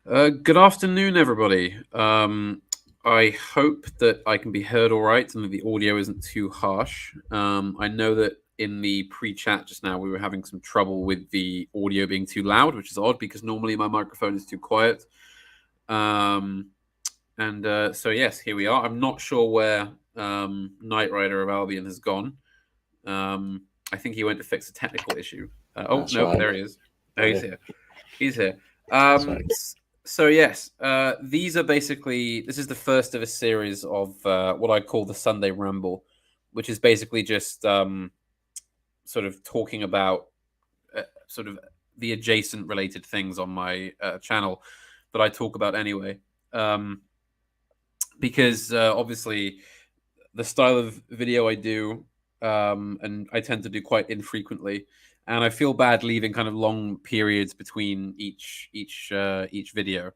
Good afternoon, everybody. I hope that I can be heard all right and that the audio isn't too harsh. I know that in the pre-chat just now we were having some trouble with the audio being too loud, which is odd because normally my microphone is too quiet. So yes, here we are. I'm not sure where Knight Rider of Albion has gone. I think he went to fix a technical issue. That's right. There he is. Oh, he's here. He's here. Right. So yes, these are basically this is the first of a series of what I call the Sunday Ramble, which is basically just sort of talking about sort of the adjacent related things on my channel that I talk about anyway. Because obviously the style of video I do, and I tend to do quite infrequently, and I feel bad leaving kind of long periods between each video.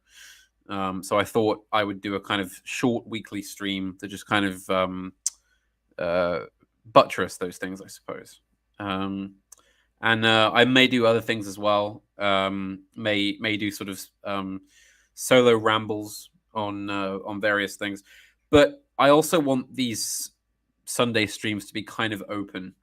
So I thought I would do a kind of short weekly stream to just kind of buttress those things, I suppose. And I may do other things as well. May do sort of solo rambles on various things, but I also want these Sunday streams to be kind of open,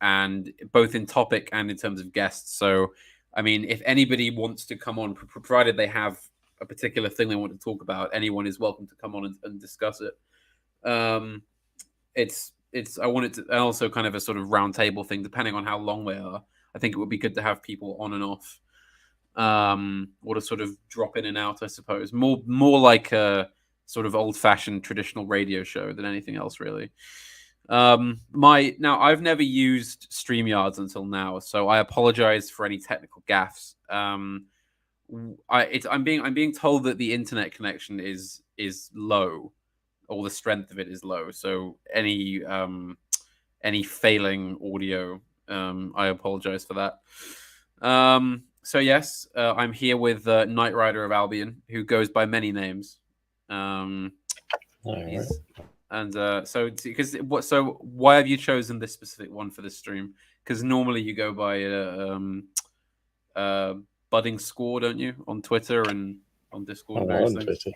and both in topic and in terms of guests. So, I mean, if anybody wants to come on, provided they have a particular thing they want to talk about, anyone is welcome to come on and discuss it. I want it to, and also kind of a sort of round table thing, depending on how long we are. I think it would be good to have people on and off, or to sort of drop in and out, I suppose. More like a sort of old-fashioned traditional radio show than anything else, really. Now I've never used StreamYards until now, so I apologize for any technical gaffes. I'm being told that the internet connection is low, or the strength of it is low. So any failing audio, I apologize for that. So yes, I'm here with Knight Rider of Albion, who goes by many names. So why have you chosen this specific one for this stream? Because normally you go by Budding Score, don't you, on Twitter and on Discord and various things? Twitter.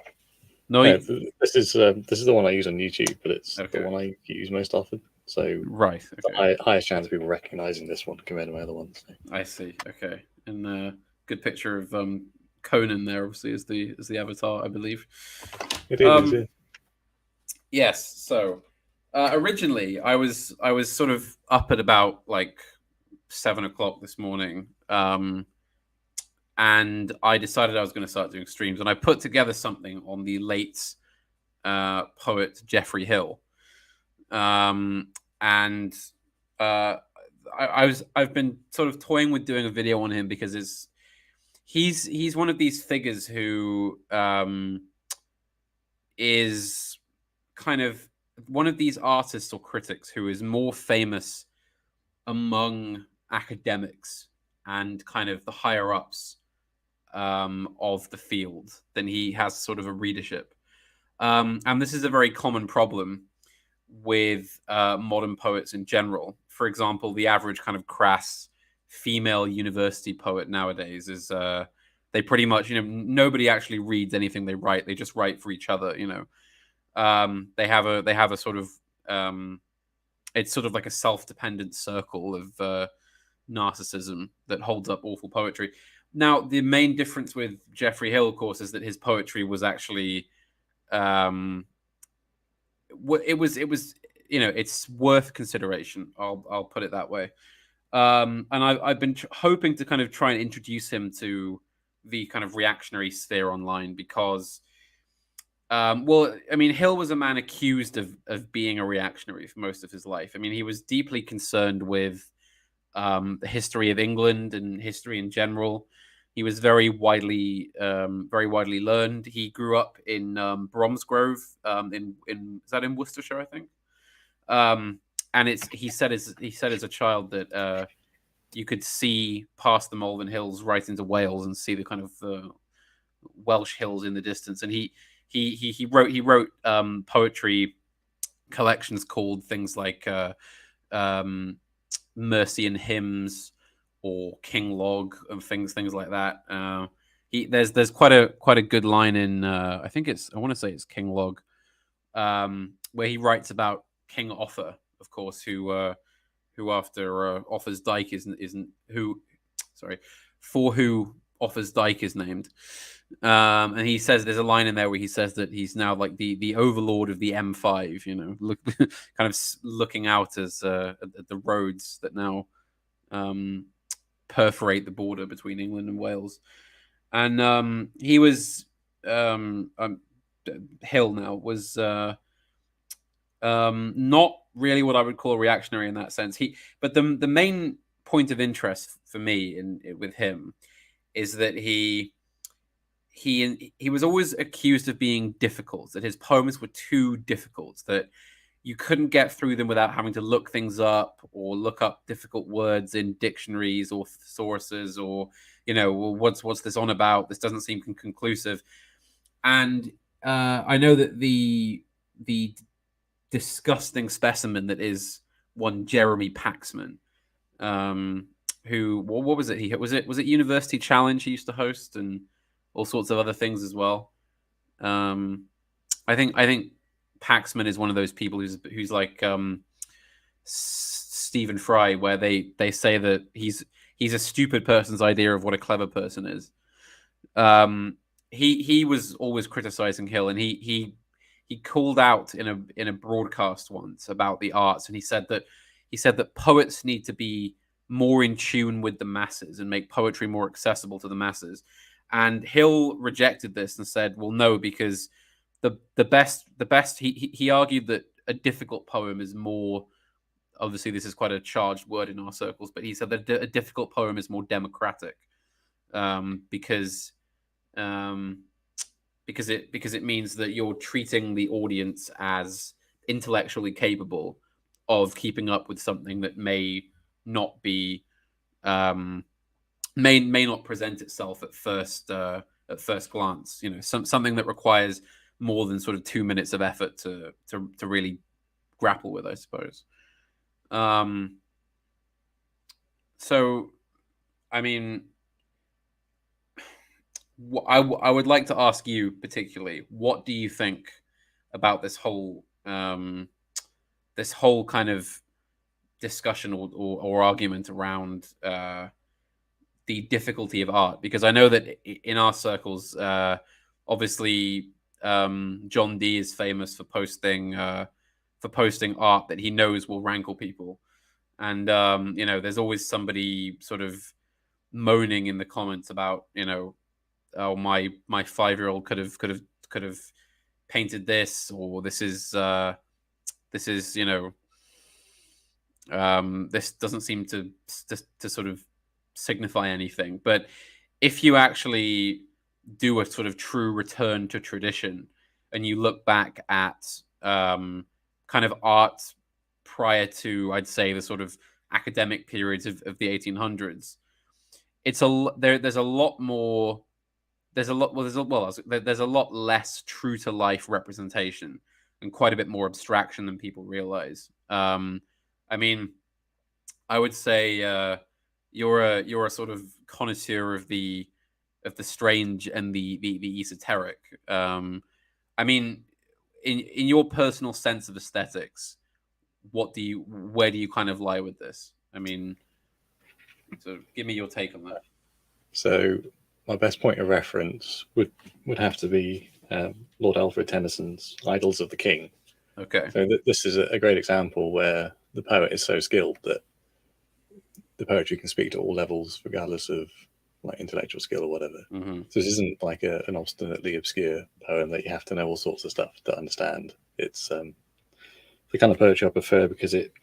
No, this is the one I use on YouTube, but it's the one I use most often. So right, okay. The highest chance of people recognizing this one compared to my other ones. So. I see. Okay, and good picture of Conan there, obviously, as the avatar, I believe. It is. Yeah. Yes. So originally, I was sort of up at about like 7 o'clock this morning, and I decided I was going to start doing streams, and I put together something on the late poet Geoffrey Hill, and I've been sort of toying with doing a video on him because he's one of these figures who is kind of one of these artists or critics who is more famous among academics and kind of the higher ups of the field than he has sort of a readership. And this is a very common problem with modern poets in general. For example, the average kind of crass female university poet nowadays is they pretty much, nobody actually reads anything they write. They just write for each other, They have a sort of it's sort of like a self-dependent circle of narcissism that holds up awful poetry. Now, the main difference with Geoffrey Hill, of course, is that his poetry was actually it was it's worth consideration. I'll put it that way. And I've been hoping to kind of try and introduce him to the kind of reactionary sphere online because, Hill was a man accused of being a reactionary for most of his life. I mean, he was deeply concerned with the history of England and history in general. He was very widely learned. He grew up in Bromsgrove, is that in Worcestershire, I think. And he said as a child that you could see past the Malvern Hills right into Wales and see the kind of Welsh hills in the distance. And he wrote poetry collections called things like Mercy and Hymns or King Log and things like that. there's quite a good line in I want to say it's King Log, where he writes about King Offa, of course, who after Offa's Dyke isn't who, sorry, for who Offa's Dyke is named. And he says there's a line in there where he says that he's now like the overlord of the M5, you know, kind of looking out as at the roads that now perforate the border between England and Wales. And he was Hill now was not really what I would call reactionary in that sense. But the main point of interest for me with him is that he was always accused of being difficult, that his poems were too difficult, that you couldn't get through them without having to look things up or look up difficult words in dictionaries or sources, or, you know, well, what's this on about? This doesn't seem conclusive. And I know that the disgusting specimen that is one Jeremy Paxman, who, what was it? Was it University Challenge he used to host, and all sorts of other things as well. I think Paxman is one of those people who's like Stephen Fry, where they say that he's a stupid person's idea of what a clever person is. He was always criticizing Hill, and he called out in a broadcast once about the arts, and he said that poets need to be more in tune with the masses and make poetry more accessible to the masses. And Hill rejected this and said, well, no, because the best he argued that a difficult poem is more, obviously this is quite a charged word in our circles, but he said that a difficult poem is more democratic, because it means that you're treating the audience as intellectually capable of keeping up with something that may not be may not present itself at first glance. You know, something that requires more than sort of 2 minutes of effort to really grapple with, I suppose. So, I mean, I would like to ask you particularly, what do you think about this whole kind of discussion or argument around the difficulty of art? Because I know that in our circles, obviously, John Dee is famous for posting art that he knows will rankle people, and you know, there's always somebody sort of moaning in the comments about, you know, oh, my 5-year-old could have painted this, or this is you know, this doesn't seem to sort of signify anything. But if you actually do a sort of true return to tradition, and you look back at kind of art prior to, I'd say, the sort of academic periods of the 1800s, there's a lot less true to life representation and quite a bit more abstraction than people realize. I mean, I would say you're a sort of connoisseur of the strange and the esoteric. I mean, in your personal sense of aesthetics, where do you kind of lie with this? I mean, so give me your take on that. So my best point of reference would have to be Lord Alfred Tennyson's Idylls of the King. Okay. So this is a great example where the poet is so skilled that the poetry can speak to all levels, regardless of like intellectual skill or whatever. Mm-hmm. So this isn't like an obstinately obscure poem that you have to know all sorts of stuff to understand. It's the kind of poetry I prefer because it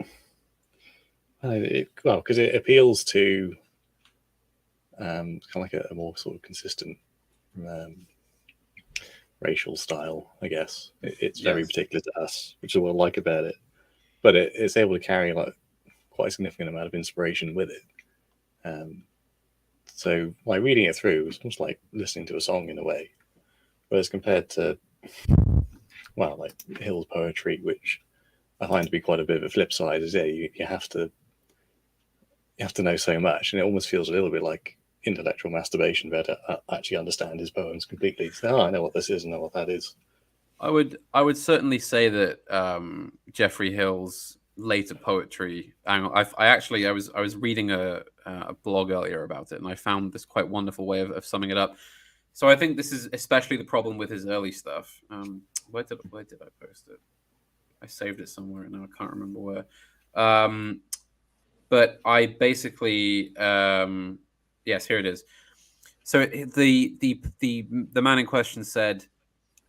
appeals to kind of like a more sort of consistent racial style, I guess. It's very particular to us, which is what I like about it. But it's able to carry like quite a significant amount of inspiration with it. So like reading it through was almost like listening to a song in a way. Whereas compared to, well, like Hill's poetry, which I find to be quite a bit of a flip side, is you have to know so much, and it almost feels a little bit like intellectual masturbation there to actually understand his poems completely. So, I know what this is and know what that is. I would certainly say that Geoffrey Hill's later poetry. I was reading a blog earlier about it, and I found this quite wonderful way of summing it up. So I think this is especially the problem with his early stuff. Where did I post it? I saved it somewhere, and now I can't remember where. But I basically, yes, here it is. So the man in question said,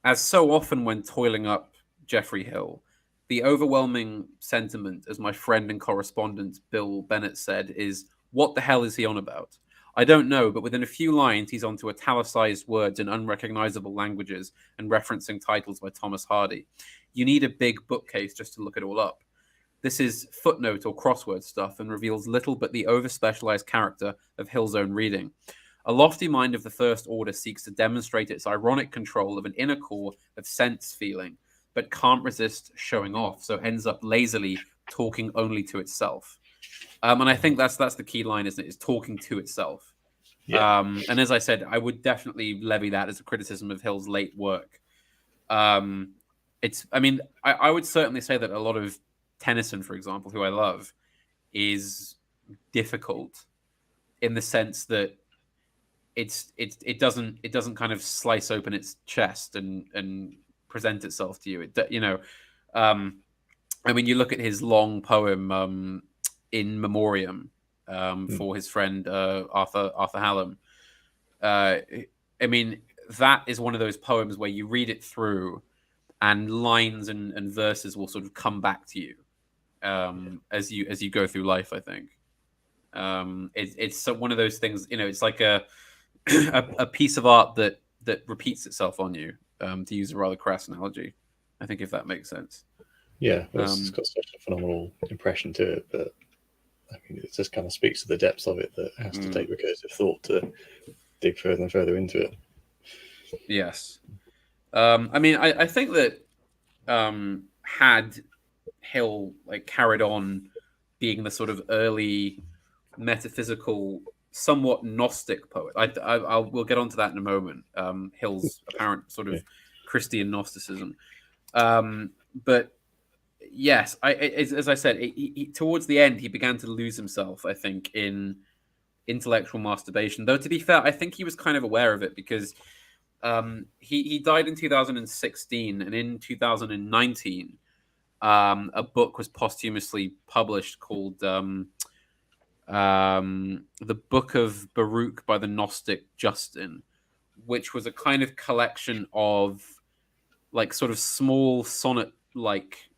as so often when toiling up Geoffrey Hill, the overwhelming sentiment, as my friend and correspondent Bill Bennett said, is, what the hell is he on about? I don't know, but within a few lines, he's onto italicized words in unrecognizable languages and referencing titles by Thomas Hardy. You need a big bookcase just to look it all up. This is footnote or crossword stuff and reveals little but the over-specialized character of Hill's own reading. A lofty mind of the First Order seeks to demonstrate its ironic control of an inner core of sense feeling, but can't resist showing off, so ends up lazily talking only to itself. And I think that's the key line, isn't it? Is talking to itself. Yeah. And as I said, I would definitely levy that as a criticism of Hill's late work. I would certainly say that a lot of Tennyson, for example, who I love, is difficult in the sense that it doesn't kind of slice open its chest and present itself to you. You look at his long poem In Memoriam for his friend Arthur Hallam. That is one of those poems where you read it through and lines and verses will sort of come back to you as you go through life. I think it's one of those things. It's like a piece of art that repeats itself on you. To use a rather crass analogy, I think, if that makes sense. Yeah, it's got such a phenomenal impression to it, but it just kind of speaks to the depths of it that it has to take recursive thought to dig further and further into it. Yes. I think that had Hill carried on being the sort of early metaphysical, somewhat Gnostic poet, we'll get onto that in a moment. Hill's apparent sort of Christian Gnosticism, but yes, as I said, he, towards the end he began to lose himself, I think, in intellectual masturbation. Though to be fair, I think he was kind of aware of it because he died in 2016, and in 2019, a book was posthumously published called The Book of Baruch by the Gnostic Justin, which was a kind of collection of sort of small sonnet-like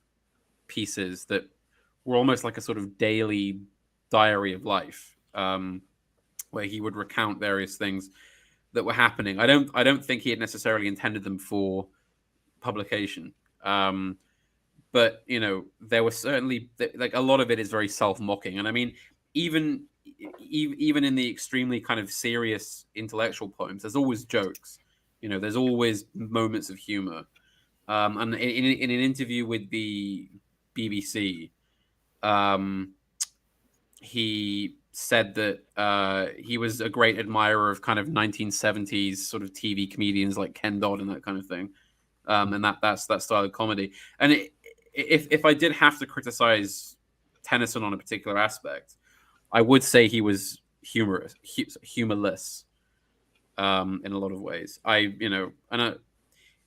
pieces that were almost like a sort of daily diary of life, where he would recount various things that were happening. I don't think he had necessarily intended them for publication, but there was certainly a lot of it is very self-mocking, and even in the extremely kind of serious intellectual poems, there's always jokes. There's always moments of humor. And in an interview with the BBC, he said that he was a great admirer of kind of 1970s sort of TV comedians like Ken Dodd and that kind of thing, and that's that style of comedy. And if I did have to criticize Tennyson on a particular aspect, I would say he was humorless in a lot of ways.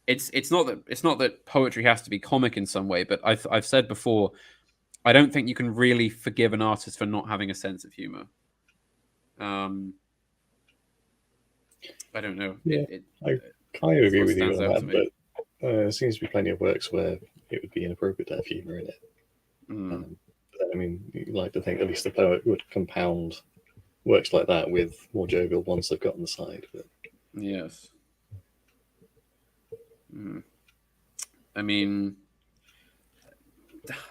It's not that poetry has to be comic in some way, but I've said before, I don't think you can really forgive an artist for not having a sense of humor. I don't know. Yeah, I kind of agree with you on that, but there seems to be plenty of works where it would be inappropriate to have humor in it. You like to think at least the poet would compound works like that with more jovial ones they've got on the side. But... Yes.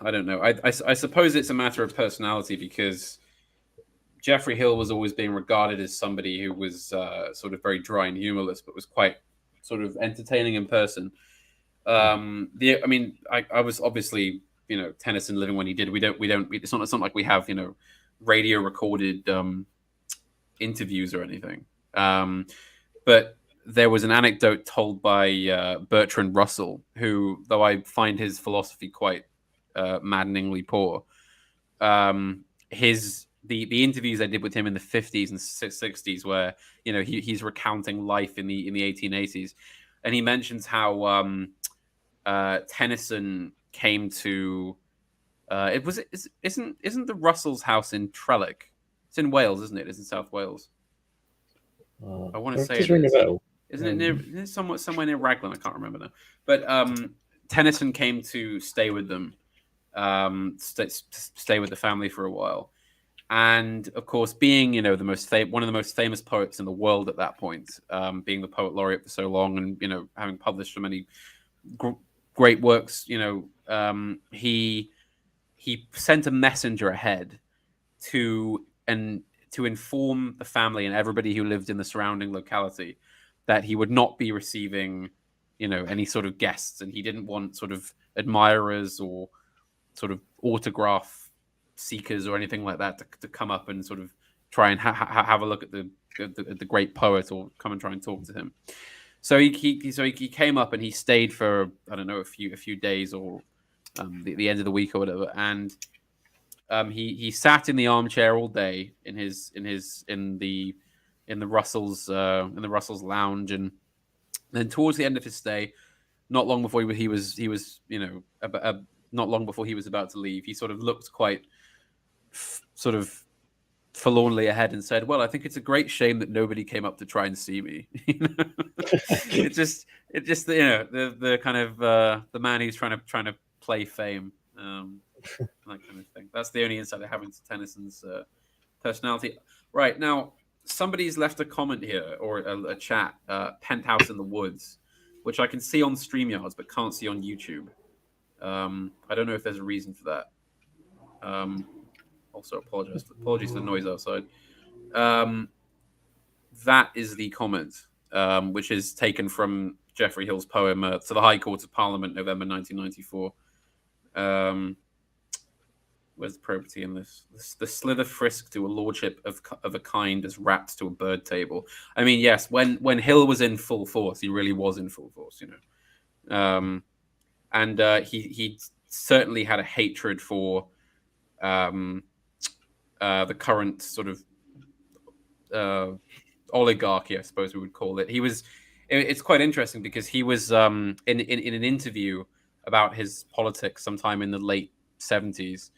I don't know. I suppose it's a matter of personality, because Geoffrey Hill was always being regarded as somebody who was sort of very dry and humorless, but was quite sort of entertaining in person. I was obviously, Tennyson living when he did. We don't. It's not like we have radio recorded interviews or anything. But there was an anecdote told by Bertrand Russell, who, though I find his philosophy quite maddeningly poor, the interviews I did with him in the 50s and 60s, where he's recounting life in the 1880s, and he mentions how Tennyson came to isn't the Russell's house in Trellick? It's in Wales, isn't it? It's in South Wales. I want to say it is. Isn't it near somewhere near Raglan? I can't remember now. But Tennyson came to stay with them, stay with the family for a while, and of course, being one of the most famous poets in the world at that point, being the poet laureate for so long, and having published so many great works, he sent a messenger ahead to inform the family and everybody who lived in the surrounding locality that he would not be receiving, any sort of guests, and he didn't want sort of admirers or sort of autograph seekers or anything like that to come up and sort of try and have a look at the great poet or come and try and talk to him. So he came up and he stayed for, I don't know, a few days or the end of the week or whatever, and he sat in the armchair all day in the Russell's lounge, and then towards the end of his stay, not long before he was not long before he was about to leave, he sort of looked quite sort of forlornly ahead and said, "Well, I think it's a great shame that nobody came up to try and see me." It's just the kind of the man who's trying to play fame, that kind of thing. That's the only insight I have into Tennyson's personality. Right now, somebody's left a comment here or a chat, Penthouse in the Woods, which I can see on StreamYards but can't see on YouTube. I don't know if there's a reason for that. Also, apologies for the noise outside. That is the comment, which is taken from Geoffrey Hill's poem To the High Court of Parliament, November 1994. Where's the property in this? The slither frisk to a lordship of a kind as rats to a bird table. I mean, yes, when Hill was in full force, he really was in full force, and he certainly had a hatred for the current sort of oligarchy, I suppose we would call it. It's quite interesting because he was in an interview about his politics sometime in the late 70s.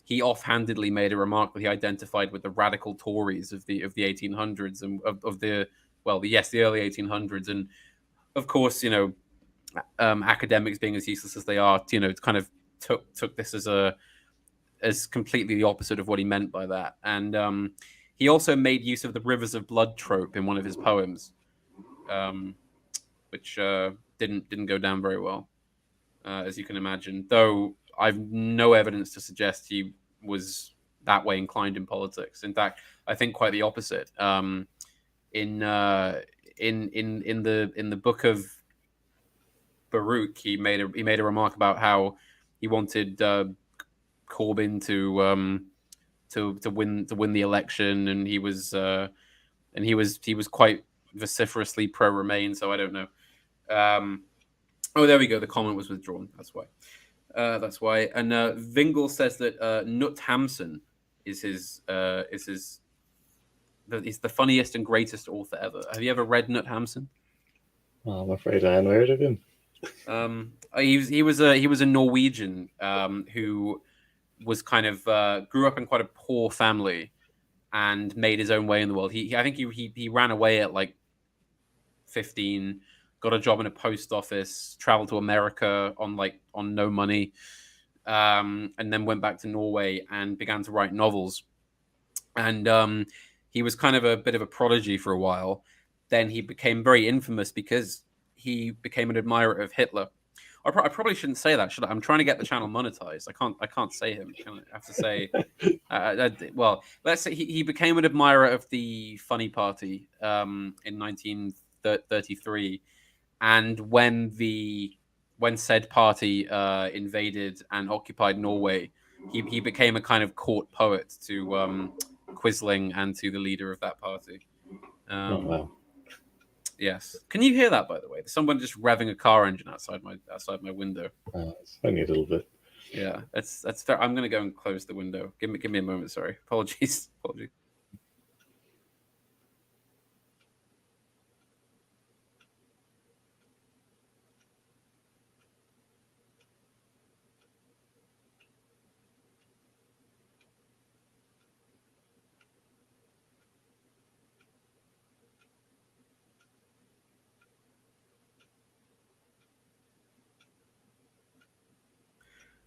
He offhandedly made a remark that he identified with the radical Tories of the 1800s and of the early 1800s. And of course, academics being as useless as they are, kind of took this as completely the opposite of what he meant by that. And he also made use of the rivers of blood trope in one of his poems, which didn't go down very well, as you can imagine. Though I've no evidence to suggest he was that way inclined in politics. In fact, I think quite the opposite. In the book of Baruch, he made a remark about how he wanted Corbyn to win the election, and he was quite vociferously pro-Remain. So I don't know. Oh, there we go. The comment was withdrawn. That's why. And Vingel says that Knut Hamsun is the funniest and greatest author ever. Have you ever read Knut Hamsun? Oh, I'm afraid I hadn't heard of him. He was a Norwegian who was kind of grew up in quite a poor family and made his own way in the world. I think he ran away at like 15. Got a job in a post office, traveled to America on no money, and then went back to Norway and began to write novels. And he was kind of a bit of a prodigy for a while. Then he became very infamous because he became an admirer of Hitler. I probably shouldn't say that, should I? I'm trying to get the channel monetized. I can't say him. I have to say, well, let's say he became an admirer of the Funny Party in 1933. And when said party invaded and occupied Norway, he became a kind of court poet to Quisling and to the leader of that party. Oh, wow. Yes. Can you hear that, by the way? There's someone just revving a car engine outside my window. It's only a little bit. Yeah, that's fair. I'm gonna go and close the window. Give me a moment. Sorry. Apologies.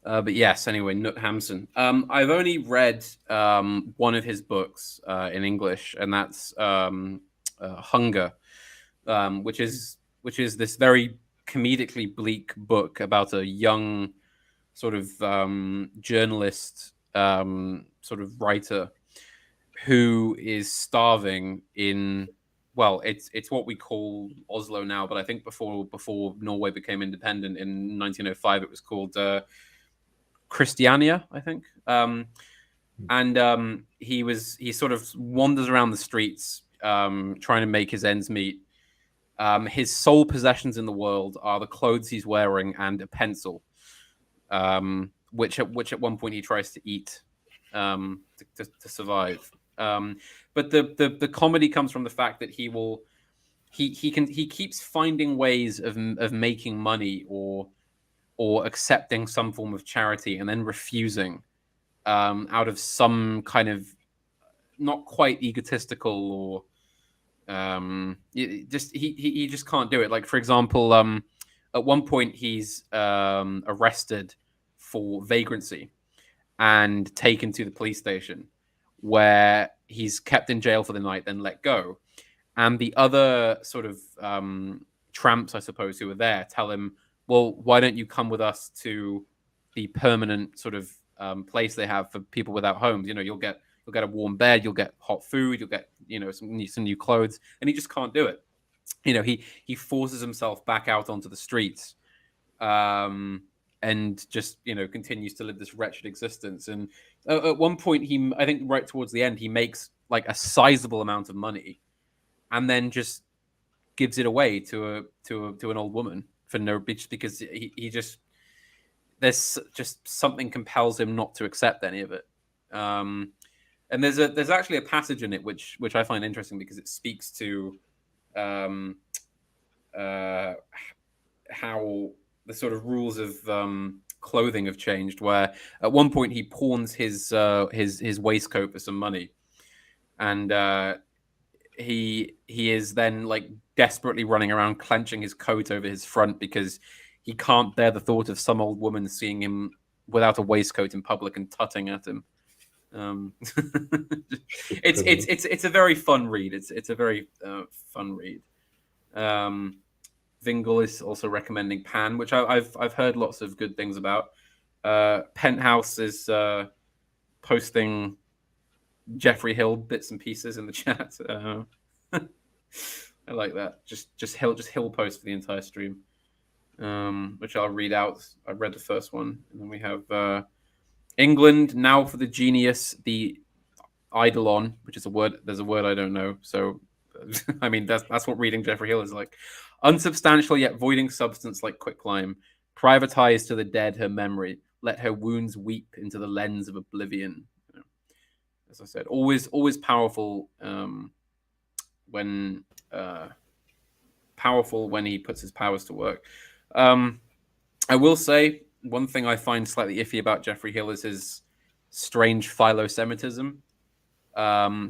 But yes, anyway, Knut Hamsun. I've only read one of his books in English, and that's Hunger, which is this very comedically bleak book about a young sort of journalist, sort of writer who is starving in. Well, it's what we call Oslo now, but I think before Norway became independent in 1905, it was called Christiania, I think. And he sort of wanders around the streets trying to make his ends meet. His sole possessions in the world are the clothes he's wearing and a pencil, which at one point he tries to eat to survive. But the comedy comes from the fact that he keeps finding ways of making money or accepting some form of charity and then refusing out of some kind of not quite egotistical or he just can't do it. Like, for example, at one point he's arrested for vagrancy and taken to the police station, where he's kept in jail for the night, then let go. And the other sort of tramps, I suppose, who were there tell him, well, why don't you come with us to the permanent sort of place they have for people without homes? You know, you'll get a warm bed, you'll get hot food, you'll get, you know, some new clothes. And he just can't do it. You know, he forces himself back out onto the streets, and just, you know, continues to live this wretched existence. And at one point, I think right towards the end, he makes like a sizable amount of money, and then just gives it away to an old woman for no, because he just, there's just something compels him not to accept any of it. And there's actually a passage in it which I find interesting, because it speaks to how the sort of rules of clothing have changed. Where at one point he pawns his waistcoat for some money, and he is then like desperately running around clenching his coat over his front, because he can't bear the thought of some old woman seeing him without a waistcoat in public and tutting at him. It's a very fun read. It's a very fun read. Vingle is also recommending Pan, which I've heard lots of good things about. Penthouse is posting Geoffrey Hill bits and pieces in the chat. I like that. Just Hill post for the entire stream, which I'll read out. I read the first one, and then we have England now for the genius, the eidolon, which is a word. There's a word I don't know, so I mean that's what reading Geoffrey Hill is like. Unsubstantial yet voiding substance like quicklime, privatized to the dead her memory. Let her wounds weep into the lens of oblivion. You know, as I said, always powerful. When powerful when he puts his powers to work. I will say one thing I find slightly iffy about Geoffrey Hill is his strange philo-Semitism.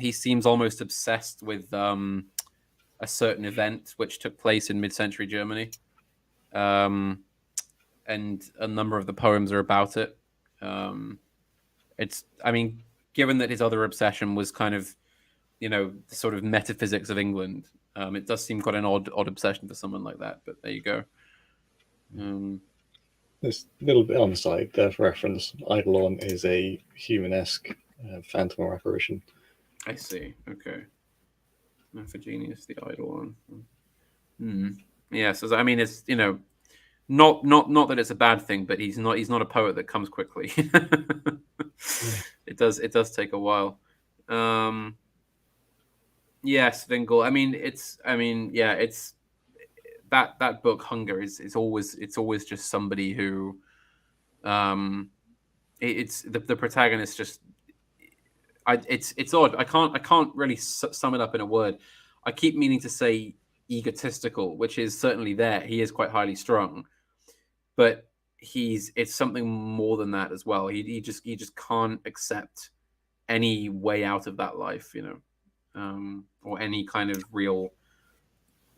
He seems almost obsessed with a certain event which took place in mid-century Germany, and a number of the poems are about it. I mean, given that his other obsession was kind of, you know, the sort of metaphysics of England, it does seem quite an odd obsession for someone like that. But there you go. There's a little bit on the side there for reference. Eidolon is a humanesque phantom or apparition. I see. Okay. For genius, the Eidolon. Yeah. So I mean, it's, you know, not that it's a bad thing, but he's not a poet that comes quickly. It does take a while. Yes, Vingle. I mean, it's that book Hunger is always just somebody who it's the protagonist just it's odd. I can't really sum it up in a word. I keep meaning to say egotistical, which is certainly there. He is quite highly strung, but it's something more than that as well. He just can't accept any way out of that life, or any kind of real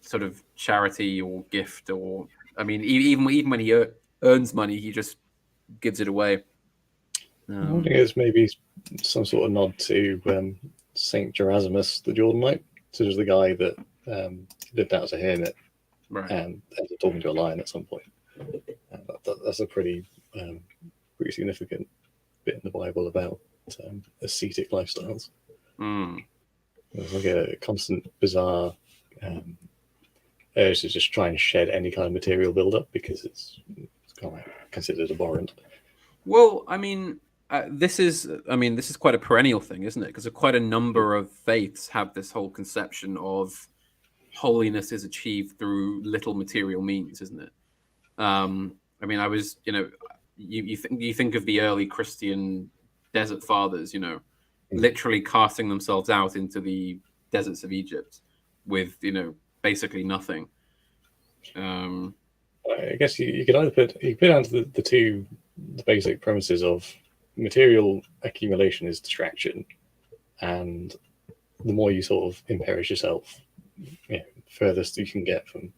sort of charity or gift, or I mean, even when he earns money, he just gives it away. I think it's maybe some sort of nod to Saint Gerasimus the Jordanite, so there's the guy that lived out as a hermit, right, and ended up talking to a lion at some point. That's a pretty significant bit in the Bible about ascetic lifestyles. There's like a constant bizarre urge to just try and shed any kind of material buildup because it's kind of considered abhorrent. Well, I mean, this is quite a perennial thing, isn't it? Because quite a number of faiths have this whole conception of holiness is achieved through little material means, isn't it? I mean, I was, you think of the early Christian desert fathers, literally casting themselves out into the deserts of Egypt with, basically nothing. I guess you could either put down to the basic premises of material accumulation is distraction, and the more you sort of imperish yourself, furthest you can get from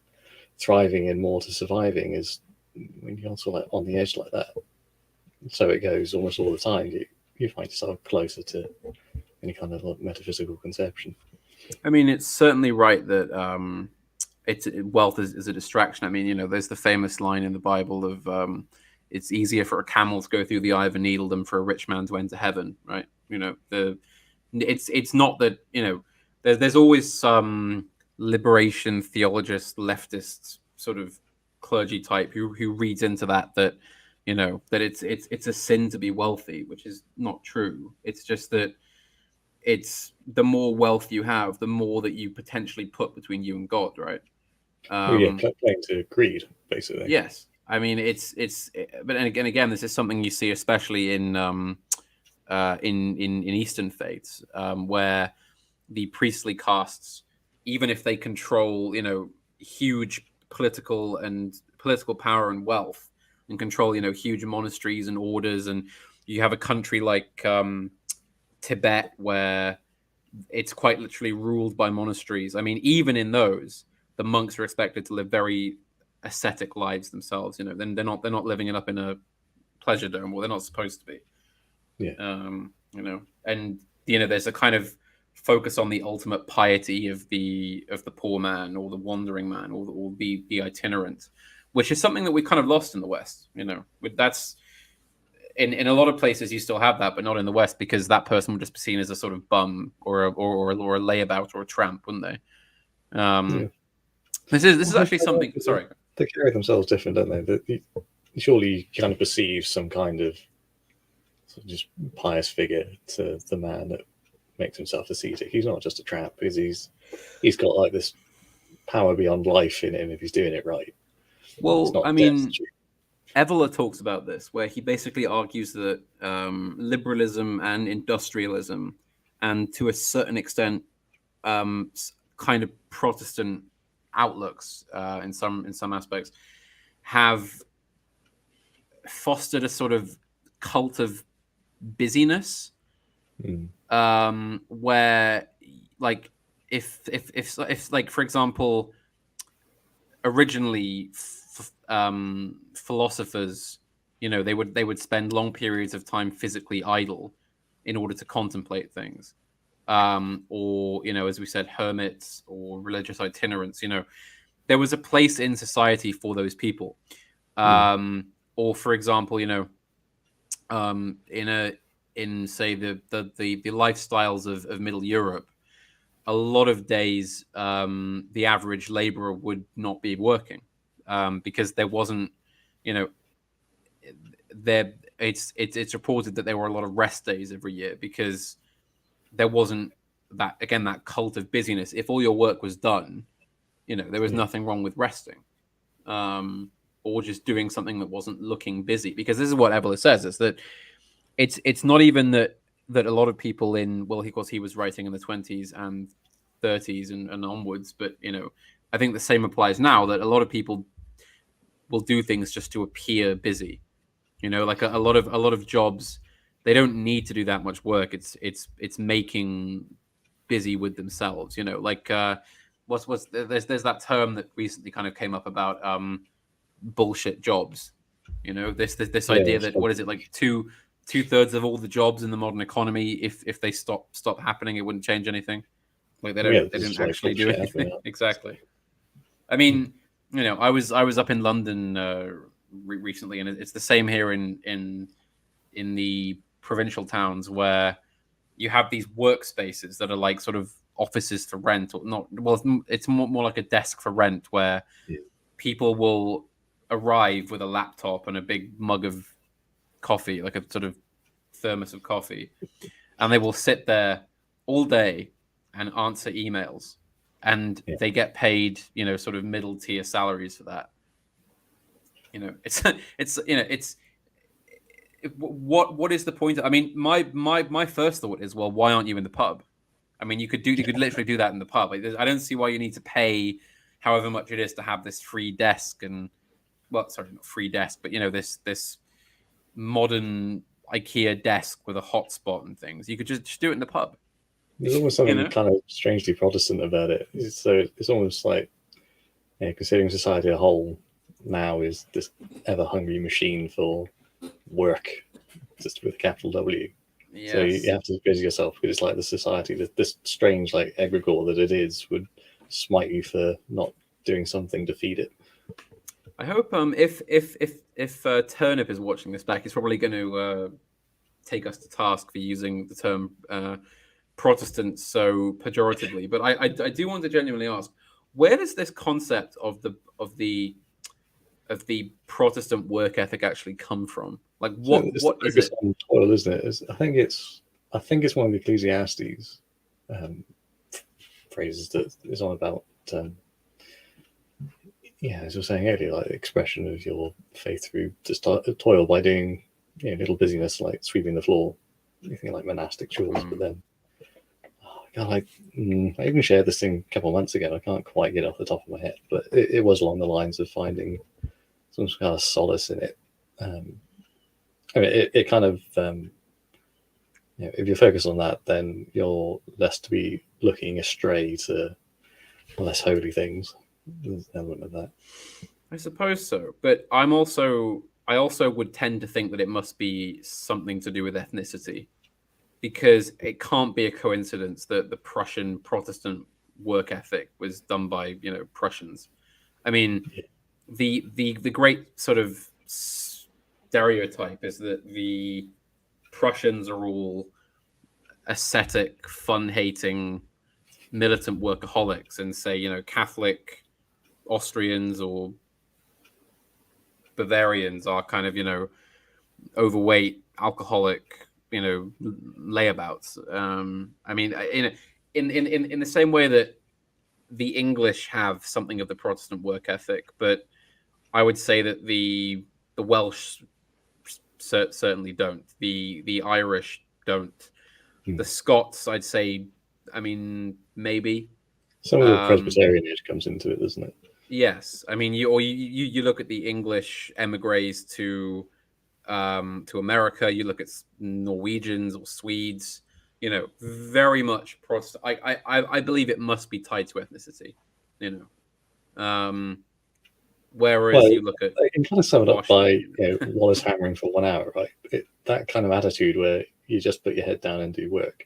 thriving and more to surviving is when you're sort of like on the edge like that. So it goes almost all the time. You find yourself closer to any kind of like metaphysical conception. I mean, it's certainly right that wealth is a distraction. I mean, there's the famous line in the Bible of it's easier for a camel to go through the eye of a needle than for a rich man to enter heaven, right? It's not that, there's always some liberation theologist, leftist sort of clergy type who reads into that that it's a sin to be wealthy, which is not true. It's just that it's the more wealth you have, the more that you potentially put between you and God, right? Playing to greed, basically. Yes, I mean but again, this is something you see especially in Eastern faiths, where the priestly castes, even if they control, huge political power and wealth, and control, huge monasteries and orders, and you have a country like Tibet where it's quite literally ruled by monasteries. I mean, even in those, the monks are expected to live very ascetic lives themselves. Then they're not living it up in a pleasure dome, or they're not supposed to be. Yeah. And there's a kind of focus on the ultimate piety of the poor man, or the wandering man, or the itinerant, which is something that we kind of lost in the West. That's in a lot of places you still have that, but not in the West, because that person would just be seen as a sort of bum or a layabout or a tramp, wouldn't they? This is actually something. Sorry, they carry themselves different, don't they? Surely you kind of perceive some kind of just pious figure to the man that makes himself ascetic. He's not just a tramp, because he's got like this power beyond life in him if he's doing it right. Well, I mean, Evola talks about this, where he basically argues that liberalism and industrialism, and to a certain extent, kind of Protestant outlooks in some aspects, have fostered a sort of cult of busyness, where, like, if like, for example, originally philosophers, they would spend long periods of time physically idle in order to contemplate things, or as we said, hermits or religious itinerants. There was a place in society for those people, or for example, in say the lifestyles of Middle Europe, a lot of days the average laborer would not be working, because there wasn't, it's reported that there were a lot of rest days every year, because there wasn't that cult of busyness. If all your work was done, there was nothing wrong with resting, or just doing something that wasn't looking busy. Because this is what Evelyn says: is that it's not even that a lot of people he was writing in the 20s and 30s and onwards, but I think the same applies now, that a lot of people will do things just to appear busy. Like a lot of jobs, they don't need to do that much work. It's making busy with themselves. Like there's that term that recently kind of came up about bullshit jobs. This idea that what is it, like two-thirds of all the jobs in the modern economy, if they stop happening, it wouldn't change anything. Like they didn't actually do anything. Exactly. I mean, I was up in London recently, and it's the same here in the provincial towns, where you have these workspaces that are like sort of offices for rent, or not. Well, it's more like a desk for rent, where people will arrive with a laptop and a big mug of coffee, like a sort of thermos of coffee, and they will sit there all day and answer emails, and they get paid, sort of middle tier salaries for that. What is the point? I mean, my first thought is, well, why aren't you in the pub? I mean, you could literally do that in the pub. Like, I don't see why you need to pay however much it is to have this free desk and, well, sorry, not free desk, but this modern IKEA desk with a hotspot and things. You could just do it in the pub. There's almost something kind of strangely Protestant about it. So it's almost like, considering society as a whole now is this ever hungry machine for work, just with a capital W. Yes. So you have to busy yourself, because it's like the society, this strange like egregore that it is, would smite you for not doing something to feed it. I hope if Turnip is watching this back, he's probably going to take us to task for using the term Protestant so pejoratively. But I do want to genuinely ask, where does this concept of the Protestant work ethic actually come from? Like, what is it? On toil, isn't it? I think it's one of the Ecclesiastes phrases that is on about. As I was saying earlier, like the expression of your faith through just toil by doing little busyness like sweeping the floor, anything like monastic chores. But then, I even shared this thing a couple of months ago. I can't quite get it off the top of my head, but it was along the lines of finding some kind of solace in it. I mean, it kind of, if you focus on that, then you're less to be looking astray to less holy things. There's an element of that. I suppose so, but I also would tend to think that it must be something to do with ethnicity, because it can't be a coincidence that the Prussian Protestant work ethic was done by Prussians. I mean, the great sort of stereotype is that the Prussians are all ascetic, fun-hating, militant workaholics, and say Catholic Austrians or Bavarians are kind of overweight, alcoholic, layabouts. I mean, in the same way that the English have something of the Protestant work ethic, but I would say that the Welsh certainly don't. The Irish don't. The Scots, I'd say, I mean, maybe. Some of the Presbyterianage comes into it, doesn't it? Yes, I mean, you look at the English emigres to America. You look at Norwegians or Swedes. Very much Protestant. I believe it must be tied to ethnicity. Whereas you look at, I can kind of sum it up by Wallace hammering for 1 hour, right? That kind of attitude where you just put your head down and do work.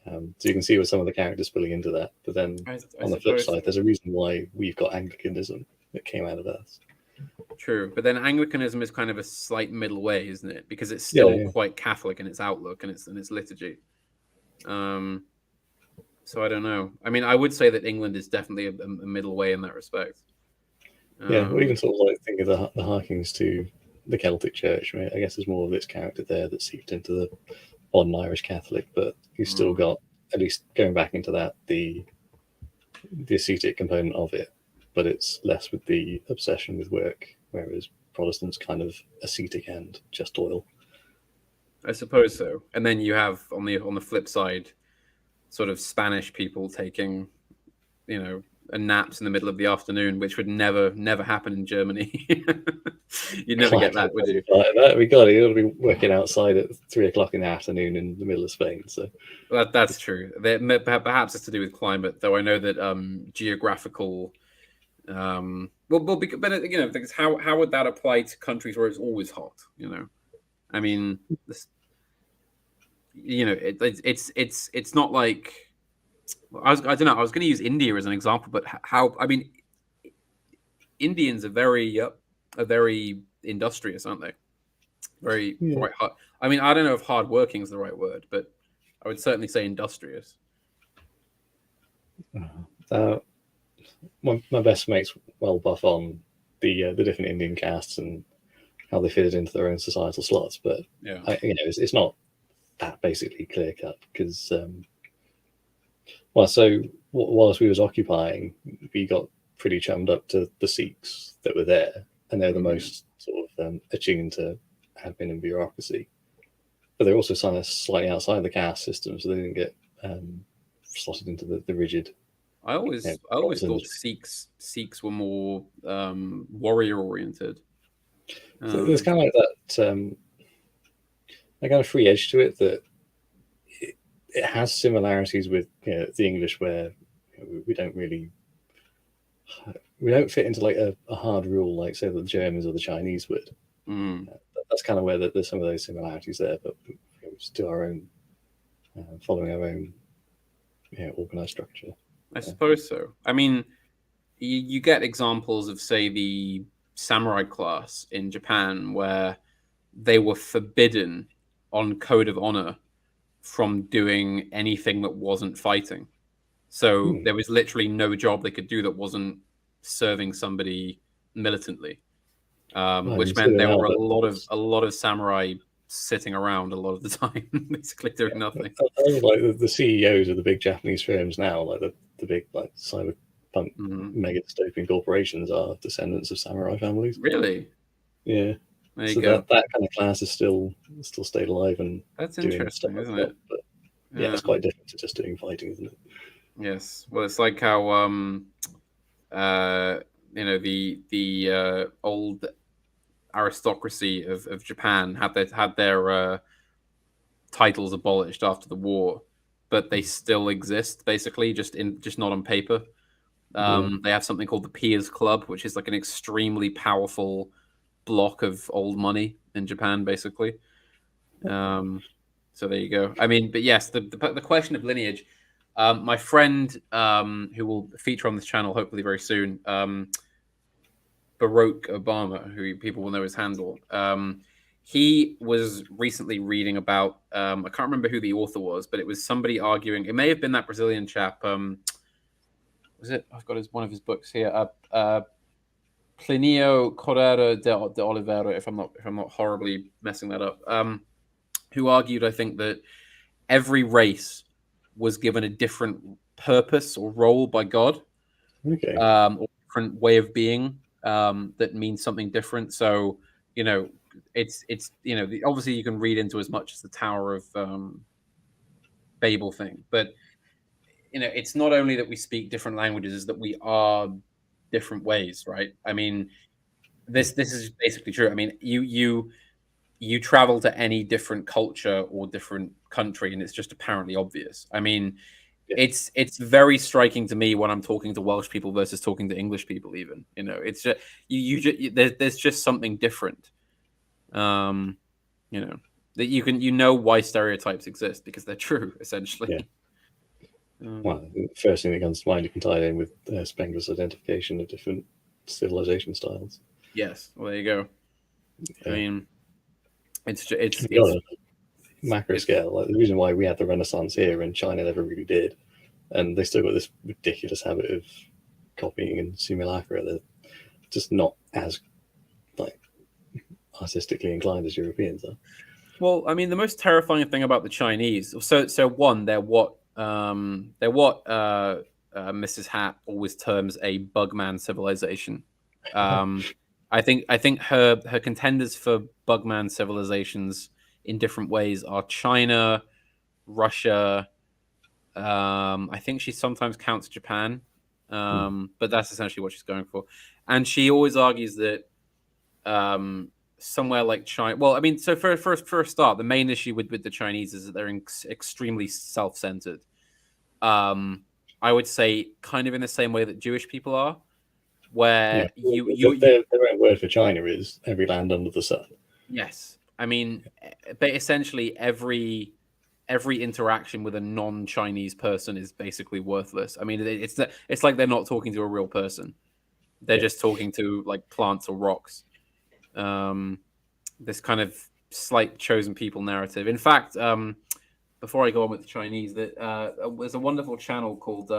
So you can see with some of the characters spilling into that. But then on the flip side, there's a reason why we've got Anglicanism that came out of that. True, but then Anglicanism is kind of a slight middle way, isn't it? Because it's still quite Catholic in its outlook and its liturgy. So I don't know. I mean, I would say that England is definitely a middle way in that respect. Or even sort of like think of the harkings to the Celtic Church. Right? I guess there's more of its character there that seeped into the modern Irish Catholic, but you've still got, at least going back into that, the ascetic component of it, but it's less with the obsession with work, whereas Protestants kind of ascetic and just toil. I suppose so. And then you have on the flip side, sort of Spanish people taking, naps in the middle of the afternoon, which would never happen in Germany. You'd never get that, would you? Like that, we got it. You'll be working outside at 3 o'clock in the afternoon in the middle of Spain. So that's true. Perhaps it's to do with climate, though. I know that geographical. Because how would that apply to countries where it's always hot? I mean, it's not like. I don't know. I was going to use India as an example, but Indians are very industrious, aren't they? Very quite hard. I mean, I don't know if hardworking is the right word, but I would certainly say industrious. My best mate's well buff on the different Indian castes and how they fitted into their own societal slots, but it's not that basically clear cut because. So whilst we was occupying, we got pretty chummed up to the Sikhs that were there, and they're the most sort of attuned to admin and bureaucracy. But they're also slightly outside the caste system, so they didn't get slotted into the rigid. I always thought Sikhs were more warrior oriented. So there's kind of like that, kind of free edge to it that. It has similarities with the English, where we don't fit into like a hard rule like say the Germans or the Chinese would. That's kind of where there's some of those similarities there, but we just do our own, following our own organized structure. I suppose so. I mean, you get examples of say the samurai class in Japan where they were forbidden on code of honor from doing anything that wasn't fighting. So there was literally no job they could do that wasn't serving somebody militantly, which meant there were a lot of samurai sitting around a lot of the time, basically doing nothing. Like the CEOs of the big Japanese firms now, like the big like cyberpunk mega dystopian corporations, are descendants of samurai families. Really? Yeah. There you go. That kind of class is still stayed alive and that's doing interesting, stuff isn't it? But it's quite different to just doing fighting, isn't it? Yes. Well, it's like how the old aristocracy of Japan had their titles abolished after the war, but they still exist basically, just not on paper. They have something called the Peers Club, which is like an extremely powerful block of old money in Japan, basically. So there you go. I mean, but yes, the question of lineage. My friend, who will feature on this channel hopefully very soon, Barack Obama, who people will know his handle. He was recently reading about. I can't remember who the author was, but it was somebody arguing. It may have been that Brazilian chap. Was it? I've got one of his books here. Plinio Correra de Oliveira, if I'm not horribly messing that up, who argued, I think, that every race was given a different purpose or role by God, or different way of being that means something different. So, it's obviously you can read into as much as the Tower of Babel thing, but it's not only that we speak different languages, is that we are different ways, right? I mean, this is basically true. I mean, you travel to any different culture or different country, and it's just apparently obvious. I mean, it's very striking to me when I'm talking to Welsh people versus talking to English people. Even it's just there's just something different. That you why stereotypes exist because they're true, essentially. Yeah. Well, the first thing that comes to mind, you can tie it in with Spengler's identification of different civilization styles. Yes, well, there you go. Yeah. I mean, it's macro scale. Like the reason why we had the Renaissance here and China never really did, and they still got this ridiculous habit of copying and simulacra. They're just not as like artistically inclined as Europeans are. Well, I mean, the most terrifying thing about the Chinese, so one, they're what Mrs. Hat always terms a Bugman civilization. I think her contenders for Bugman civilizations in different ways are China, Russia. I think she sometimes counts Japan, but that's essentially what she's going for. And she always argues that somewhere like China. Well, I mean, so for a start, the main issue with the Chinese is that they're extremely self-centered. I would say kind of in the same way that Jewish people are, where their own word for China is every land under the sun. Yes, I mean, but essentially every interaction with a non-Chinese person is basically worthless. I mean, it's like they're not talking to a real person; they're just talking to like plants or rocks. This kind of slight chosen people narrative. In fact, before I go on with the Chinese, that there's a wonderful channel called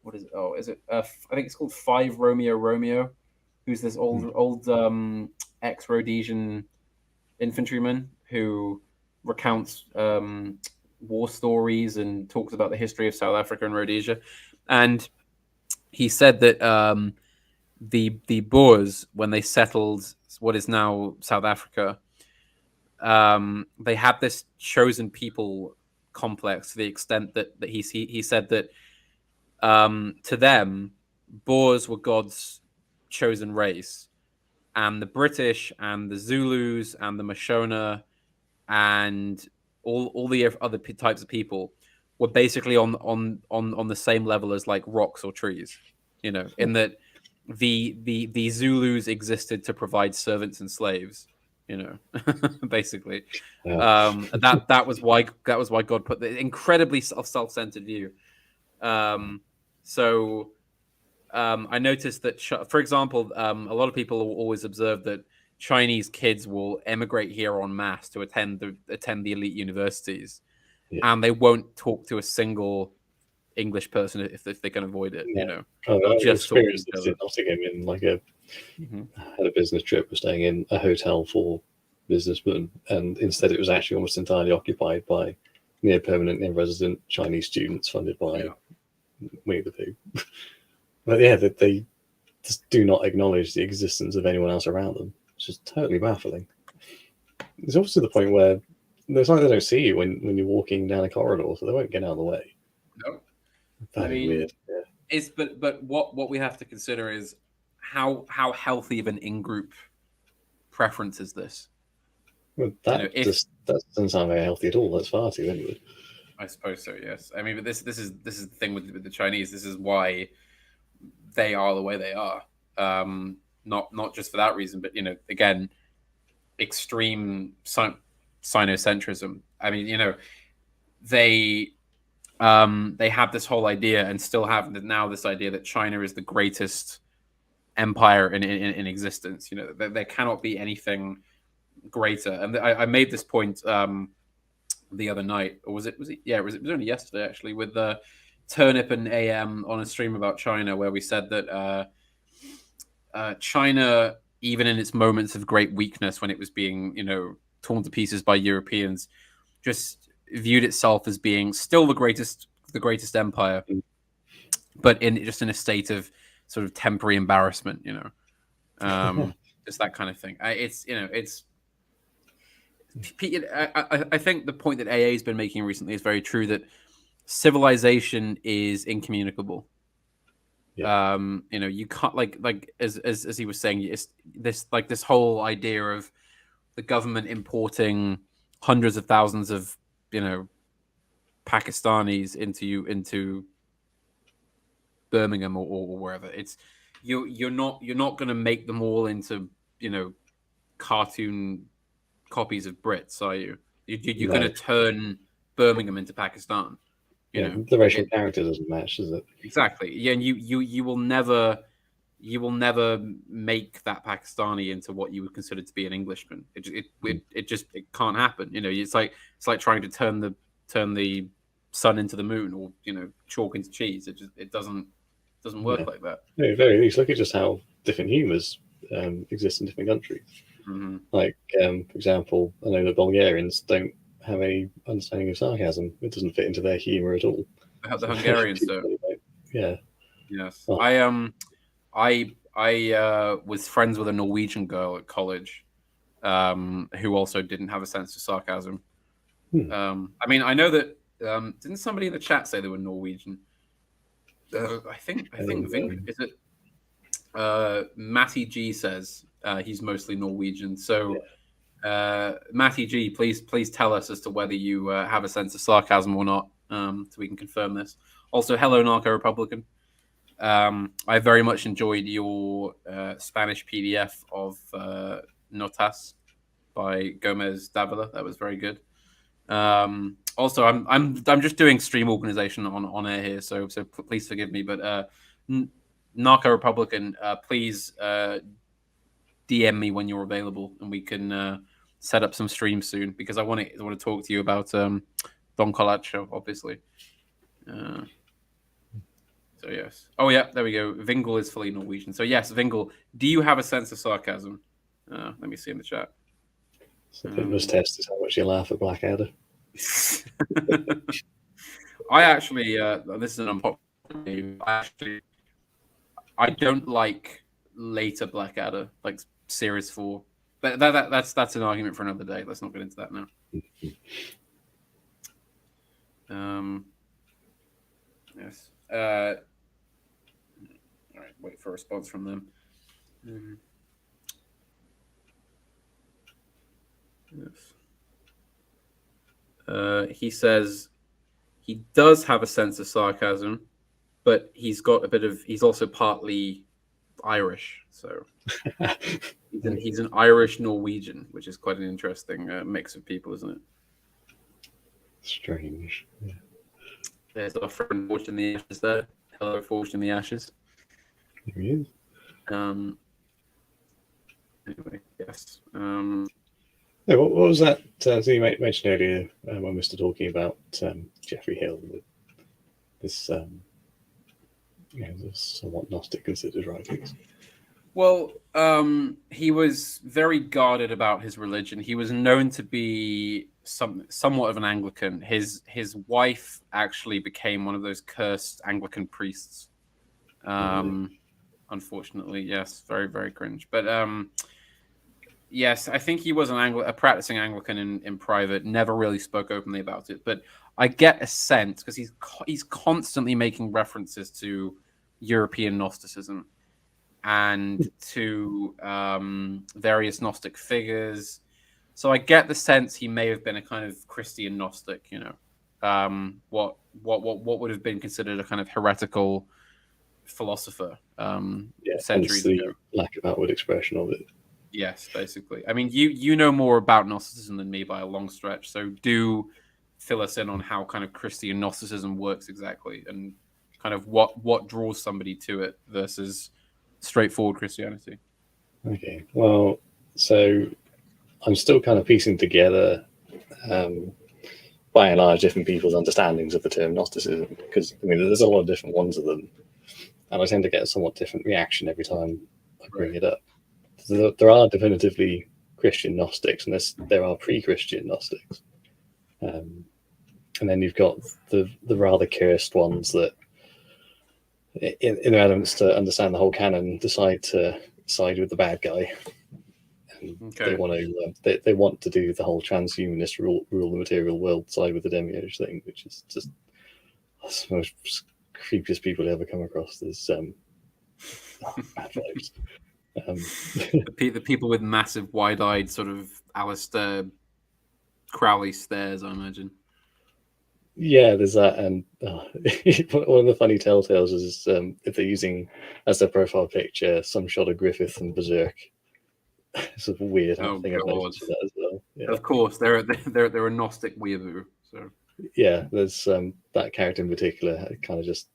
what is it? Oh, is it? I think it's called 5 Romeo Romeo, who's this old ex-Rhodesian infantryman who recounts war stories and talks about the history of South Africa and Rhodesia. And he said that the Boers, when they settled what is now South Africa, they had this chosen people complex to the extent that he said that to them, Boers were God's chosen race, and the British and the Zulus and the Mashona and all the other types of people were basically on the same level as like rocks or trees, you know, in that the Zulus existed to provide servants and slaves, you know, basically. That was why God put the incredibly self-centered view. So I noticed that, for example, a lot of people will always observe that Chinese kids will emigrate here en masse to attend the elite universities, and they won't talk to a single English person if they can avoid it. You know, they'll just talk to each other. In Nottingham in like had a business trip, was staying in a hotel for businessmen, and instead it was actually almost entirely occupied by near permanent and resident Chinese students funded by Winnie the Pooh. But yeah, they just do not acknowledge the existence of anyone else around them. It's just totally baffling. It's also to the point where it's like they don't see you when you're walking down a corridor, so they won't get out of the way. No, Very weird. Yeah. But what we have to consider is how healthy of an in-group preference is this? Well, that doesn't sound very healthy at all. That's far too inward. I suppose so. Yes. I mean, but this is the thing with the Chinese. This is why they are the way they are. Not just for that reason, but you know, again, extreme sinocentrism. I mean, you know, they have this whole idea, and still have now this idea that China is the greatest empire in existence. You know, there cannot be anything greater. And I made this point the other night, or was it? Yeah, it was only yesterday actually, with Turnip and AM on a stream about China, where we said that China, even in its moments of great weakness, when it was being, you know, torn to pieces by Europeans, just viewed itself as being still the greatest empire, but in a state of sort of temporary embarrassment, you know, just that kind of thing. I think the point that AA has been making recently is very true, that civilization is incommunicable. Yeah. You know, you can't like as he was saying, it's this whole idea of the government importing hundreds of thousands of, you know, Pakistanis into Birmingham or wherever. It's you're not going to make them all into, you know, cartoon copies of Brits, are you? You're going to turn Birmingham into Pakistan. You know, the racial character doesn't match, does it? Exactly. Yeah, and you will never make that Pakistani into what you would consider to be an Englishman. It just can't happen. You know, it's like trying to turn the sun into the moon, or, you know, chalk into cheese. It doesn't work like that. No, very least. Look at just how different humours exist in different countries. Like, for example, I know the Bulgarians don't have any understanding of sarcasm. It doesn't fit into their humour at all. The Hungarians do. Yeah. Yes. Oh. I was friends with a Norwegian girl at college, who also didn't have a sense of sarcasm. I mean, I know that didn't somebody in the chat say they were Norwegian? I think Vink, is it? Matty G says he's mostly Norwegian. So, Matty G, please tell us as to whether you have a sense of sarcasm or not, so we can confirm this. Also, hello, Narco Republican. I very much enjoyed your Spanish PDF of Notas by Gomez Davila. That was very good. Also, I'm just doing stream organization on air here, so please forgive me. But Narco Republican, please DM me when you're available, and we can set up some streams soon, because I want to talk to you about Don Colacho, obviously. So yes. Oh yeah, there we go. Vingle is fully Norwegian. So yes, Vingle, do you have a sense of sarcasm? Let me see in the chat. So the litmus test is how much you laugh at Blackadder. I actually, this is an unpopular view. I don't like later Blackadder, like Series 4. But that's an argument for another day. Let's not get into that now. Yes. All right, wait for a response from them. Yes. He says he does have a sense of sarcasm, but he's also partly Irish, so he's an Irish Norwegian, which is quite an interesting mix of people, isn't it? Strange. Yeah. There's our friend Forged in the Ashes there. Hello, Forged in the Ashes. Here he is. Anyway, yes. Yeah, what was that? So you mentioned earlier when we started talking about Geoffrey Hill, this somewhat Gnostic considered writings. Well, he was very guarded about his religion. He was known to be somewhat of an Anglican. His wife actually became one of those cursed Anglican priests. Unfortunately, yes, very, very cringe. But yes, I think he was a practicing Anglican in private. Never really spoke openly about it. But I get a sense, because he's constantly making references to European Gnosticism and to various Gnostic figures. So I get the sense he may have been a kind of Christian Gnostic, what would have been considered a kind of heretical philosopher centuries ago. Lack of outward expression of it. Yes, basically. I mean, you know more about Gnosticism than me by a long stretch, so do fill us in on how kind of Christian Gnosticism works exactly, and kind of what draws somebody to it versus straightforward Christianity. Okay, well, so I'm still kind of piecing together, by and large, different people's understandings of the term Gnosticism, because I mean, there's a lot of different ones of them, and I tend to get a somewhat different reaction every time I bring it up. There are definitively Christian Gnostics, and there are pre-Christian Gnostics, and then you've got the rather cursed ones that, in their attempts to understand the whole canon, decide to side with the bad guy, and they want to do the whole transhumanist rule the material world, side with the demiurge thing, which is just the most creepiest people I ever come across. There's bad vibes. The people with massive wide-eyed sort of Aleister Crowley stares, I imagine. Yeah, there's that, and one of the funny telltales is if they're using as their profile picture some shot of Griffith and Berserk. It's a weird thing I've noticed for that as well. Yeah. Of course, they're a Gnostic weeaboo. So yeah, there's that character in particular. I kind of just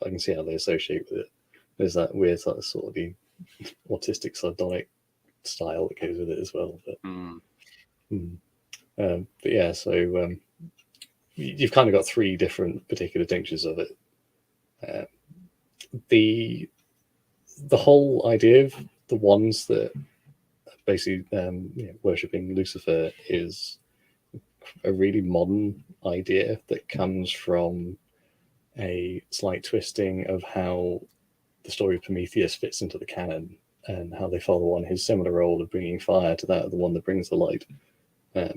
I can see how they associate with it. There's that weird sort of the autistic sardonic style that goes with it as well. But yeah, so you've kind of got three different particular tinctures of it. The whole idea of the ones that are basically worshipping Lucifer is a really modern idea that comes from a slight twisting of how the story of Prometheus fits into the canon, and how they follow on his similar role of bringing fire to that of the one that brings the light. But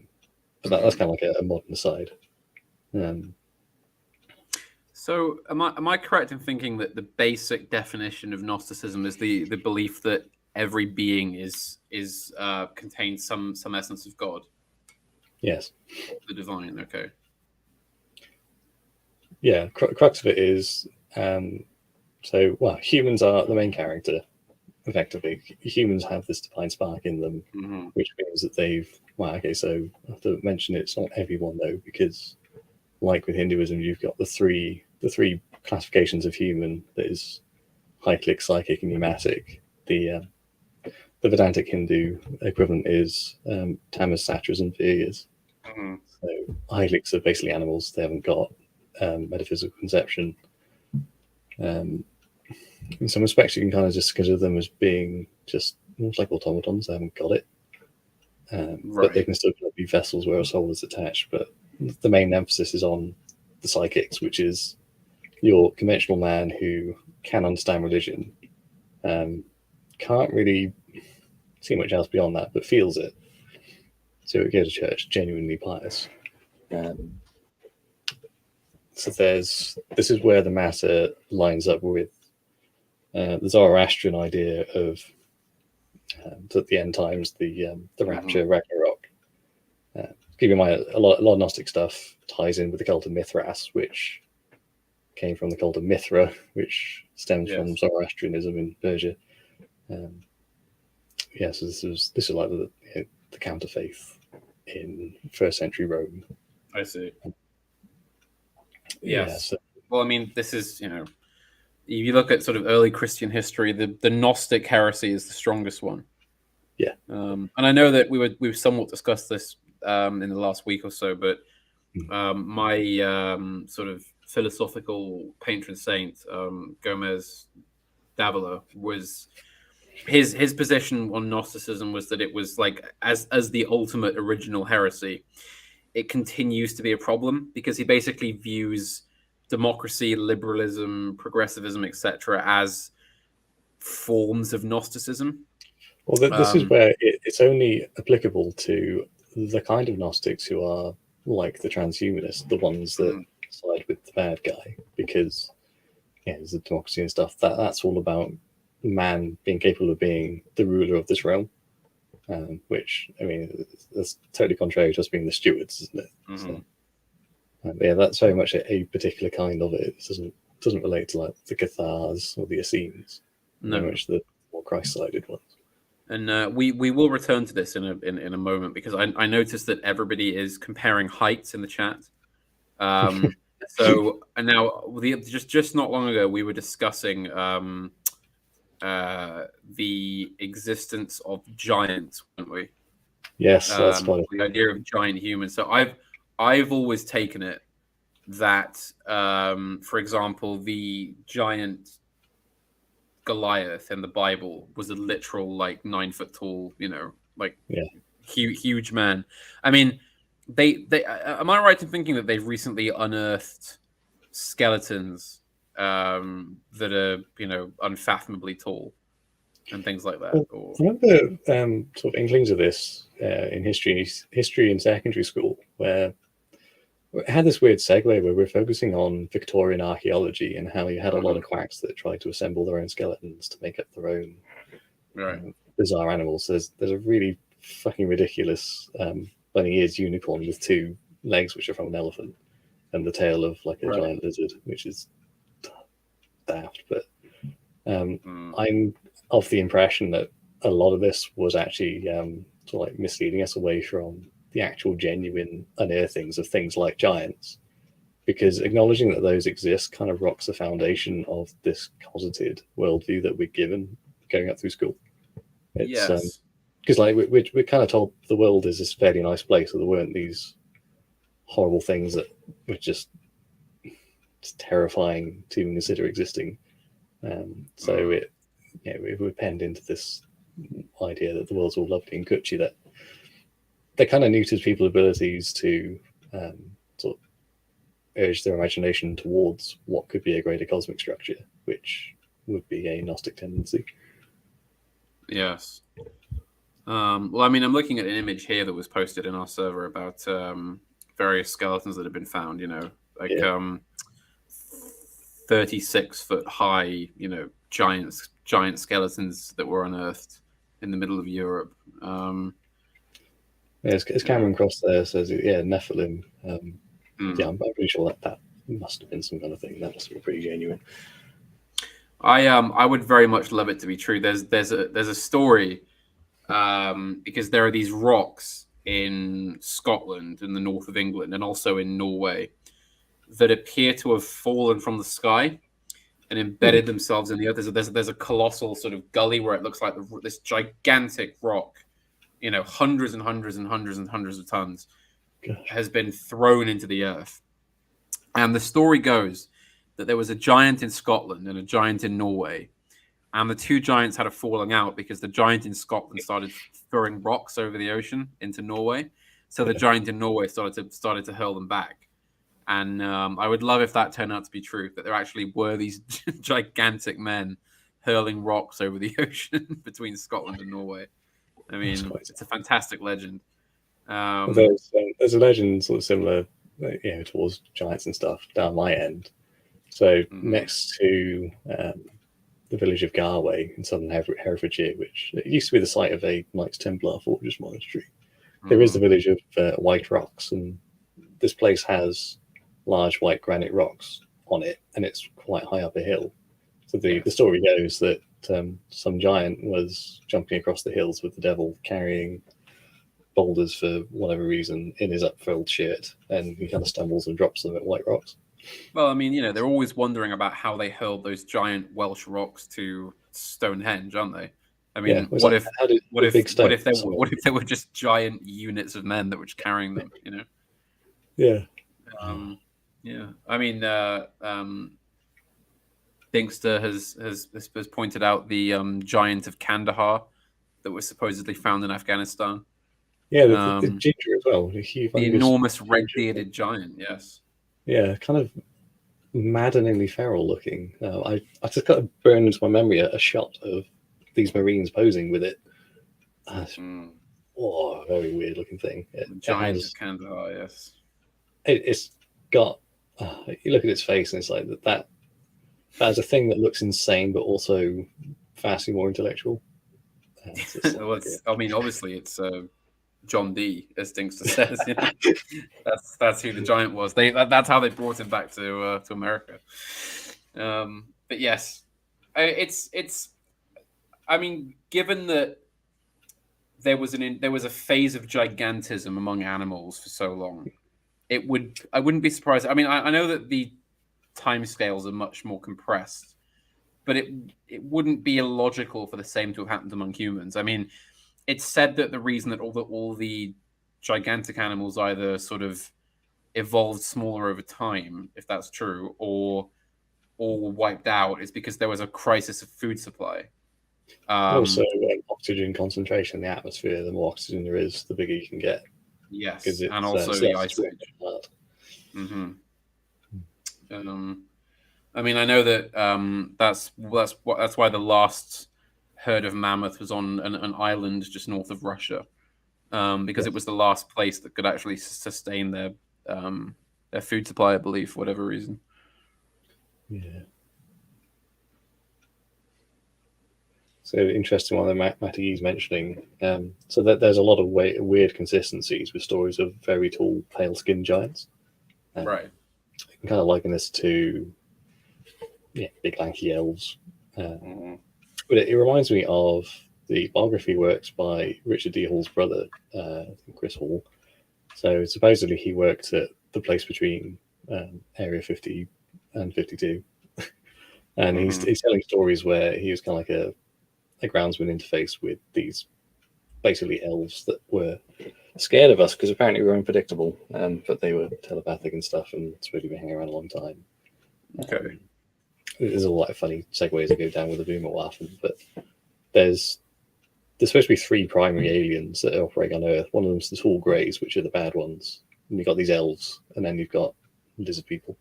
that's kind of like a modern aside. So am I correct in thinking that the basic definition of Gnosticism is the belief that every being is contains some essence of God? Yes. The divine, okay. Yeah, crux of it is humans are the main character, effectively. Humans have this divine spark in them, which means that they've so I have to mention it's not everyone though, because like with Hinduism, you've got the three classifications of human, that is Cyclic, psychic, and pneumatic. The Vedantic Hindu equivalent is Tamas, Sattras, and Virgas. So Cyclics are basically animals; they haven't got metaphysical conception. In some respects, you can kind of just consider them as being just almost like automatons; they haven't got it, but they can still be vessels where a soul is attached. But the main emphasis is on the psychics, which is your conventional man who can understand religion, can't really see much else beyond that, but feels it. So we go to church, genuinely pious. So this is where the matter lines up with the Zoroastrian idea of at the end times, the rapture, Ragnarok. Keep in mind, a lot of Gnostic stuff ties in with the cult of Mithras, which came from the cult of Mithra, which stems from Zoroastrianism in Persia. So this is like the counterfaith in first century Rome. I see. Yes. Well, I mean, this is, if you look at sort of early Christian history, the Gnostic heresy is the strongest one. Yeah. And I know that we've somewhat discussed this in the last week or so, but my sort of philosophical patron saint, Gomez Davila, was his position on Gnosticism was that it was like as the ultimate original heresy. It continues to be a problem because he basically views democracy, liberalism, progressivism, etc., as forms of Gnosticism. Well, this is where it's only applicable to the kind of Gnostics who are like the transhumanists, the ones that side with the bad guy, because there's the democracy and stuff. That's all about man being capable of being the ruler of this realm. Which, I mean, that's totally contrary to us being the stewards, isn't it? So, that's very much a particular kind of it. It doesn't relate to like the Cathars or the Essenes. No, very much the more Christ-sided ones. And we will return to this in a moment, because I noticed that everybody is comparing heights in the chat. So and now just not long ago we were discussing the existence of giants, weren't we? Yes, that's funny. The idea of giant humans. So I've always taken it that, for example, the giant Goliath in the Bible was a literal 9 foot tall, huge man. I mean, they am I right in thinking that they've recently unearthed skeletons that are unfathomably tall and things like that? Well, I remember sort of inklings of this in history in secondary school, where it had this weird segue where we're focusing on Victorian archaeology and how you had a lot of quacks that tried to assemble their own skeletons to make up their own bizarre animals. There's a really fucking ridiculous bunny ears unicorn with 2 legs which are from an elephant and the tail of like a giant lizard, which is daft. But I'm of the impression that a lot of this was actually sort of misleading us away from the actual genuine unearthings of things like giants, because acknowledging that those exist kind of rocks the foundation of this closeted worldview that we're given going up through school. It's because we're kind of told the world is this fairly nice place, so there weren't these horrible things that were just terrifying to even consider existing. So we're penned into this idea that the world's all lovely and cushy, that kind of neuters people's abilities to sort of urge their imagination towards what could be a greater cosmic structure, which would be a Gnostic tendency. Yes. Well, I mean, I'm looking at an image here that was posted in our server about various skeletons that have been found. 36-foot high, giant skeletons that were unearthed in the middle of Europe. As Cameron Cross there says, Nephilim. Yeah, I'm pretty sure that must have been some kind of thing. That must have been pretty genuine. I would very much love it to be true. There's a story because there are these rocks in Scotland, in the north of England, and also in Norway that appear to have fallen from the sky and embedded themselves in the earth. There's a colossal sort of gully where it looks like this gigantic rock, hundreds and hundreds and hundreds and hundreds of tons, has been thrown into the earth. And the story goes that there was a giant in Scotland and a giant in Norway, and the two giants had a falling out because the giant in Scotland started throwing rocks over the ocean into Norway. So the giant in Norway started to hurl them back. And I would love if that turned out to be true, that there actually were these gigantic men hurling rocks over the ocean between Scotland and Norway. I mean, it's a fantastic legend. There's a legend sort of similar, towards giants and stuff down my end. So next to the village of Garway in southern Herefordshire, which it used to be the site of a Knights Templar fortress monastery, there is the village of White Rocks, and this place has large white granite rocks on it, and it's quite high up a hill. So the story goes that some giant was jumping across the hills with the devil, carrying boulders for whatever reason in his upfilled shirt, and he kind of stumbles and drops them at White Rocks. Well, I mean, they're always wondering about how they hurled those giant Welsh rocks to Stonehenge, aren't they? I mean, what if they were just giant units of men that were just carrying them? Yeah. Yeah. I mean, Dinkster has pointed out the giant of Kandahar that was supposedly found in Afghanistan. Yeah, the ginger as well. The enormous red-bearded giant, yes. Yeah, kind of maddeningly feral looking. I just got burned into my memory a shot of these Marines posing with it. Oh, very weird looking thing. Giant of Kandahar, yes. It's got. You look at its face, and it's like that is a thing that looks insane, but also vastly more intellectual. I mean, obviously, it's John D, as Dinkster says. That's who the giant was. That's how they brought him back to America. But yes, it's. I mean, given that there was a phase of gigantism among animals for so long, I wouldn't be surprised. I mean, I know that the timescales are much more compressed, but it wouldn't be illogical for the same to have happened among humans. I mean, it's said that the reason that all the gigantic animals either sort of evolved smaller over time, if that's true, or wiped out, is because there was a crisis of food supply. Also, oxygen concentration in the atmosphere. The more oxygen there is, the bigger you can get. Yes, and also the ice age. I mean, I know that that's why the last herd of mammoth was on an island just north of Russia, because it was the last place that could actually sustain their food supply, I believe, for whatever reason. Yeah. So interesting one that Matty's mentioning. So that there's a lot of weird consistencies with stories of very tall, pale-skinned giants. Right. You can kind of liken this to big lanky elves. But it reminds me of the biography works by Richard D. Hall's brother, Chris Hall. So supposedly he worked at the place between Area 50 and 52. And he's telling stories where he was kind of like a groundsman interface with these basically elves that were scared of us because apparently we were unpredictable, but they were telepathic and stuff, and it's really been hanging around a long time. Okay. There's all like funny segues that go down with the boomer laughing, but there's there's supposed to be 3 primary aliens that operate on Earth. One of them's the tall greys, which are the bad ones. And you've got these elves, and then you've got lizard people.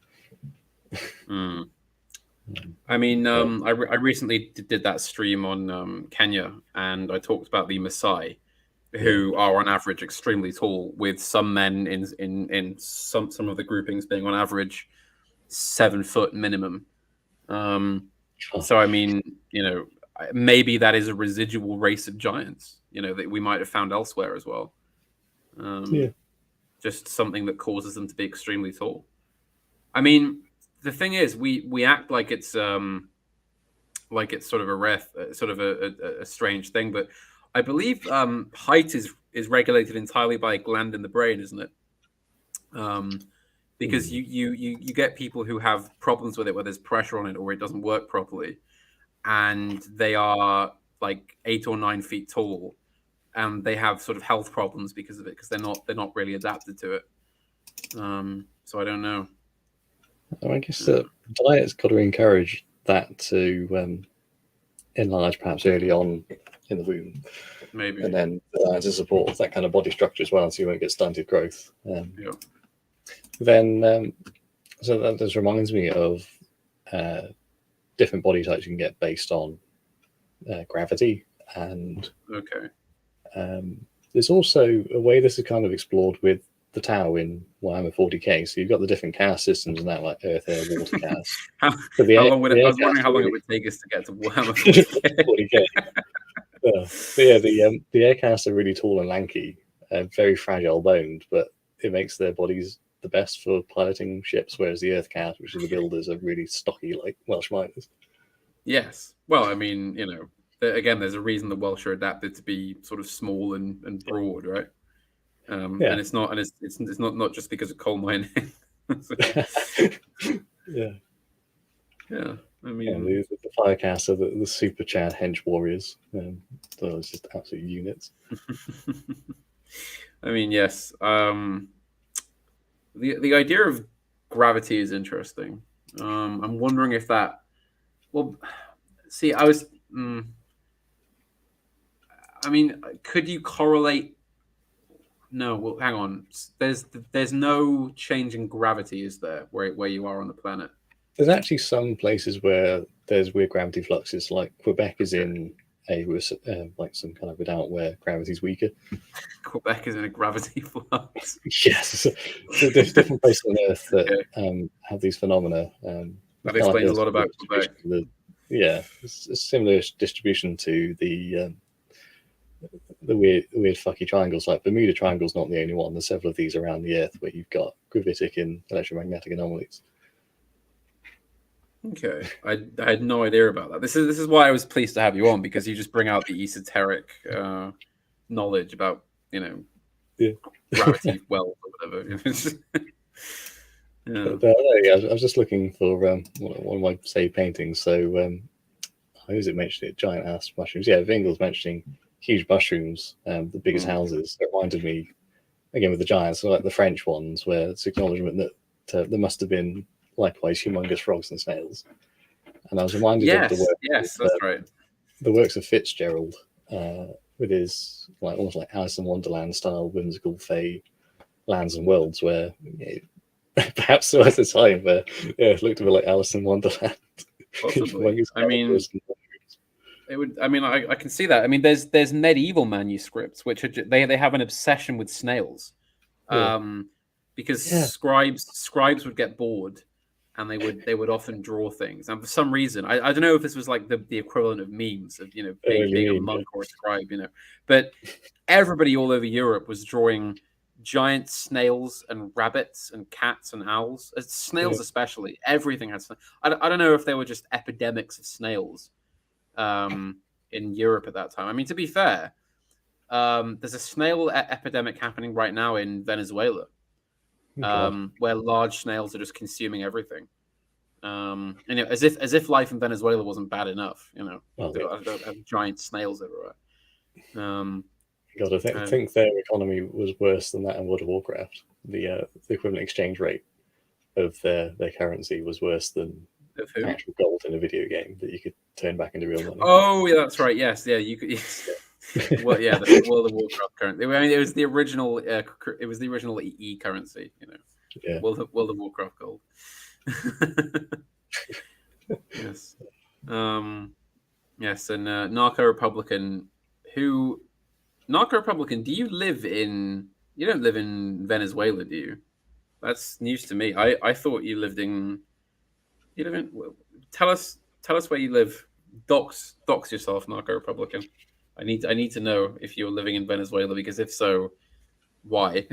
I mean, I recently did that stream on Kenya, and I talked about the Maasai, who are on average extremely tall, with some men in some of the groupings being on average 7 foot minimum. So I mean, maybe that is a residual race of giants, that we might have found elsewhere as well. Just something that causes them to be extremely tall. I mean, the thing is, we act like it's sort of a strange thing, but I believe height is regulated entirely by a gland in the brain, isn't it? Because you get people who have problems with it, where there's pressure on it or it doesn't work properly, and they are like 8 or 9 feet tall, and they have sort of health problems because of it, because they're not really adapted to it. So I don't know. I guess the diet's got to encourage that to enlarge perhaps early on in the womb. Maybe. And then to support that kind of body structure as well, so you won't get stunted growth. Then, so that just reminds me of different body types you can get based on gravity. And there's also a way this is kind of explored with the Tau in Warhammer 40k. So you've got the different caste systems and that, like Earth, Air, Water caste. I was wondering how long it would take us to get to Warhammer 40k. The air castes are really tall and lanky, very fragile boned, but it makes their bodies the best for piloting ships, whereas the earth caste, which are the builders, are really stocky like Welsh miners. Yes. Well, I mean, again, there's a reason the Welsh are adapted to be sort of small and broad, right? And it's not just because of coal mining. I mean, the fire casts are the Superchats hench warriors. Those just absolute units. I mean, yes. The idea of gravity is interesting. I'm wondering if that. Well, see, I was. I mean, could you correlate? No, well, hang on. There's no change in gravity, is there, where you are on the planet? There's actually some places where there's weird gravity fluxes, like Quebec is in like some kind of redoubt where gravity's weaker. Quebec is in a gravity flux. Yes, so there's different places on Earth that have these phenomena. That explains a lot about Quebec. It's a similar distribution to the weird fucky triangles. Like Bermuda Triangle's not the only one. There's several of these around the Earth where you've got gravitic and electromagnetic anomalies. Okay, I had no idea about that. This is why I was pleased to have you on, because you just bring out the esoteric knowledge about gravity wells or whatever. I was just looking for one of my saved paintings. So who is it mentioning it? Giant ass mushrooms. Yeah, Vingel's mentioning huge mushrooms, the biggest houses. It reminded me again with the giants, like the French ones, where it's acknowledgement that there must have been likewise humongous frogs and snails. And I was reminded of the work. Yes, that's right. The works of Fitzgerald with his almost like Alice in Wonderland style whimsical fey lands and worlds, where perhaps there was a time where it looked a bit like Alice in Wonderland. Possibly. I mean, it would. I mean, I can see that. I mean, there's medieval manuscripts which are they have an obsession with snails, because scribes would get bored, and they would often draw things. And for some reason, I don't know if this was like the equivalent of memes of being a monk or a scribe, but everybody all over Europe was drawing giant snails and rabbits and cats and owls. Snails especially. Everything had. I don't know if there were just epidemics of snails in Europe at that time. I mean, to be fair, there's a snail epidemic happening right now in Venezuela, where large snails are just consuming everything. As if life in Venezuela wasn't bad enough. Have giant snails everywhere. God, I think their economy was worse than that in World of Warcraft. The equivalent exchange rate of their currency was worse than actual gold in a video game that you could turn back into real money. Oh, yeah, that's right. Yes, yeah, you could. Well, yeah, the World of Warcraft currency. I mean, it was the original. It was the original EE currency. Yeah. World of Warcraft gold. Yes. Yes, and Narco Republican. Narco Republican? Do you live in? You don't live in Venezuela, do you? That's news to me. I thought you lived in. You live in. Tell us where you live. Dox yourself, Narco Republican. I need to know if you're living in Venezuela, because if so, why?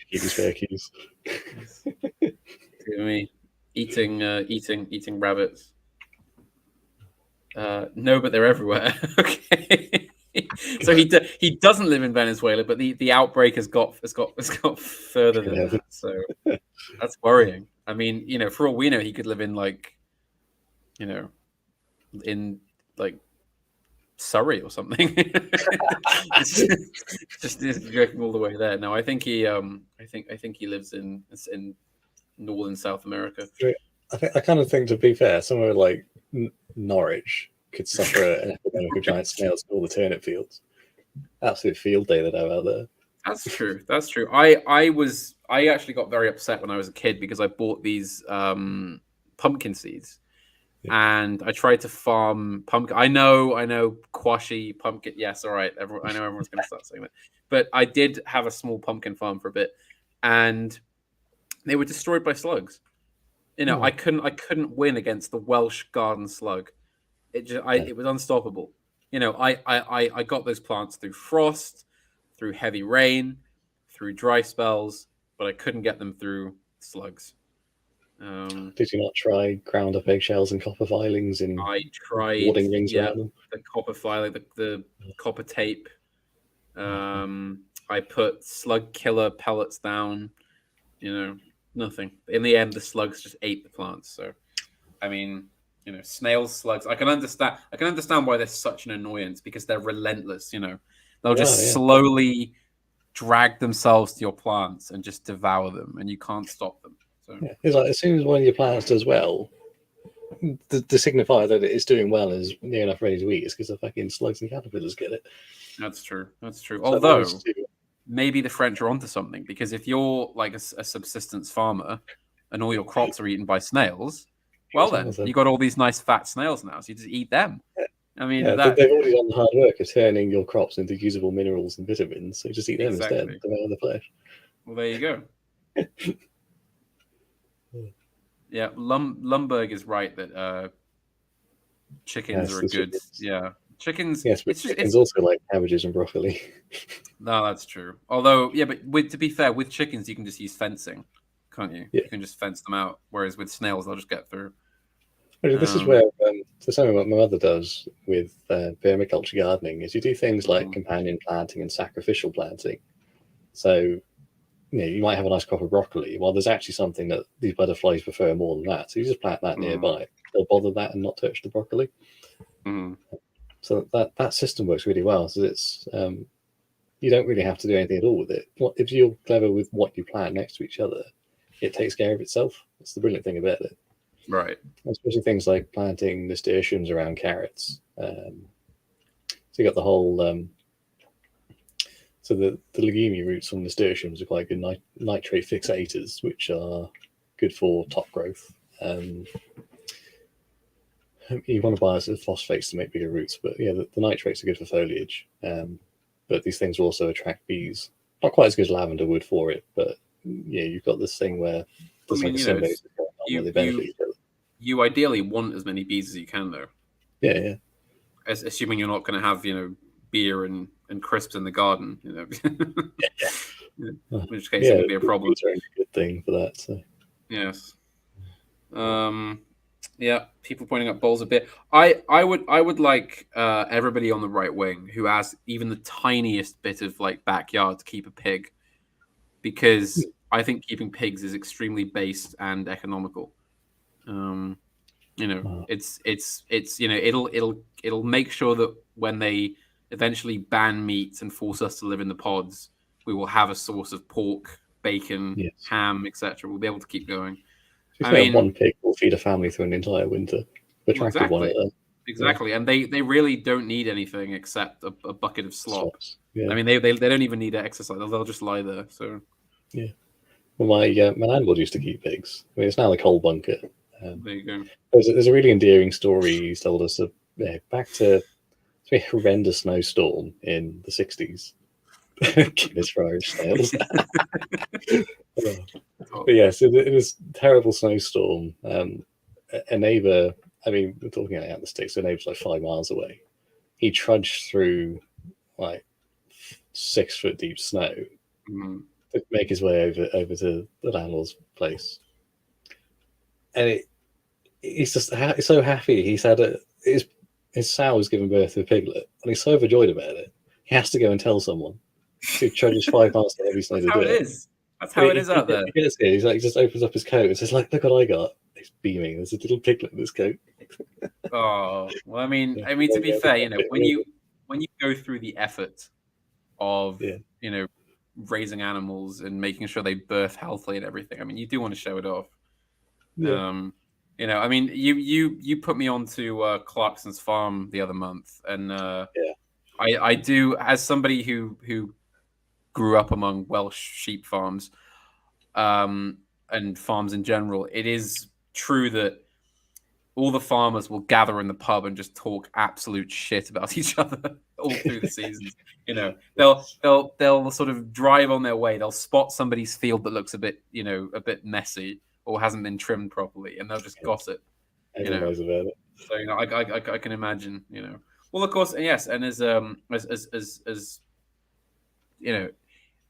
Keep his fair keys. Me eating rabbits. No, but they're everywhere. Okay. So he doesn't live in Venezuela, but the outbreak has got further than that. So that's worrying. I mean, for all we know, he could live in in like Surrey or something. just joking all the way there. No, I think he lives in northern South America. I kind of think, to be fair, somewhere like Norwich could suffer an epidemic of giant snails in all the turnip fields. Absolute field day that are out there. That's true. I actually got very upset when I was a kid because I bought these pumpkin seeds. Yeah. And I tried to farm pumpkin. I know, quashy pumpkin. Yes, all right. I know everyone's going to start saying that. But I did have a small pumpkin farm for a bit, and they were destroyed by slugs. I couldn't win against the Welsh garden slug. It was unstoppable. I got those plants through frost, through heavy rain, through dry spells, but I couldn't get them through slugs. Did you not try ground up eggshells and copper filings in warding rings around them? The copper filing, the copper tape. I put slug killer pellets down. Nothing. In the end, the slugs just ate the plants. So, I mean, snails, slugs. I can understand why they're such an annoyance, because they're relentless. They'll just slowly drag themselves to your plants and just devour them, and you can't stop them. So. Yeah. It's like, as soon as one of your plants does well, the signifier that it's doing well is near enough ready to eat is because the fucking slugs and caterpillars get it. That's true. So although maybe the French are onto something, because if you're like a subsistence farmer and all your crops are eaten by snails, well then you got all these nice fat snails now, so you just eat them. Yeah. I mean, they've already done the hard work of turning your crops into usable minerals and vitamins, so just eat them instead. Devour the flesh. Well, there you go. Yeah, Lumberg is right that chickens are good. Yeah, chickens. Yes, but chickens also like cabbages and broccoli. No, that's true. Although, yeah, but to be fair, with chickens you can just use fencing, can't you? Yeah. You can just fence them out. Whereas with snails, they'll just get through. This is where something what my mother does with vermiculture gardening is you do things like companion planting and sacrificial planting. So, you might have a nice crop of broccoli. Well, there's actually something that these butterflies prefer more than that. So you just plant that nearby. They'll bother that and not touch the broccoli. So that system works really well. So it's you don't really have to do anything at all with it. If you're clever with what you plant next to each other, it takes care of itself. That's the brilliant thing about it. Right. Especially things like planting nasturtiums around carrots. So you got the whole... So the legume roots from nasturtiums are quite good nitrate fixators, which are good for top growth. You want to buy phosphates to make bigger roots, but yeah, the nitrates are good for foliage. But these things will also attract bees. Not quite as good as lavender would for it, but yeah, you've got this thing where there's like a symbiosis going on where they benefit each other. You ideally want as many bees as you can, though. Yeah. Assuming you're not going to have beer and crisps in the garden, in which case it would be a problem. It's a good thing for that. So. Yes. Yeah, people pointing up bowls of beer. I would like everybody on the right wing who has even the tiniest bit of like backyard to keep a pig, because I think keeping pigs is extremely based and economical. It'll make sure that when they eventually ban meat and force us to live in the pods, we will have a source of pork, bacon, ham, etc. We'll be able to keep going. One pig will feed a family through an entire winter. One of them. Exactly, and they really don't need anything except a bucket of slop. Yeah. I mean, they don't even need to exercise; they'll just lie there. So yeah. Well, my landlord used to keep pigs. I mean, it's now like coal bunker. there you go. There's a really endearing story he's told us of, back to a horrendous snowstorm in the 60s. Guinness for Irish snails. But yes, it was a terrible snowstorm. A neighbour, I mean, we're talking out the sticks, so a neighbour's like 5 miles away. He trudged through like 6 foot deep snow to make his way over to the landlord's place. And he's just so happy. He's had his sow has given birth to a piglet, and he's so overjoyed about it. He has to go and tell someone. He trudges 5 miles to every snow to do it. That's how it is out there. He just opens up his coat and says, "Look what I got." He's beaming. There's a little piglet in his coat. Oh well, I mean, to be fair, when you go through the effort of raising animals and making sure they birth healthily and everything, I mean, you do want to show it off. Yeah. I mean, you put me onto Clarkson's farm the other month, and I do, as somebody who grew up among Welsh sheep farms, and farms in general, it is true that all the farmers will gather in the pub and just talk absolute shit about each other all through the seasons. They'll sort of drive on their way. They'll spot somebody's field that looks a bit messy or hasn't been trimmed properly, and they'll just gossip. Everyone knows about it. So I can imagine. Well, of course, yes, and as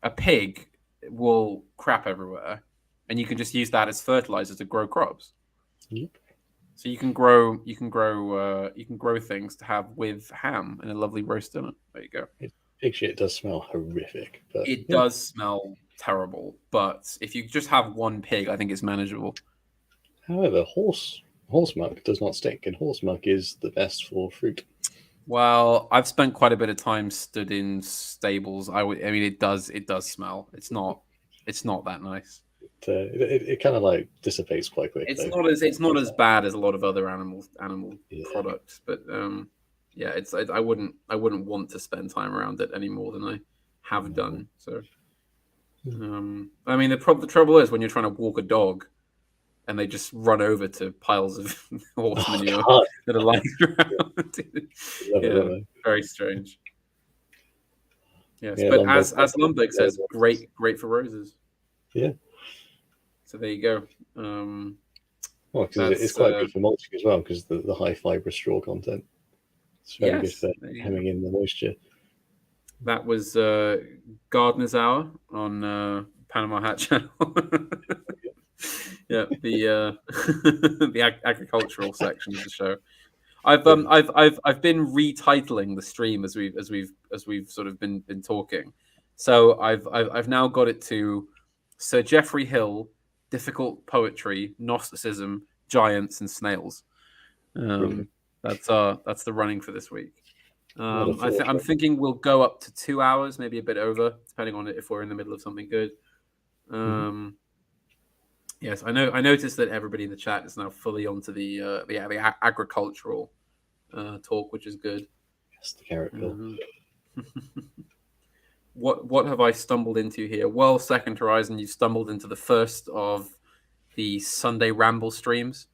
a pig will crap everywhere, and you can just use that as fertilizer to grow crops. Yep. So you can grow things to have with ham and a lovely roast dinner. There you go. Pig shit does smell horrific. But it does smell terrible, but if you just have one pig, I think it's manageable. However, horse muck does not stink, and horse muck is the best for fruit. Well, I've spent quite a bit of time stood in stables. I mean, it does smell. It's not that nice. It kind of like dissipates quite quickly. It's not as bad as a lot of other animal products, but I wouldn't want to spend time around it any more than I have done. So, I mean, the trouble is when you're trying to walk a dog, and they just run over to piles of horse manure that are lying around. Very strange. Yes, but as Lundberg says, great for roses. Yeah. So there you go. Well, because it's quite good for mulching as well, because the high fibrous straw content. It's very good for hemming in the moisture. That was Gardener's Hour on Panama Hat Channel. Yeah, the agricultural section of the show. I've been retitling the stream as we've sort of been talking. So I've now got it to Sir Geoffrey Hill, difficult poetry, Gnosticism, giants, and snails. That's the running for this week. I'm thinking we'll go up to 2 hours, maybe a bit over, depending on it if we're in the middle of something good. Yes, I know. I noticed that everybody in the chat is now fully onto the agricultural talk, which is good. Yes, the carrot pill. What have I stumbled into here? Well, Second Horizon, you stumbled into the first of the Sunday Ramble streams,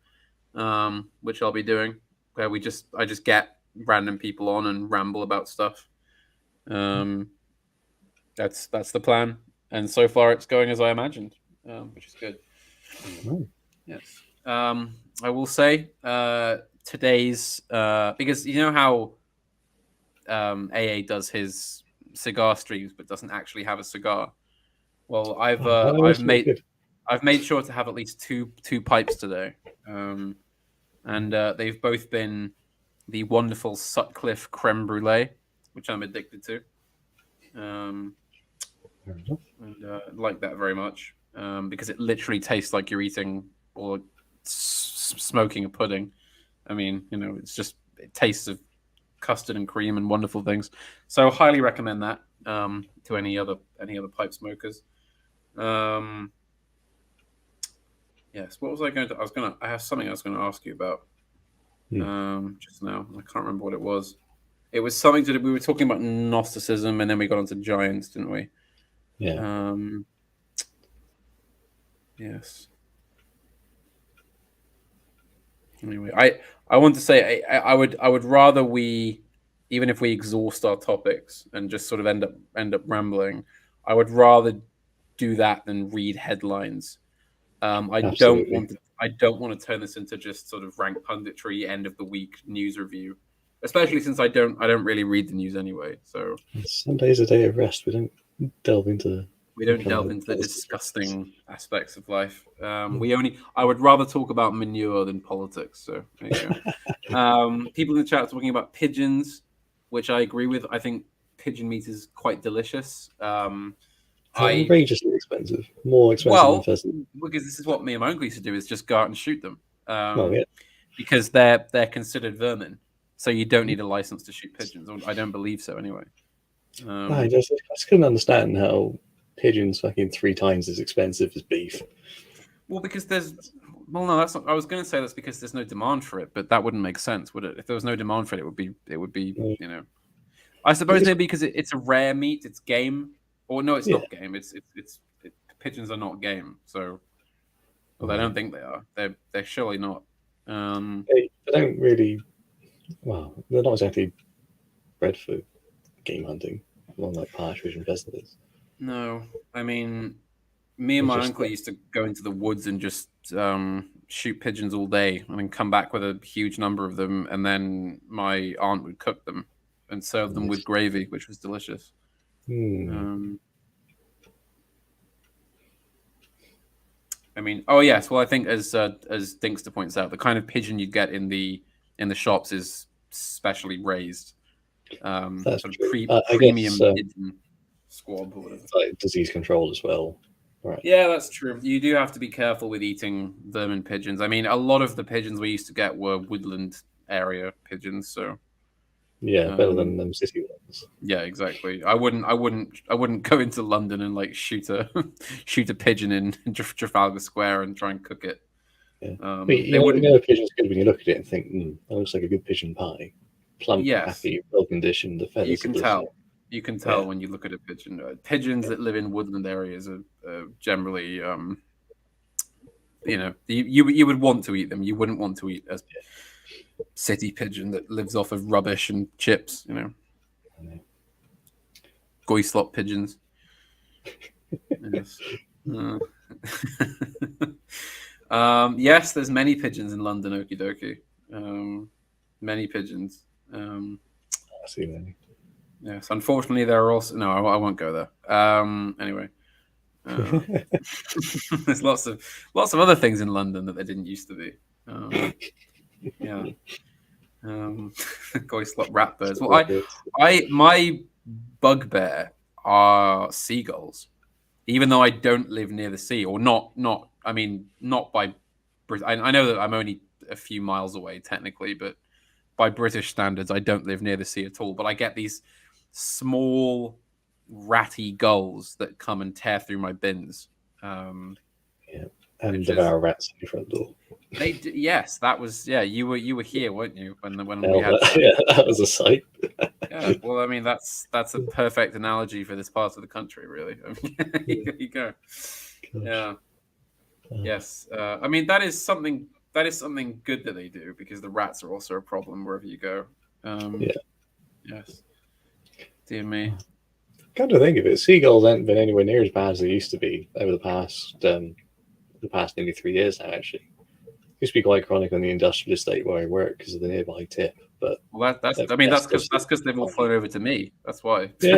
which I'll be doing, where I just get random people on and ramble about stuff. That's the plan, and so far it's going as I imagined, which is good. Yes. I will say today's because you know how AA does his cigar streams but doesn't actually have a cigar. Well, I've made sure to have at least two pipes today, and they've both been the wonderful Sutcliffe creme brulee, which I'm addicted to, and like that very much. Because it literally tastes like you're eating or smoking a pudding. I mean, it tastes of custard and cream and wonderful things. So highly recommend that to any other pipe smokers. Yes, what was I going to? I have something I was going to ask you about. just now. I can't remember what it was. It was something to do. We were talking about Gnosticism, and then we got onto giants, didn't we? Yeah. Yes. Anyway, I want to say I would rather we, even if we exhaust our topics and just sort of end up rambling, I would rather do that than read headlines. I don't want to turn this into just sort of rank punditry, end of the week news review, especially since I don't really read the news anyway. So Sunday's a day of rest. We don't delve into the disgusting aspects of life. I would rather talk about manure than politics. So there you go. People in the chat are talking about pigeons, which I agree with. I think pigeon meat is quite delicious. Outrageously expensive, more expensive than pheasant. Because this is what me and my uncle used to do: is just go out and shoot them. Yeah. Because they're considered vermin, so you don't need a license to shoot pigeons. I don't believe so, anyway. I just couldn't understand how pigeons fucking 3 times as expensive as beef. Well, because no, that's not. I was going to say that's because there's no demand for it, but that wouldn't make sense, would it? If there was no demand for it, it would be, I suppose maybe because it's a rare meat, it's game, or no, it's not game. It's pigeons are not game, so. Well, I don't think they are. They're surely not. They don't really. Well, they're not exactly bred for game hunting, along like partridge and pheasant is. No, I mean, me and my uncle used to go into the woods and just shoot pigeons all day, and then come back with a huge number of them, and then my aunt would cook them and serve them with gravy, which was delicious. I mean, oh yes. Well, I think as Dinkster points out, the kind of pigeon you get in the shops is specially raised, sort of premium pigeon squab or whatever. Like disease control as well. Right. Yeah, that's true. You do have to be careful with eating vermin pigeons. I mean, a lot of the pigeons we used to get were woodland area pigeons, so. Yeah, better than them city ones. Yeah, exactly. I wouldn't go into London and like shoot a pigeon in Trafalgar Square and try and cook it. Yeah. A pigeon's good when you look at it and think, that looks like a good pigeon pie. Plump, happy, well conditioned. The feathers. You can tell. You can tell when you look at a pigeon. Pigeons that live in woodland areas are generally, you would want to eat them. You wouldn't want to eat a city pigeon that lives off of rubbish and chips, Goislop pigeons. Yes. Yes, there's many pigeons in London, okie dokie. Many pigeons. I see many. Yes, unfortunately, there are also... No, I won't go there. Anyway. There's lots of other things in London that there didn't used to be. Yeah. Goislop ratbirds. Well, my bugbear are seagulls, even though I don't live near the sea, or not by. I know that I'm only a few miles away technically, but by British standards, I don't live near the sea at all. But I get these small, ratty gulls that come and tear through my bins. And devour rats in your front door. Yes, that was you were here, weren't you? When we had that was a sight. Yeah, well, I mean that's a perfect analogy for this part of the country, really. I mean, here you go. Gosh. Yeah. Yes. I mean that is something good that they do, because the rats are also a problem wherever you go. Yes. Dear me. Come to think of it, seagulls haven't been anywhere near as bad as they used to be over the past nearly 3 years now, actually. It used to be quite chronic on the industrial estate where I work because of the nearby tip. But that's because they've all flown over to me. That's why. Yeah,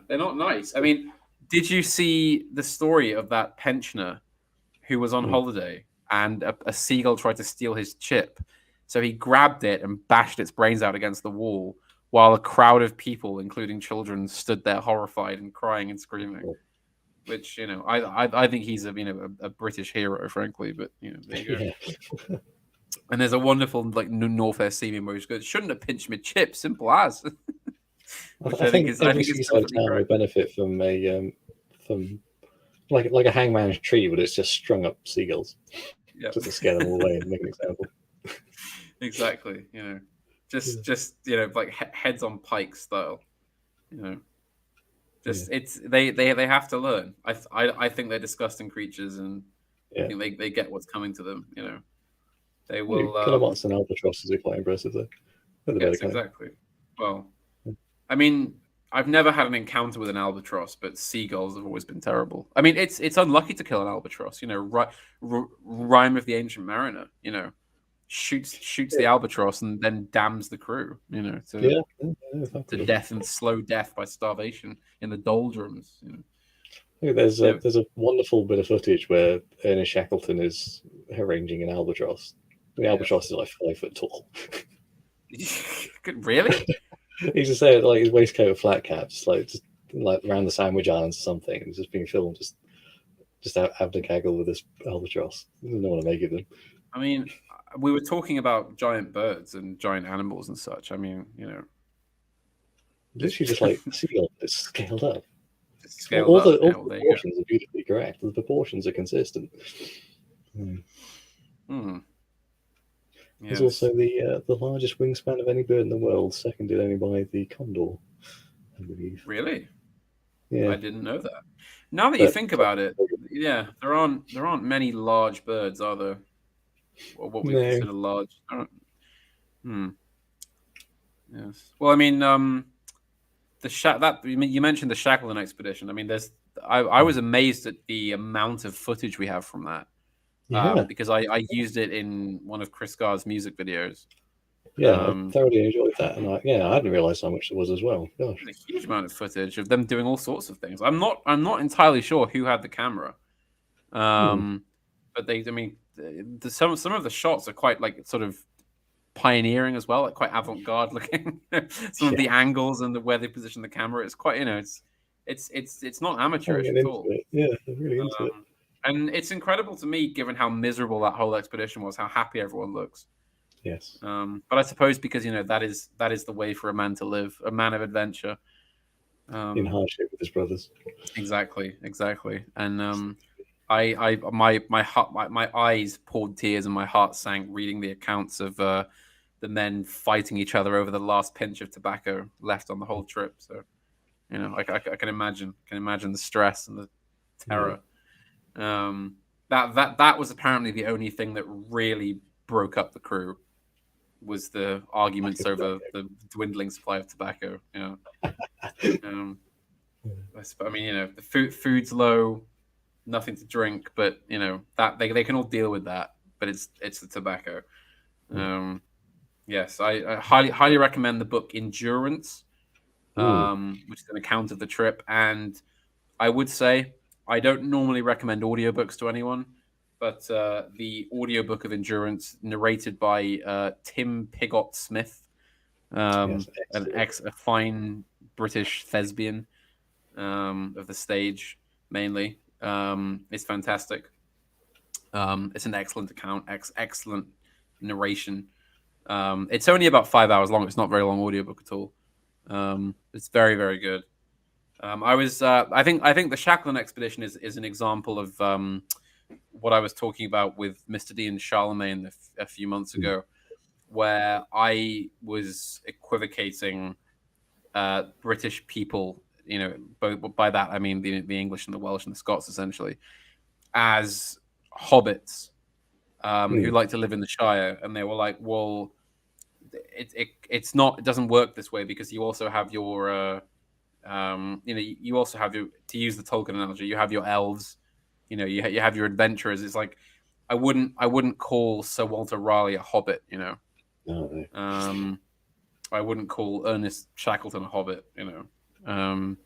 they're not nice. I mean, did you see the story of that pensioner who was on holiday and a seagull tried to steal his chip? So he grabbed it and bashed its brains out against the wall while a crowd of people, including children, stood there horrified and crying and screaming. Which, I think he's a British hero, frankly, but there you go. And there's a wonderful North Air Seaman where he goes, "Shouldn't have pinched my chip, simple as." Which I think seaside town would benefit from from like a hangman's tree, but it's just strung up seagulls. Just to scare them all away and make an example. Exactly. Just like heads on pike style. Just it's they have to learn. I think they're disgusting creatures, and I think they get what's coming to them. They will. Guillemots and albatrosses are quite impressive, though. Yes, exactly. Well, I mean, I've never had an encounter with an albatross, but seagulls have always been terrible. I mean, it's unlucky to kill an albatross. Rhyme of the Ancient Mariner. Shoots the albatross and then damns the crew. To death and slow death by starvation in the doldrums. There's a wonderful bit of footage where Ernest Shackleton is arranging an albatross. The albatross is like 5 foot tall. Really? He's just there, like his waistcoat of flat caps, just around the Sandwich Islands or something. It's just being filmed, just having a gaggle with this albatross. Doesn't know what to make of him. I mean, we were talking about giant birds and giant animals and such. I mean, literally just like seagull, it's scaled up. All the proportions are beautifully correct. The proportions are consistent. There's also the largest wingspan of any bird in the world, seconded only by the condor, I believe. Really? Yeah. I didn't know that. Now that you think about it, yeah, there aren't many large birds, are there? Or what we consider large. Yes. Well, I mean, you mentioned the Shackleton expedition. I mean, I was amazed at the amount of footage we have from that. Because I used it in one of Chris Gard's music videos. Yeah, I thoroughly enjoyed that, and I hadn't realised how much there was as well. Gosh, a huge amount of footage of them doing all sorts of things. I'm not entirely sure who had the camera, but some of the shots are quite like sort of pioneering as well, like quite avant-garde looking. Some of the angles and where they position the camera, it's quite it's not amateurish at all. Yeah, I'm really into it. And it's incredible to me, given how miserable that whole expedition was, how happy everyone looks. Yes. But I suppose because that is the way for a man to live, a man of adventure. In hardship with his brothers. Exactly. And my eyes poured tears and my heart sank reading the accounts of the men fighting each other over the last pinch of tobacco left on the whole trip. So, I can imagine the stress and the terror. That was apparently the only thing that really broke up the crew, was the arguments over the dwindling supply of tobacco. I mean, the food's low, nothing to drink, but that they can all deal with that. But it's the tobacco. Yes, I highly recommend the book Endurance, which is an account of the trip. And I would say I don't normally recommend audiobooks to anyone, but the audiobook of Endurance, narrated by Tim Pigott Smith, a fine British thespian of the stage mainly, is fantastic. It's an excellent account, excellent narration. It's only about 5 hours long. It's not a very long audiobook at all. It's very, very good. I think the Shackleton expedition is an example of what I was talking about with Mr. D and Charlemagne a few months ago, where I was equivocating British people, both by that I mean the English and the Welsh and the Scots, essentially, as hobbits who like to live in the Shire, and they were like, well, it doesn't work this way, because you also have your you also have your, to use the Tolkien analogy, you have your elves, you have your adventurers. It's like I wouldn't call Sir Walter Raleigh a hobbit, No. I wouldn't call Ernest Shackleton a hobbit, kind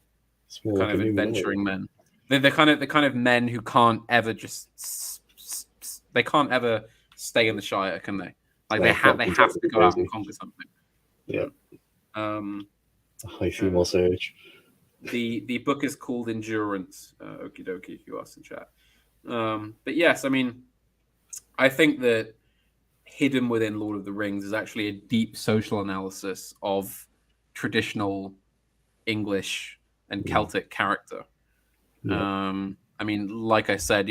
of adventuring men. They're kind of men who can't ever they can't ever stay in the Shire, can they? Like they have to go out and conquer something. Yeah. A high female surge. The book is called Endurance. Okie dokie, if you ask in chat. But yes, I mean, I think that hidden within Lord of the Rings is actually a deep social analysis of traditional English and Celtic character. I mean, like I said,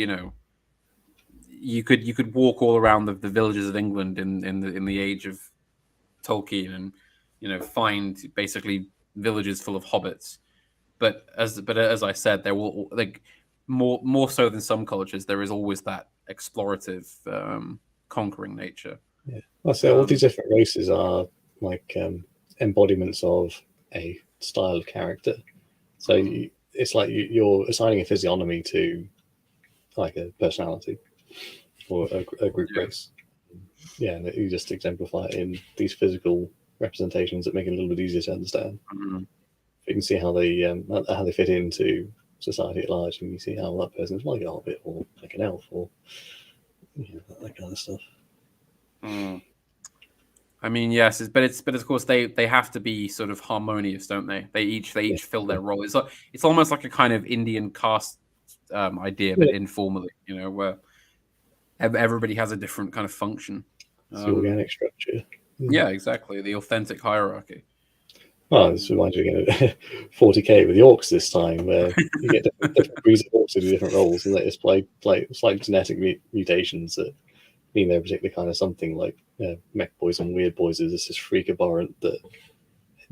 you could walk all around the villages of England in the age of Tolkien, and find basically villages full of hobbits. But as I said, there will, like, more so than some cultures, there is always that explorative, conquering nature. Yeah, I say all these different races are like embodiments of a style of character. So it's like you're assigning a physiognomy to like a personality or a group race. Yeah, and you just exemplify it in these physical representations that make it a little bit easier to understand. You can see how they fit into society at large, and you see how that person's like a hobbit or like an elf or that kind of stuff. I mean, yes, but of course they have to be sort of harmonious, don't they? They each fill their role. It's almost like a kind of Indian caste idea, but informally, where everybody has a different kind of function. It's the organic structure. Yeah, exactly. The authentic hierarchy. Well, this reminds me again of 40k with the orcs this time, where you get different breeds of orcs who do different roles, and they just play slight genetic mutations that mean they're a particular kind of something. Like mech boys and weird boys is this freak abhorrent that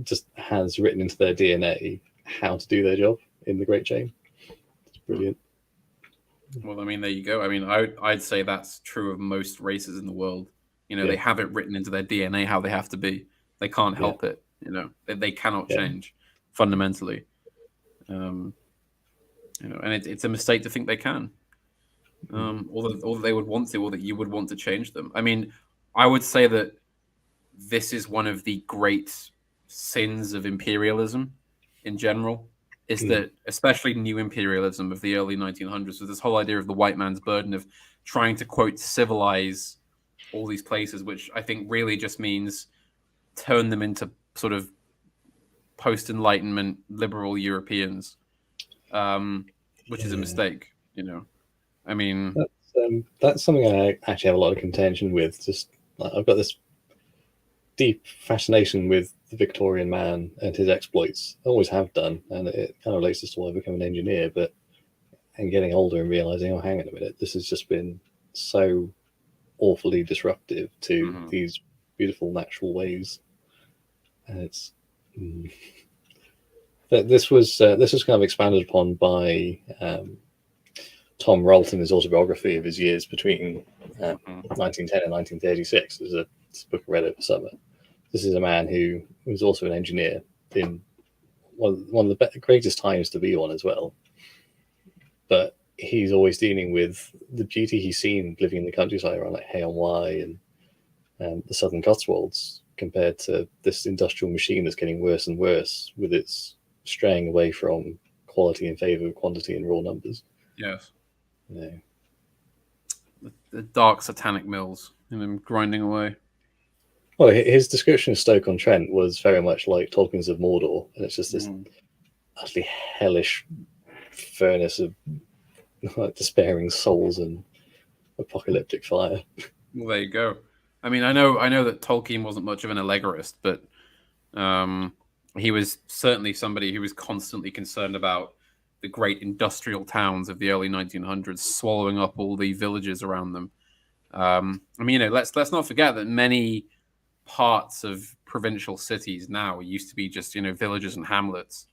just has written into their DNA how to do their job in the Great Chain. It's brilliant. Well, I mean, there you go. I mean, I'd say that's true of most races in the world. They have it written into their DNA how they have to be. They can't help it. They cannot change fundamentally. And it's a mistake to think they can. Or that they would want to, or that you would want to change them. I mean, I would say that this is one of the great sins of imperialism in general, is that, especially new imperialism of the early 1900s, was this whole idea of the white man's burden of trying to, quote, civilize all these places, which I think really just means turn them into sort of post-Enlightenment liberal Europeans, which is a mistake, I mean, that's something I actually have a lot of contention with. Just I've got this deep fascination with the Victorian man and his exploits. I always have done, and it kind of relates as to why I become an engineer. But and getting older and realizing, oh, hang on a minute, this has just been so awfully disruptive to these beautiful natural ways, and it's this was kind of expanded upon by Tom Rolt in his autobiography of his years between 1910 and 1936. There's a book I read over summer. This is a man who was also an engineer in one of the greatest times to be one as well. But he's always dealing with the beauty he's seen living in the countryside around like Hay-on-Wye and the Southern Cotswolds, compared to this industrial machine that's getting worse and worse with its straying away from quality in favor of quantity and raw numbers. Yes. The dark satanic mills and them grinding away. Well, his description of Stoke-on-Trent was very much like Tolkien's of Mordor, and it's just this utterly hellish furnace of despairing souls and apocalyptic fire. Well, there you go. I mean, I know that Tolkien wasn't much of an allegorist, but he was certainly somebody who was constantly concerned about the great industrial towns of the early 1900s swallowing up all the villages around them. I mean, let's not forget that many parts of provincial cities now used to be just villages and hamlets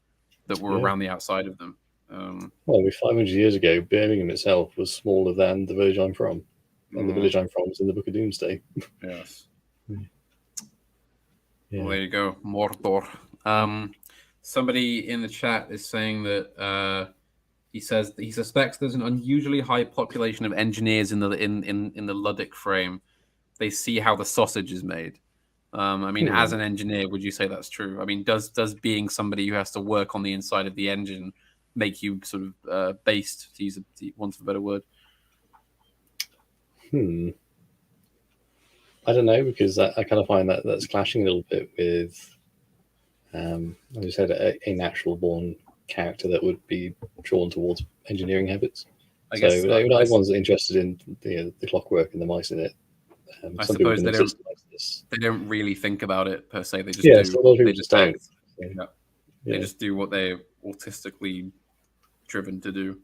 that were around the outside of them. Well, 500 years ago, Birmingham itself was smaller than the village I'm from, and the village I'm from is in the Book of Doomsday. Yes. Well, there you go, Mordor. Somebody in the chat is saying that he says that he suspects there's an unusually high population of engineers in the Ludic frame. They see how the sausage is made. I mean, as an engineer, would you say that's true? I mean, does being somebody who has to work on the inside of the engine make you sort of based, to use want of a better word? I don't know, because I kind of find that's clashing a little bit with, as you said, a natural-born character that would be drawn towards engineering habits. I guess everyone's interested in the clockwork and the mice in it. I suppose they don't really think about it per se. They just do. So a lot of people just don't. They just do what they're autistically driven to do.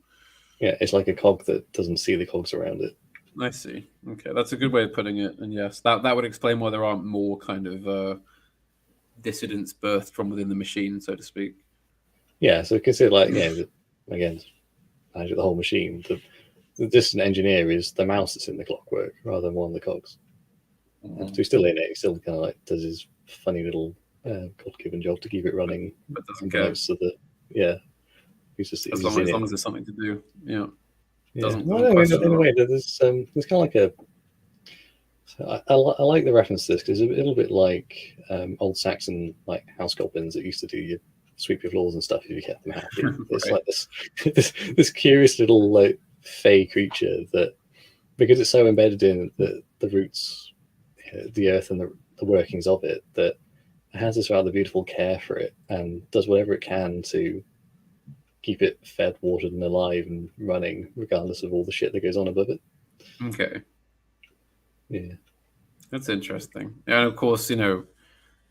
Yeah, it's like a cog that doesn't see the cogs around it. I see. Okay, that's a good way of putting it. And yes, that would explain why there aren't more kind of dissidents birthed from within the machine, so to speak. Yeah, so consider again, manage the whole machine. The distant engineer is the mouse that's in the clockwork rather than one of the cogs. So he's still in it. He still kind of like does his funny little God-given job to keep it running. But doesn't care. So that he's just as long as there's something to do. Yeah. Doesn't in a way, there's kind of like a. I like the reference to this because it's a little bit like old Saxon like house goblins that used to do you sweep your floors and stuff if you kept them happy. It's like this curious little like fey creature that, because it's so embedded in the roots, the earth and the workings of it, that it has this rather beautiful care for it and does whatever it can to keep it fed, watered, and alive and running, regardless of all the shit that goes on above it. Okay. Yeah. That's interesting. And of course, there's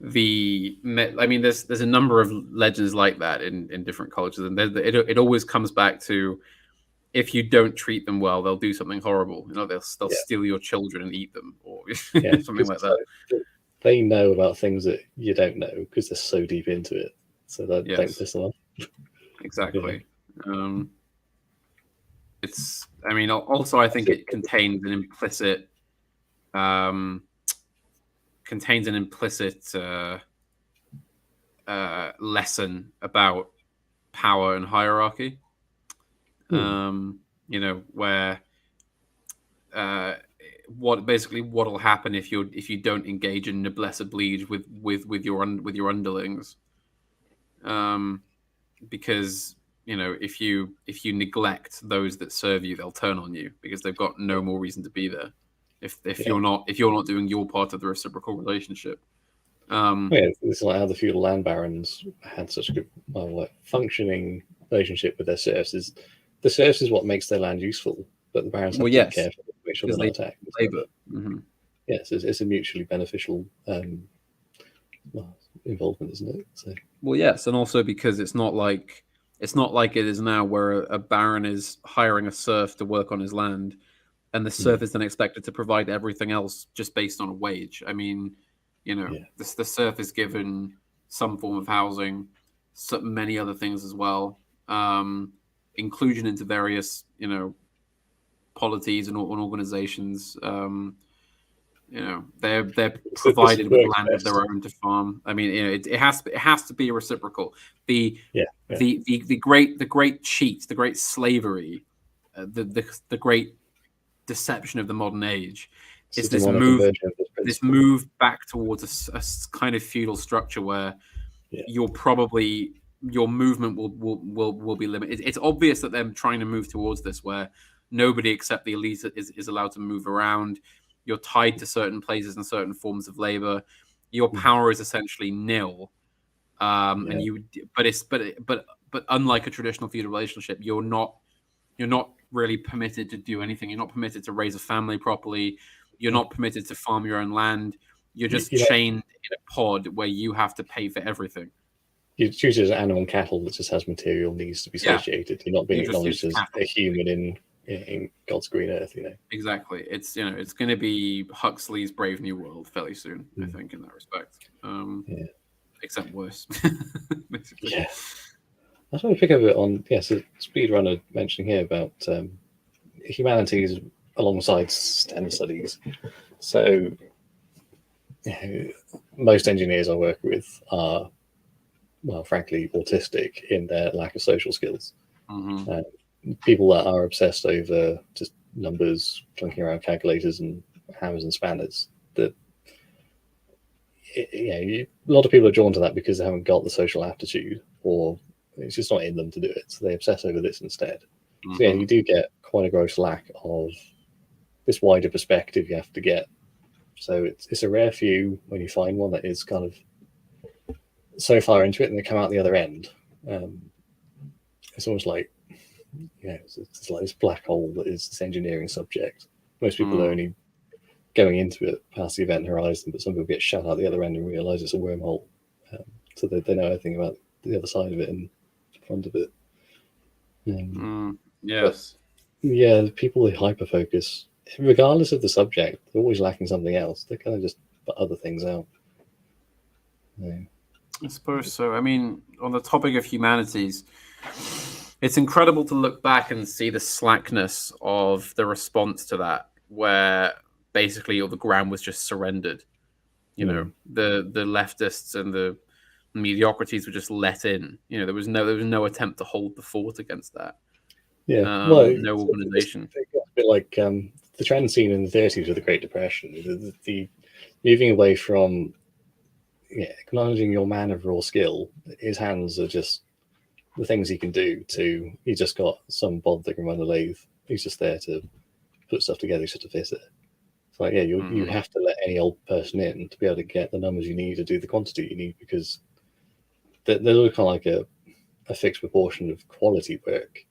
a number of legends like that in different cultures, and it always comes back to, if you don't treat them well, they'll do something horrible. They'll steal your children and eat them, or something like that. They know about things that you don't know because they're so deep into it. So don't piss them off. Exactly. Yeah. Also, I think it contains an implicit lesson about power and hierarchy. Where what'll happen if you don't engage in noblesse oblige with your underlings, because if you neglect those that serve you, they'll turn on you because they've got no more reason to be there. If you're not doing your part of the reciprocal relationship. This is like how the feudal land barons had such a good functioning relationship with their serfs. The serfs is what makes their land useful, but the barons have to be careful to make sure they're not attacked. Labor. Mm-hmm. Yes, it's a mutually beneficial involvement, isn't it? So. Well, yes, and also because it's not like it is now, where a baron is hiring a serf to work on his land, and the serf is then expected to provide everything else just based on a wage. The serf is given some form of housing, many other things as well, inclusion into various polities and organizations. They're provided with land of their own to farm. It has to be reciprocal. The great cheat, the great slavery, the great deception of the modern age is this move back towards a kind of feudal structure where your movement will be limited. It's obvious that they're trying to move towards this, where nobody except the elite is allowed to move around. You're tied to certain places and certain forms of labor. Your power is essentially nil. But unlike a traditional feudal relationship, you're not really permitted to do anything. You're not permitted to raise a family properly. You're not permitted to farm your own land. You're just chained in a pod where you have to pay for everything. You choose as an animal and cattle that just has material needs to be satiated. You're not being acknowledged as a human in God's green earth, Exactly. It's going to be Huxley's Brave New World fairly soon, I think, in that respect. Except worse, basically. Yeah. I just want to pick up a bit on so Speedrunner mentioning here about humanities alongside STEM studies. So most engineers I work with are, well, frankly, autistic in their lack of social skills. People that are obsessed over just numbers, clunking around calculators and hammers and spanners. That a lot of people are drawn to that because they haven't got the social aptitude, or it's just not in them to do it. So they obsess over this instead. So you do get quite a gross lack of this wider perspective you have to get. So it's a rare few when you find one that is kind of so far into it and they come out the other end. It's almost like it's like this black hole that is this engineering subject. Most people are only going into it past the event horizon, but some people get shut out the other end and realize it's a wormhole. So they know everything about the other side of it and the front of it. Yes. The people who hyper focus regardless of the subject, they're always lacking something else. They kind of just put other things out. Yeah. I suppose so. I mean, on the topic of humanities, it's incredible to look back and see the slackness of the response to that, where basically all the ground was just surrendered. You know, the leftists and the mediocrities were just let in. You know, there was no attempt to hold the fort against that. Yeah, no organization. It's a bit like the trend seen in the 30s with the Great Depression, the moving away from acknowledging your man of raw skill. His hands are just the things he can do. He's just got some bod that can run a lathe. He's just there to put stuff together. He's just to fit it. It's like, yeah, you have to let any old person in to be able to get the numbers you need to do the quantity you need, because there's kind of like a fixed proportion of quality work.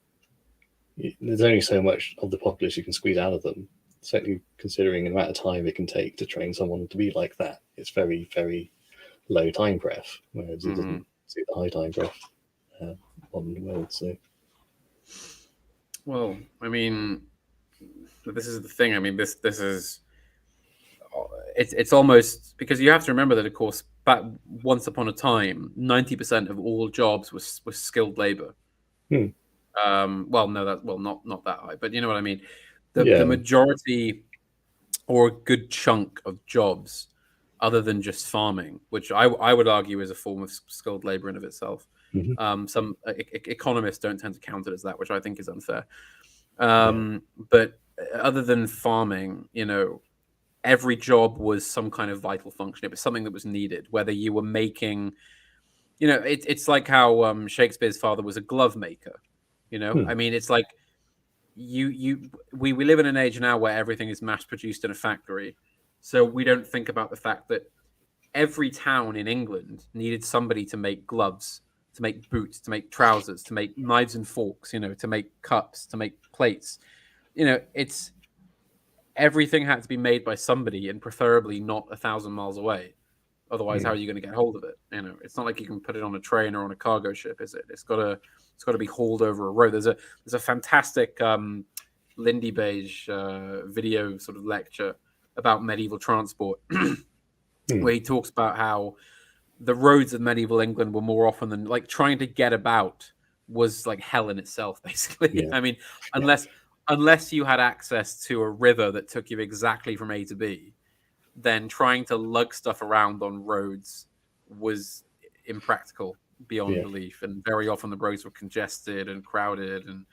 There's only so much of the populace you can squeeze out of them. Certainly, considering the amount of time it can take to train someone to be like that, it's very, very low time pref, whereas it doesn't see the high time pref on the world. So, well, I mean, this is the thing. I mean, this is it's almost, because you have to remember that, of course, back once upon a time, 90% of all jobs was skilled labor. Well, not that high, but you know what I mean. The majority or a good chunk of jobs, other than just farming, which I would argue is a form of skilled labor in of itself. Some economists don't tend to count it as that, which I think is unfair. But other than farming, you know, every job was some kind of vital function. It was something that was needed, whether you were making, you know, it's like how Shakespeare's father was a glove maker. You know, I mean, it's like we live in an age now where everything is mass produced in a factory. So we don't think about the fact that every town in England needed somebody to make gloves, to make boots, to make trousers, to make knives and forks, you know, to make cups, to make plates. You know, it's everything had to be made by somebody, and preferably not 1,000 miles away. Otherwise, how are you going to get hold of it? You know, it's not like you can put it on a train or on a cargo ship, is it? It's got to be hauled over a road. There's a fantastic Lindy Beige video sort of lecture about medieval transport, where he talks about how the roads of medieval England were more often than, like, trying to get about was like hell in itself, basically. I mean, unless you had access to a river that took you exactly from A to B, then trying to lug stuff around on roads was impractical beyond belief. And very often the roads were congested and crowded, and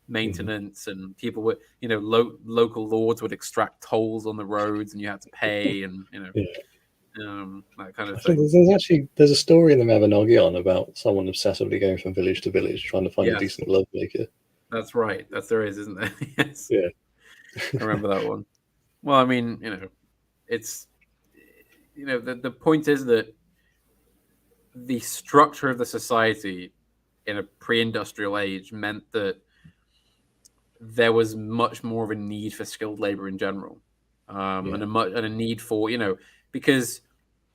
maintenance and people were, you know, local lords would extract tolls on the roads and you had to pay, and, you know, that kind of thing. There's a story in the Mabinogion about someone obsessively going from village to village trying to find a decent glove maker. That's right. There is, isn't there? Yes. Yeah. I remember that one. Well, I mean, you know, it's, you know, the point is that the structure of the society in a pre-industrial age meant that there was much more of a need for skilled labor in general, and a need for, you know, because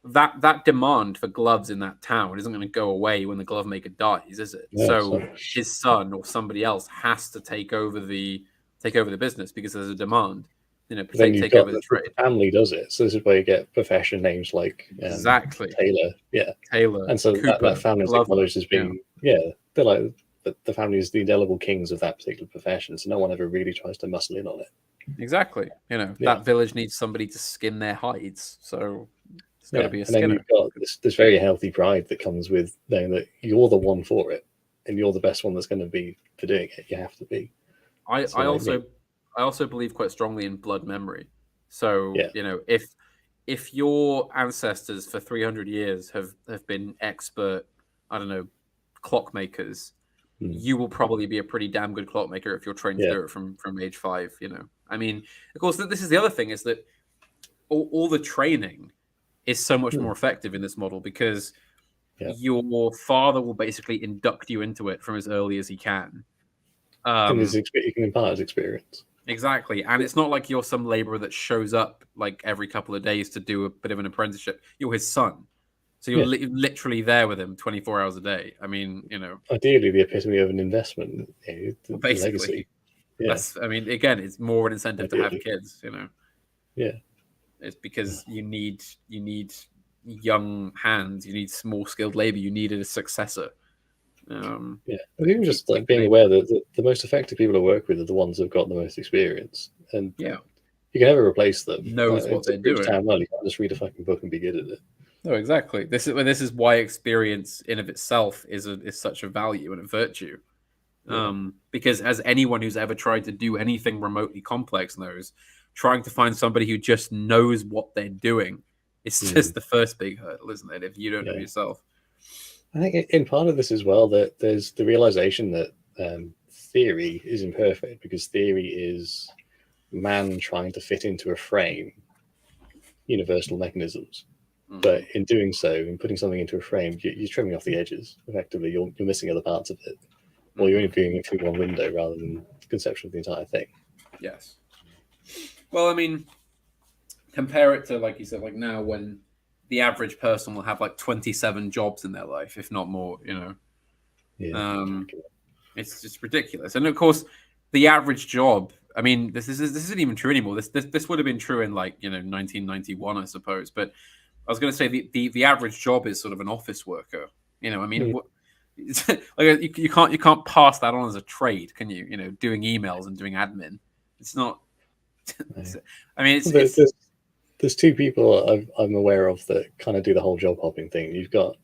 that demand for gloves in that town isn't going to go away when the glove maker dies, is it? So his son or somebody else has to take over the business because there's a demand. You know, take over the trade. The family does it, so this is where you get profession names like exactly Taylor, and so Cooper, that family is acknowledged as being they're like the family is the indelible kings of that particular profession, so no one ever really tries to muscle in on it. Exactly, you know, that village needs somebody to skin their hides, so it's got to be a skinner. And then you've got this very healthy pride that comes with knowing that you're the one for it, and you're the best one that's going to be for doing it. You have to be. I also believe quite strongly in blood memory. So, you know, if your ancestors for 300 years have been expert, I don't know, clockmakers, you will probably be a pretty damn good clockmaker if you're trained to do it from age 5, you know. I mean, of course, this is the other thing, is that all the training is so much more effective in this model because your father will basically induct you into it from as early as he can. And you can impart his experience. Exactly. And it's not like you're some laborer that shows up like every couple of days to do a bit of an apprenticeship. You're his son. So you're literally there with him 24 hours a day. I mean, you know. Ideally, the epitome of an investment. Basically. Legacy. That's, I mean, again, it's more an incentive to have kids, you know. Yeah. It's because you need young hands, you need small skilled labor, you needed a successor. Yeah, even just like being aware that the most effective people to work with are the ones who've got the most experience, and yeah, you can never replace them. Knows what they're doing. Well, you can't just read a fucking book and be good at it. No, exactly. This is why experience in of itself is such a value and a virtue. Because as anyone who's ever tried to do anything remotely complex knows, trying to find somebody who just knows what they're doing is just the first big hurdle, isn't it? If you don't know yourself. I think in part of this as well that there's the realization that theory is imperfect, because theory is man trying to fit into a frame universal mechanisms. But in doing so, in putting something into a frame, you're trimming off the edges. Effectively, you're missing other parts of it, or you're only viewing it through one window rather than conception of the entire thing. Yes. Well, I mean, compare it to, like you said, like now when the average person will have like 27 jobs in their life, if not more, you know. Yeah. It's just ridiculous. And of course, the average job, I mean, this isn't even true anymore. This would have been true in, like, you know, 1991, I suppose. But I was going to say the average job is sort of an office worker. You know, I mean, like you can't pass that on as a trade, can you? You know, doing emails and doing admin. It's not. I mean, there's two people I'm aware of that kind of do the whole job hopping thing. You've got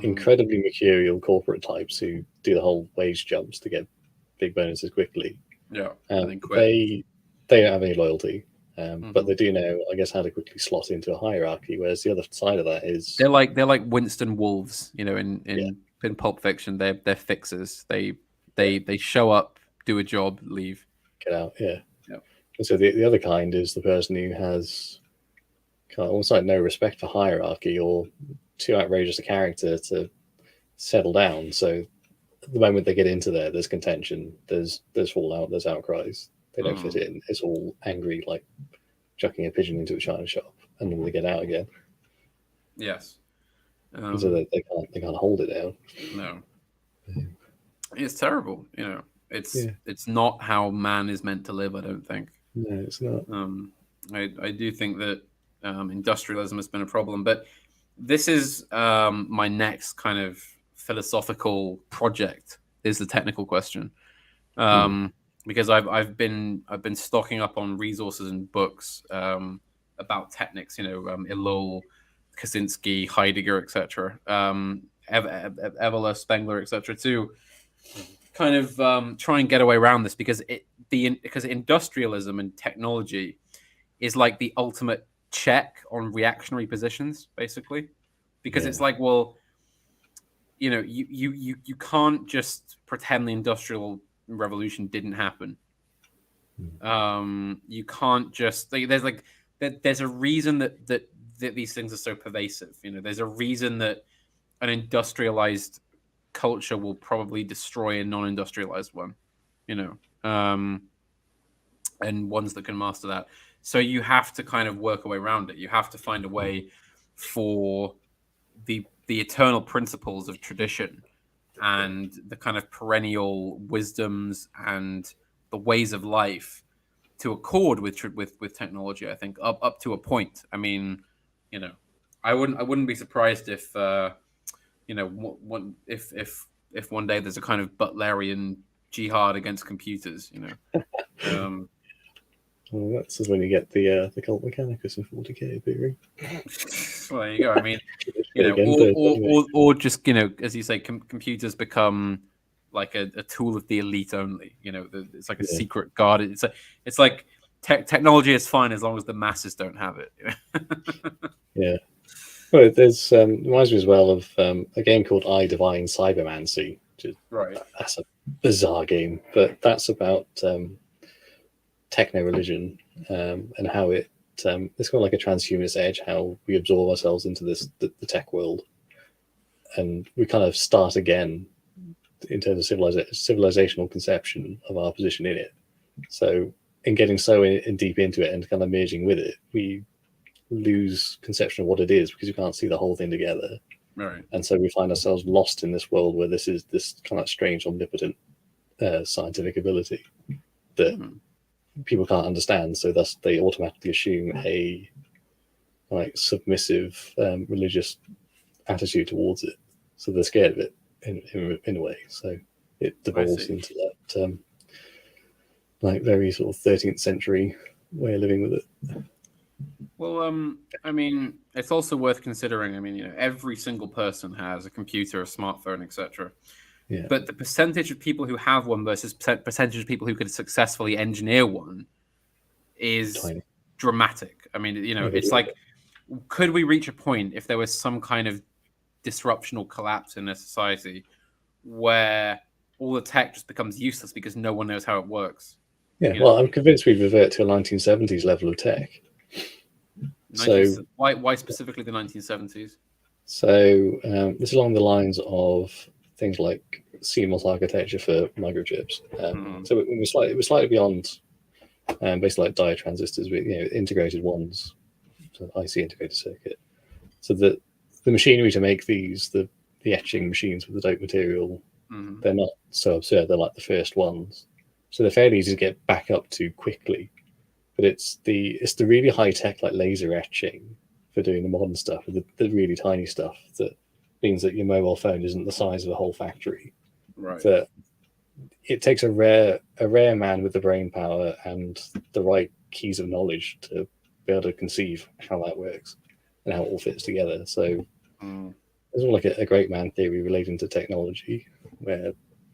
incredibly mercurial corporate types who do the whole wage jumps to get big bonuses quickly. Yeah, they don't have any loyalty, but they do know, I guess, how to quickly slot into a hierarchy. Whereas the other side of that is they're like Winston Wolves, you know, in Pulp Fiction. They're fixers. They show up, do a job, leave, get out. Yeah. And so the other kind is the person who has kind of almost like no respect for hierarchy, or too outrageous a character to settle down. So the moment they get into there's contention, there's fallout, there's outcries. They don't fit in. It's all angry, like chucking a pigeon into a china shop, and then they get out again. Yes. So they can't hold it down. No. It's terrible. You know, it's not how man is meant to live, I don't think. No, it's not. I do think that industrialism has been a problem, but this is my next kind of philosophical project, is the technical question, because I've been stocking up on resources and books about technics, you know, Ellul, Kaczynski, Heidegger, etc., Evola, Spengler, etc., to kind of try and get away around this, because industrialism and technology is like the ultimate check on reactionary positions, basically, because it's like, well, you know, you can't just pretend the Industrial Revolution didn't happen. You can't just there's a reason that these things are so pervasive. You know, there's a reason that an industrialized culture will probably destroy a non-industrialized one. You know, and ones that can master that. So you have to kind of work a way around it. You have to find a way for the eternal principles of tradition and the kind of perennial wisdoms and the ways of life to accord with technology. I think up to a point. I mean, you know, I wouldn't be surprised if you know, if one day there's a kind of Butlerian jihad against computers. You know. Well, that's when you get the cult mechanicus and 40k theory. Well, there you go. I mean, you know, or just, you know, as you say, computers become like a tool of the elite only. You know, it's like a secret guard. It's like technology is fine as long as the masses don't have it. Yeah. Well, there's reminds me as well of a game called I Divine Cybermancy. Which is, that's a bizarre game, but that's about techno-religion and how it's kind of like a transhumanist edge, how we absorb ourselves into the tech world, and we kind of start again in terms of civilizational conception of our position in it. So in getting so in deep into it and kind of merging with it, we lose conception of what it is because you can't see the whole thing together. Right. And so we find ourselves lost in this world where this is this kind of strange, omnipotent scientific ability. that people can't understand. So thus they automatically assume a like submissive religious attitude towards it. So they're scared of it in a way. So it devolves into that like very sort of 13th century way of living with it. Well, I mean, it's also worth considering. I mean, every single person has a computer, a smartphone, etc. Yeah. But the percentage of people who have one versus percentage of people who could successfully engineer one is Tiny. dramatic. I mean, it's like, could we reach a point if there was some kind of disruption or collapse in a society where all the tech just becomes useless because no one knows how it works? Yeah, well, I'm convinced we'd revert to a 1970s level of tech. So why specifically the 1970s? So this is along the lines of things like CMOS architecture for microchips. So it was slightly beyond basically like die transistors with integrated ones, so IC integrated circuit. So the machinery to make these, the etching machines with the dope material, they're not so absurd. They're like the first ones, so they're fairly easy to get back up to quickly. But it's the really high tech like laser etching for doing the modern stuff, the really tiny stuff that means that your mobile phone isn't the size of a whole factory. Right. That it takes a rare man with the brain power and the right keys of knowledge to be able to conceive how that works and how it all fits together. So there's all like a great man theory relating to technology, where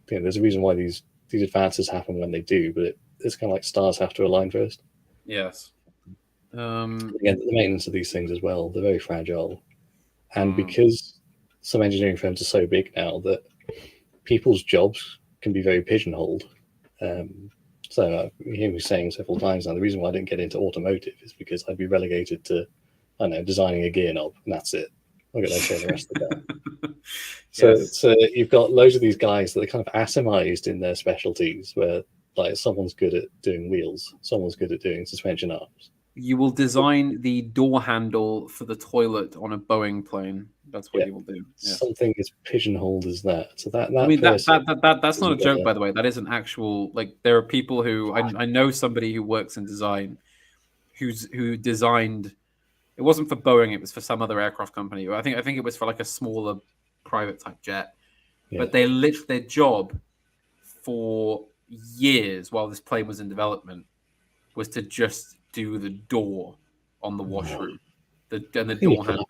there's a reason why these advances happen when they do, but it's kind of like stars have to align first. Yes. Again, the maintenance of these things as well, they're very fragile. And because some engineering firms are so big now that people's jobs can be very pigeonholed. So you hear me saying several times now, the reason why I didn't get into automotive is because I'd be relegated to, I don't know, designing a gear knob, and that's it. I've got no say in the rest of the car. So you've got loads of these guys that are kind of atomized in their specialties, where like someone's good at doing wheels, someone's good at doing suspension arms. You will design the door handle for the toilet on a Boeing plane. That's what you will do. Yes. Something as pigeonholed as that. So that I mean, that's not a joke, by the way. That is an actual, like, there are people who I know somebody who works in design who designed. It wasn't for Boeing. It was for some other aircraft company. I think it was for like a smaller private type jet. Yeah. But they literally, their job for years while this plane was in development was to just do the door on the washroom, the door handle.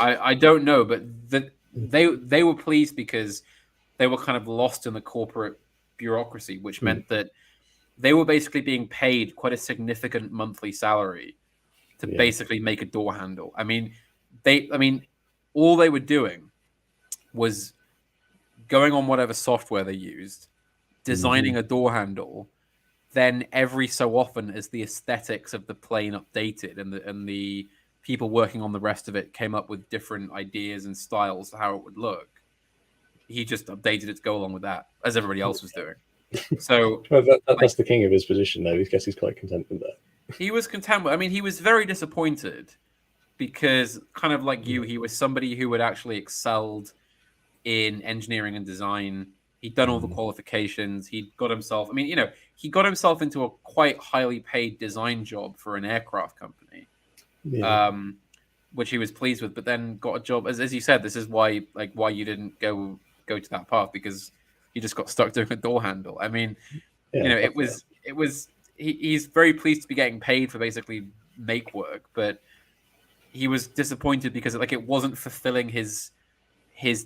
I don't know, but they were pleased because they were kind of lost in the corporate bureaucracy, which meant that they were basically being paid quite a significant monthly salary to basically make a door handle. I mean, all they were doing was going on whatever software they used, designing a door handle. Then every so often, as the aesthetics of the plane updated and the people working on the rest of it came up with different ideas and styles of how it would look, he just updated it to go along with that, as everybody else was doing. So that's the king of his position, though. I guess he's quite content with that. He was content with. I mean, he was very disappointed because, kind of like you, he was somebody who had actually excelled in engineering and design. He'd done all the qualifications. He got himself. I mean, he got himself into a quite highly paid design job for an aircraft company, which he was pleased with. But then got a job, as you said. This is why you didn't go to that path, because he just got stuck doing a door handle. I mean, it was. He's very pleased to be getting paid for basically make work, but he was disappointed because it wasn't fulfilling his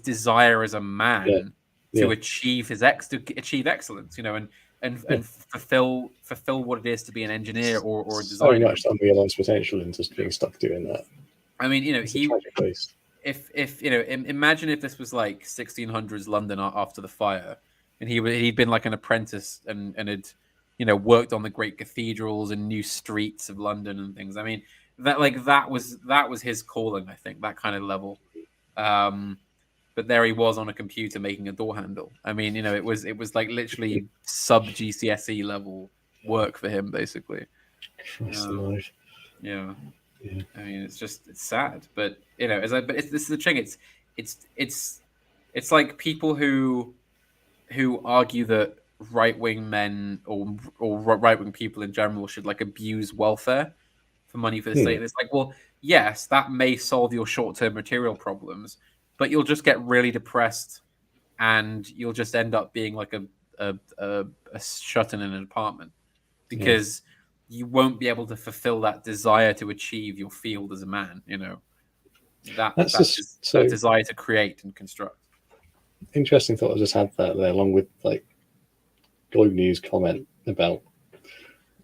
desire as a man to achieve excellence, and fulfill what it is to be an engineer or a designer. So much unrealized potential in just being stuck doing that. I mean, imagine if this was like 1600s London after the fire, and he'd been like an apprentice and had worked on the great cathedrals and new streets of London and things. I mean, that was his calling, I think, that kind of level. But there he was on a computer making a door handle. I mean, it was like literally sub GCSE level work for him, basically. Yeah. I mean, it's sad, but this is the thing. It's like people who argue that right-wing men or right-wing people in general should like abuse welfare for money for the state. And it's like, well, yes, that may solve your short-term material problems, but you'll just get really depressed and you'll just end up being like a shut in an apartment because you won't be able to fulfill that desire to achieve your field as a man, you know, that desire to create and construct. Interesting thought. I just had that there, along with like Globe News comment about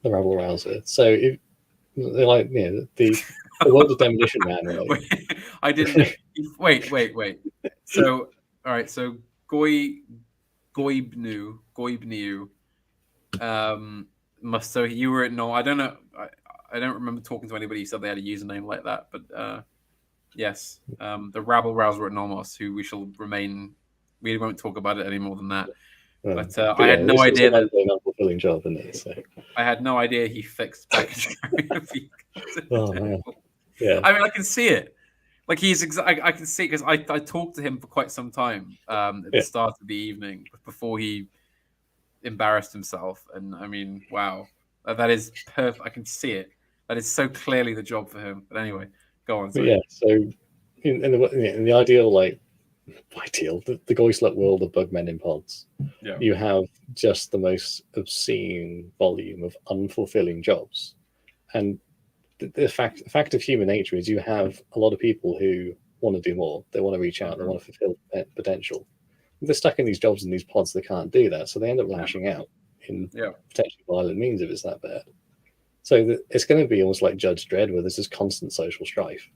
the rabble rouser. So if they're like, the world of Demolition Man, right? Wait, I didn't. Wait. So all right. So Goibnu. Must. So you were no. I don't know. I don't remember talking to anybody who said they had a username like that. But yes, the rabble rouser at Nomos, who we shall remain. We won't talk about it any more than that. But I had no idea that unfulfilling job, isn't it? So. I had no idea he fixed package. Oh man. Yeah. I mean, I can see it. Like I can see it because I talked to him for quite some time at the start of the evening before he embarrassed himself. And I mean, wow, that is perfect. I can see it. That is so clearly the job for him. But anyway, go on. Yeah. So in the ideal, the Goyslut world of Bugmen in pods, you have just the most obscene volume of unfulfilling jobs, and the fact of human nature is you have a lot of people who want to do more. They want to reach out. They want to fulfill potential. They're stuck in these jobs and these pods. They can't do that, so they end up lashing out in potentially violent means if it's that bad. So it's going to be almost like Judge Dredd, where there's this constant social strife.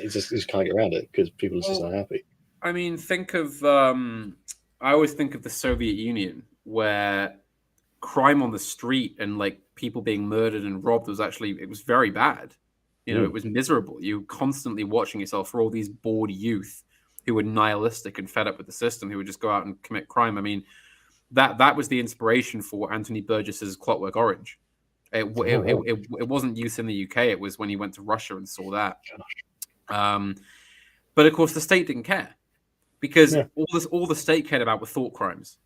You just can't get around it because people are just unhappy. I mean, think of I always think of the Soviet Union, where crime on the street and like people being murdered and robbed it was very bad. You know, it was miserable. You were constantly watching yourself for all these bored youth who were nihilistic and fed up with the system, who would just go out and commit crime. I mean, that was the inspiration for Anthony Burgess's Clockwork Orange. It wasn't youth in the UK. It was when he went to Russia and saw that. But of course, the state didn't care because all the state cared about were thought crimes.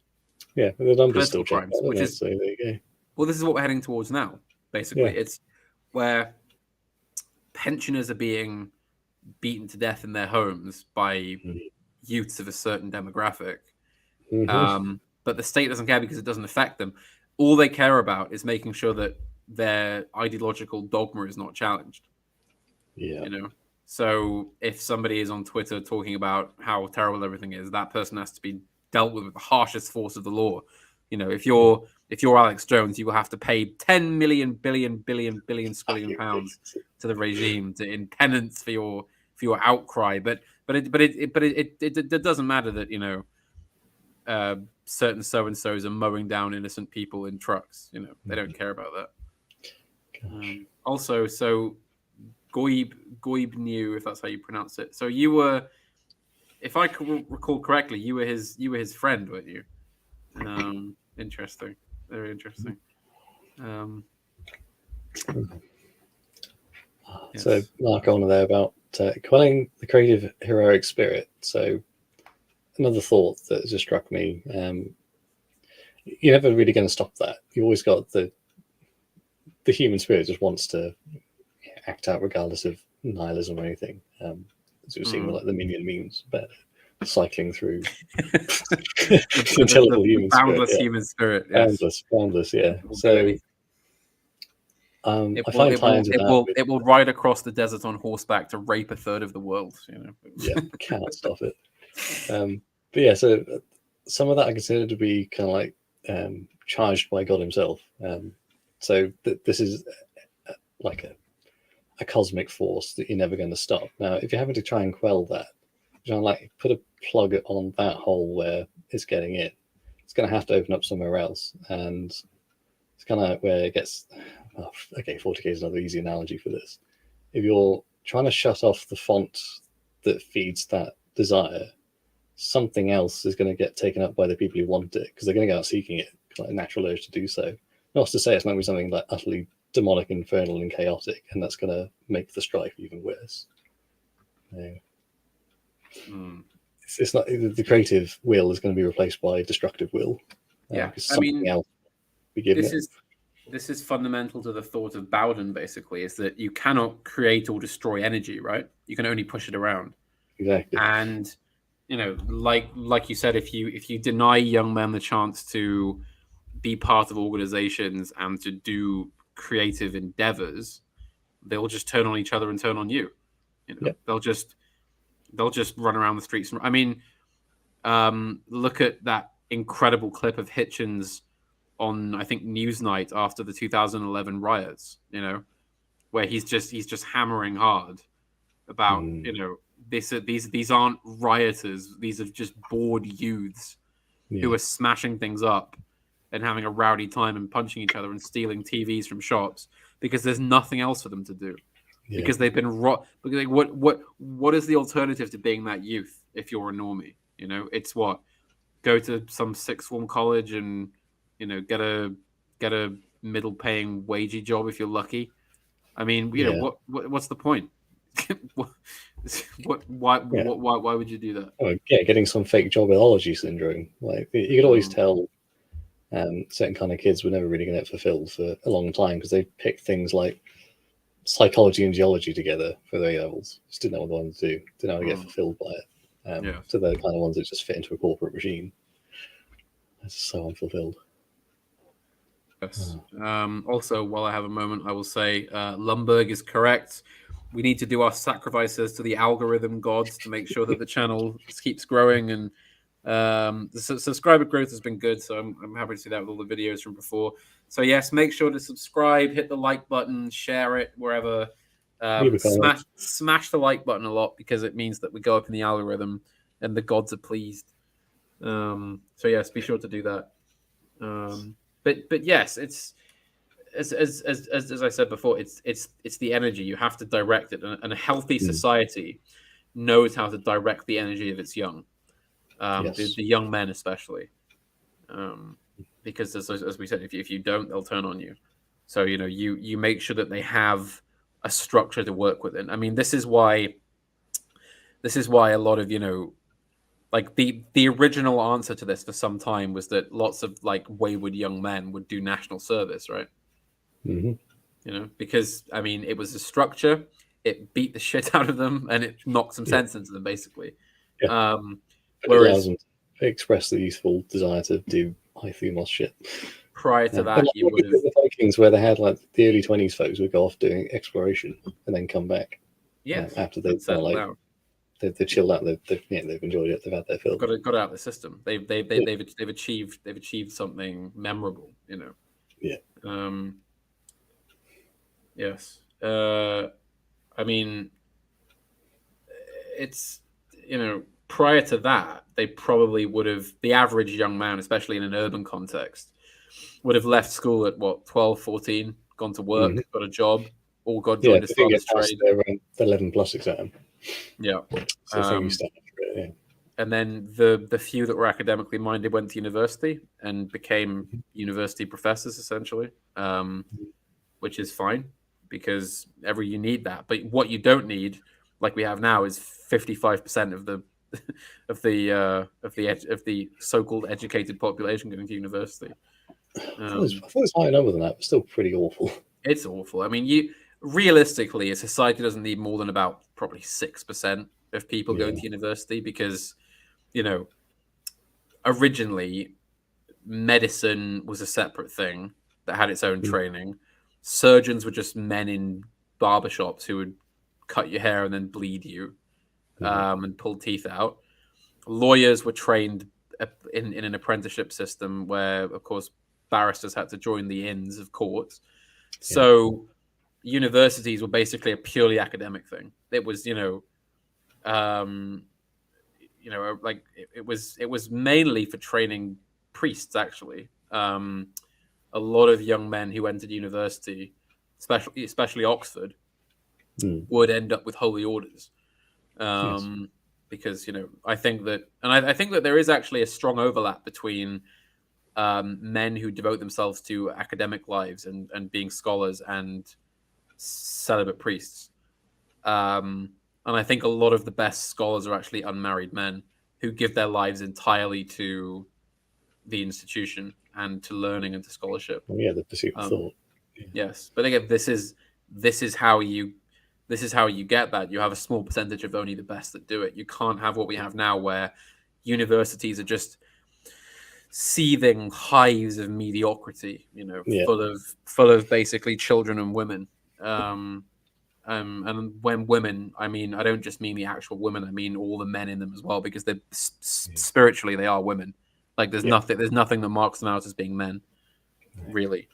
Yeah, the numbers still crimes, which is so there you go. Well, this is what we're heading towards now. Basically, it's where pensioners are being beaten to death in their homes by youths of a certain demographic. But the state doesn't care because it doesn't affect them. All they care about is making sure that their ideological dogma is not challenged. Yeah. You know? So if somebody is on Twitter talking about how terrible everything is, that person has to be dealt with the harshest force of the law. You know, if you're Alex Jones, you will have to pay 10 million billion squillion pounds to the regime in penance for your outcry. But it doesn't matter that, you know, certain so and so's are mowing down innocent people in trucks. You know, they don't care about that. Also, so Goib knew, if that's how you pronounce it. So you were, if I recall correctly, you were his friend, weren't you? Interesting, very interesting. So Mark on there about quelling the creative heroic spirit. So another thought that just struck me: you're never really going to stop that. You always got the human spirit just wants to act out regardless of nihilism or anything. As we've seen with like the Minion memes about cycling through intelligible human boundless spirit, human spirit. Yes. Boundless, yeah. So I find times it will ride across the desert on horseback to rape a third of the world. You know, cannot stop it. But yeah, so some of that I consider to be kind of like charged by God Himself. So this is like a cosmic force that you're never going to stop. Now, if you're having to try and quell that, like put a plug on that hole where it's getting in, it's going to have to open up somewhere else, and it's kind of where it gets. Oh, okay, 40K is another easy analogy for this. If you're trying to shut off the font that feeds that desire, something else is going to get taken up by the people who want it because they're going to go out seeking it, like a natural urge to do so. Not to say it's not going to be something like utterly demonic, infernal, and chaotic, and that's going to make the strife even worse. It's not the creative will is going to be replaced by destructive will. Yeah, because I something mean, else we give this it. is fundamental to the thought of Bowden. Basically, is that you cannot create or destroy energy, right? You can only push it around. Exactly. And like you said, if you deny young men the chance to be part of organizations and to do creative endeavors, they'll just turn on each other and turn on you. Yep. They'll just run around the streets. I mean, look at that incredible clip of Hitchens on, I think, Newsnight after the 2011 riots. Where he's just hammering hard about these aren't rioters. These are just bored youths who are smashing things up and having a rowdy time and punching each other and stealing TVs from shops because there's nothing else for them to do. Yeah. Because they've been what is the alternative to being that youth if you're a normie? It's what, go to some sixth form college and get a middle paying wagey job if you're lucky. I mean, what's the point? Why would you do that? Oh, yeah, getting some fake jobology syndrome. Like you could always tell certain kind of kids were never really going to get fulfilled for a long time because they picked things like psychology and geology together for their A levels. Just didn't know what they wanted to do. Didn't know how to get fulfilled by it. So they're the kind of ones that just fit into a corporate machine. It's so unfulfilled. Yes. Also, while I have a moment, I will say Lumberg is correct. We need to do our sacrifices to the algorithm gods to make sure that the channel keeps growing, and the subscriber growth has been good. So I'm happy to see that with all the videos from before. So yes, make sure to subscribe, hit the like button, share it wherever. Smash the like button a lot because it means that we go up in the algorithm and the gods are pleased. So yes, be sure to do that. But yes, it's as I said before, it's the energy. You have to direct it, and a healthy society knows how to direct the energy of its young, the young men especially, because as we said, if you don't, they'll turn on you. So you make sure that they have a structure to work within. I mean, this is why a lot of like the original answer to this for some time was that lots of like wayward young men would do national service, right? Because I mean, it was a structure, it beat the shit out of them, and it knocked some sense into them, basically. Whereas it expressed the youthful desire to do high thumos shit. Prior to that, you would have the Vikings, where they had like the early 20s folks would go off doing exploration and then come back. After they've settled out. They've chilled out. They've enjoyed it. They've had their fill. Got out of the system. They've achieved something memorable. Yeah. Yes. I mean, it's prior to that, they probably would have, the average young man, especially in an urban context, would have left school at 12, 14, gone to work, got a job, or joined his father's trade. Their 11 plus exam. Yeah. So you start for it, and then the few that were academically minded went to university and became university professors, essentially, which is fine because you need that. But what you don't need, like we have now, is 55% of the so-called educated population going to university. I thought it was higher number than that, but still pretty awful. It's awful. I mean, realistically, a society doesn't need more than about probably 6% of people going to university because, originally medicine was a separate thing that had its own training. Surgeons were just men in barbershops who would cut your hair and then bleed you and pull teeth out. Lawyers were trained in an apprenticeship system where, of course, barristers had to join the inns of courts. So universities were basically a purely academic thing. It was, like it was mainly for training priests, actually. A lot of young men who entered university, especially Oxford, would end up with holy orders. Because I think that there is actually a strong overlap between men who devote themselves to academic lives and being scholars and celibate priests. And I think a lot of the best scholars are actually unmarried men who give their lives entirely to the institution and to learning and to scholarship. Well, yeah, the pursuit of thought. Yeah. Yes, but again, this is how you get that. You have a small percentage of only the best that do it. You can't have what we have now, where universities are just seething hives of mediocrity. Full of basically children and women. And when women, I mean, I don't just mean the actual women. I mean all the men in them as well, because they're spiritually they are women. Like there's nothing that marks them out as being men, really.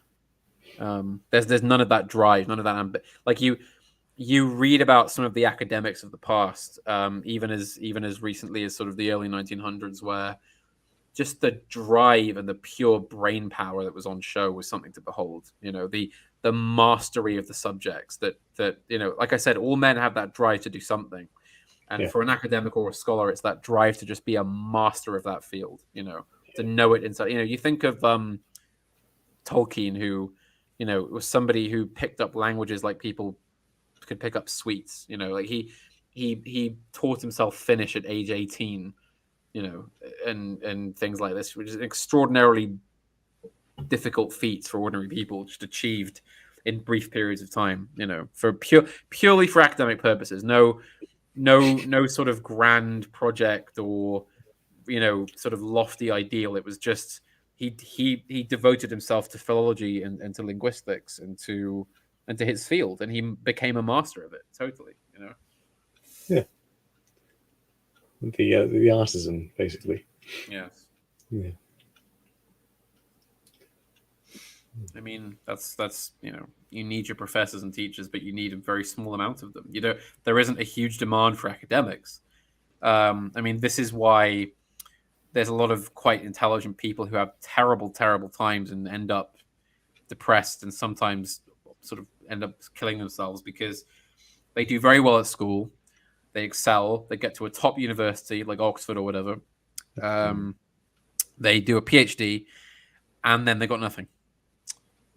There's none of that drive, none of that like you read about some of the academics of the past, even as recently as sort of the early 1900s, where just the drive and the pure brain power that was on show was something to behold. The mastery of the subjects that like I said, all men have that drive to do something. And for an academic or a scholar, it's that drive to just be a master of that field, to know it inside. You think of Tolkien, who, was somebody who picked up languages like people could pick up sweets. Like he taught himself Finnish at age 18, and things like this, which is an extraordinarily difficult feat for ordinary people, just achieved in brief periods of time, for purely for academic purposes. No sort of grand project or, sort of lofty ideal. It was just, he devoted himself to philology and to linguistics and to his field, and he became a master of it totally. Yeah. The artisan, basically. Yes. Yeah. I mean, that's you need your professors and teachers, but you need a very small amount of them. There isn't a huge demand for academics. I mean, this is why there's a lot of quite intelligent people who have terrible times and end up depressed and sometimes sort of end up killing themselves, because they do very well at school, they excel, they get to a top university like Oxford or whatever, they do a PhD, and then they got nothing.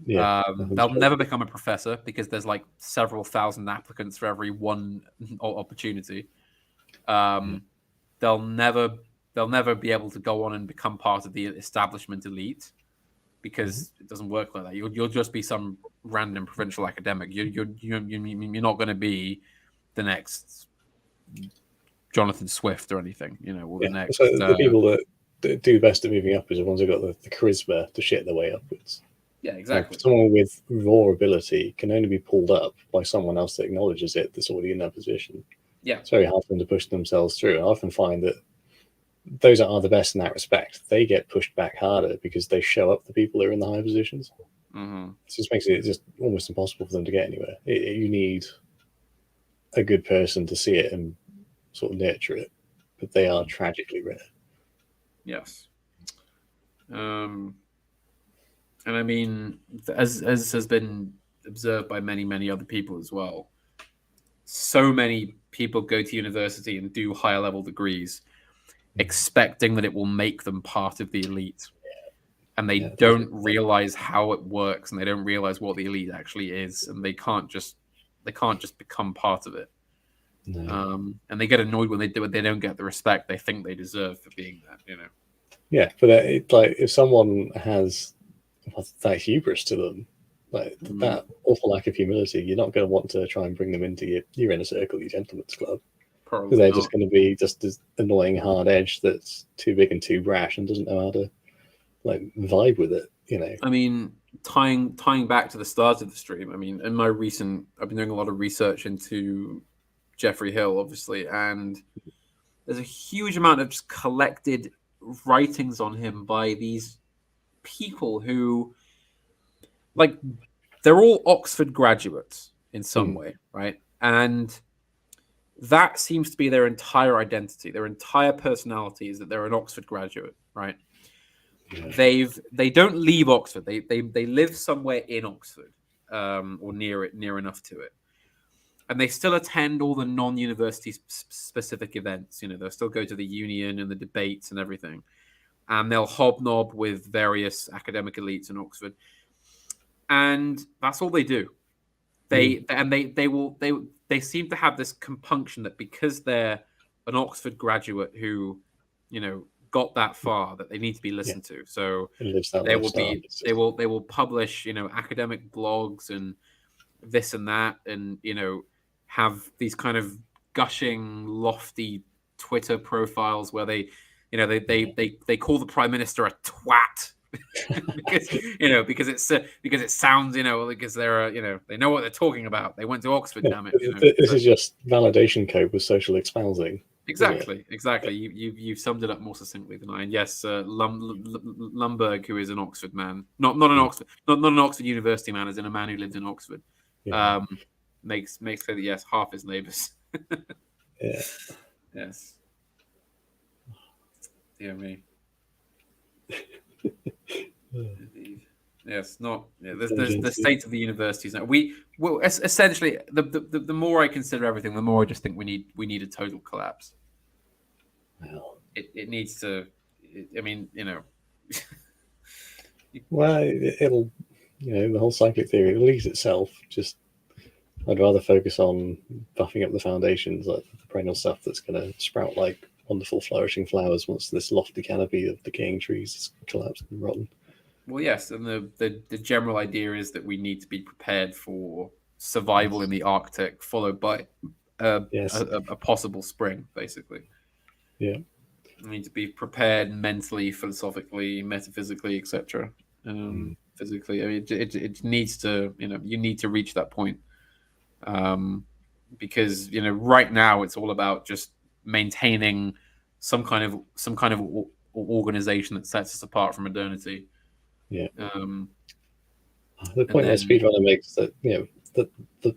They'll never become a professor because there's like several thousand applicants for every one opportunity. They'll never be able to go on and become part of the establishment elite, because it doesn't work like that. You'll just be some random provincial academic. You're not going to be the next Jonathan Swift or anything, or the next. So the people that do best at moving up is the ones who've got the charisma to shit their way upwards. Yeah, exactly. Someone with raw ability can only be pulled up by someone else that acknowledges it, that's already in that position. Yeah. It's very hard for them to push themselves through. I often find that those that are the best in that respect, they get pushed back harder because they show up the people that are in the high positions. Mm-hmm. It just makes it just almost impossible for them to get anywhere. You need a good person to see it and sort of nurture it, but they are tragically rare. Yes. And I mean, as has been observed by many other people as well, so many people go to university and do higher level degrees expecting that it will make them part of the elite. And they don't realize how it works, and they don't realize what the elite actually is, and they can't just become part of it. No. And they get annoyed when they don't get the respect they think they deserve for being that, Yeah, but like if someone has that hubris to them, like that awful lack of humility, you're not going to want to try and bring them into your inner circle, your gentleman's club. Because they're just going to be just this annoying hard edge that's too big and too brash and doesn't know how to like vibe with it, I mean, tying back to the start of the stream, I mean, I've been doing a lot of research into Geoffrey Hill, obviously, and there's a huge amount of just collected writings on him by these people who, like, they're all Oxford graduates in some way, right? And that seems to be their entire identity, their entire personality is that they're an Oxford graduate, right? Yeah. They don't leave Oxford. They live somewhere in Oxford, or near enough to it, and they still attend all the non-university specific events. They'll still go to the union and the debates and everything, and they'll hobnob with various academic elites in Oxford, and that's all they do. They seem to have this compunction that because they're an Oxford graduate who, got that far that they need to be listened to. So It lives that they will lifestyle. be they will publish, you know, academic blogs and this and that, and, you know, have these kind of gushing, lofty Twitter profiles where they, you know, they call the prime minister a twat. because, you know, because it sounds, you know, because they're, you know, they know what they're talking about. They went to Oxford, damn it. You know? This is just validation code with social espousing. Exactly. You've summed it up more succinctly than I. And yes, Lumberg, who is an Oxford man, not an Oxford University man, as in a man who lived in Oxford, makes clear that yes, half his neighbours. Yeah. Yes. Dear me. Indeed. Yes, not. Yeah, there's the state of the universities now. Essentially, the more I consider everything, the more I just think we need a total collapse. Well, it needs to. I mean, you know. Well, it'll, you know, the whole psychic theory, it leaves itself. Just, I'd rather focus on buffing up the foundations, like the perennial stuff that's going to sprout like wonderful flourishing flowers once this lofty canopy of decaying trees is collapsed and rotten. Well, yes, and the general idea is that we need to be prepared for survival in the Arctic, followed by a possible spring, basically. Yeah. We need to be prepared mentally, philosophically, metaphysically, etc. Physically, I mean, it needs to, you know, you need to reach that point, because, you know, right now it's all about just maintaining some kind of organization that sets us apart from modernity. Yeah. The point that speedrunner makes that, you know, the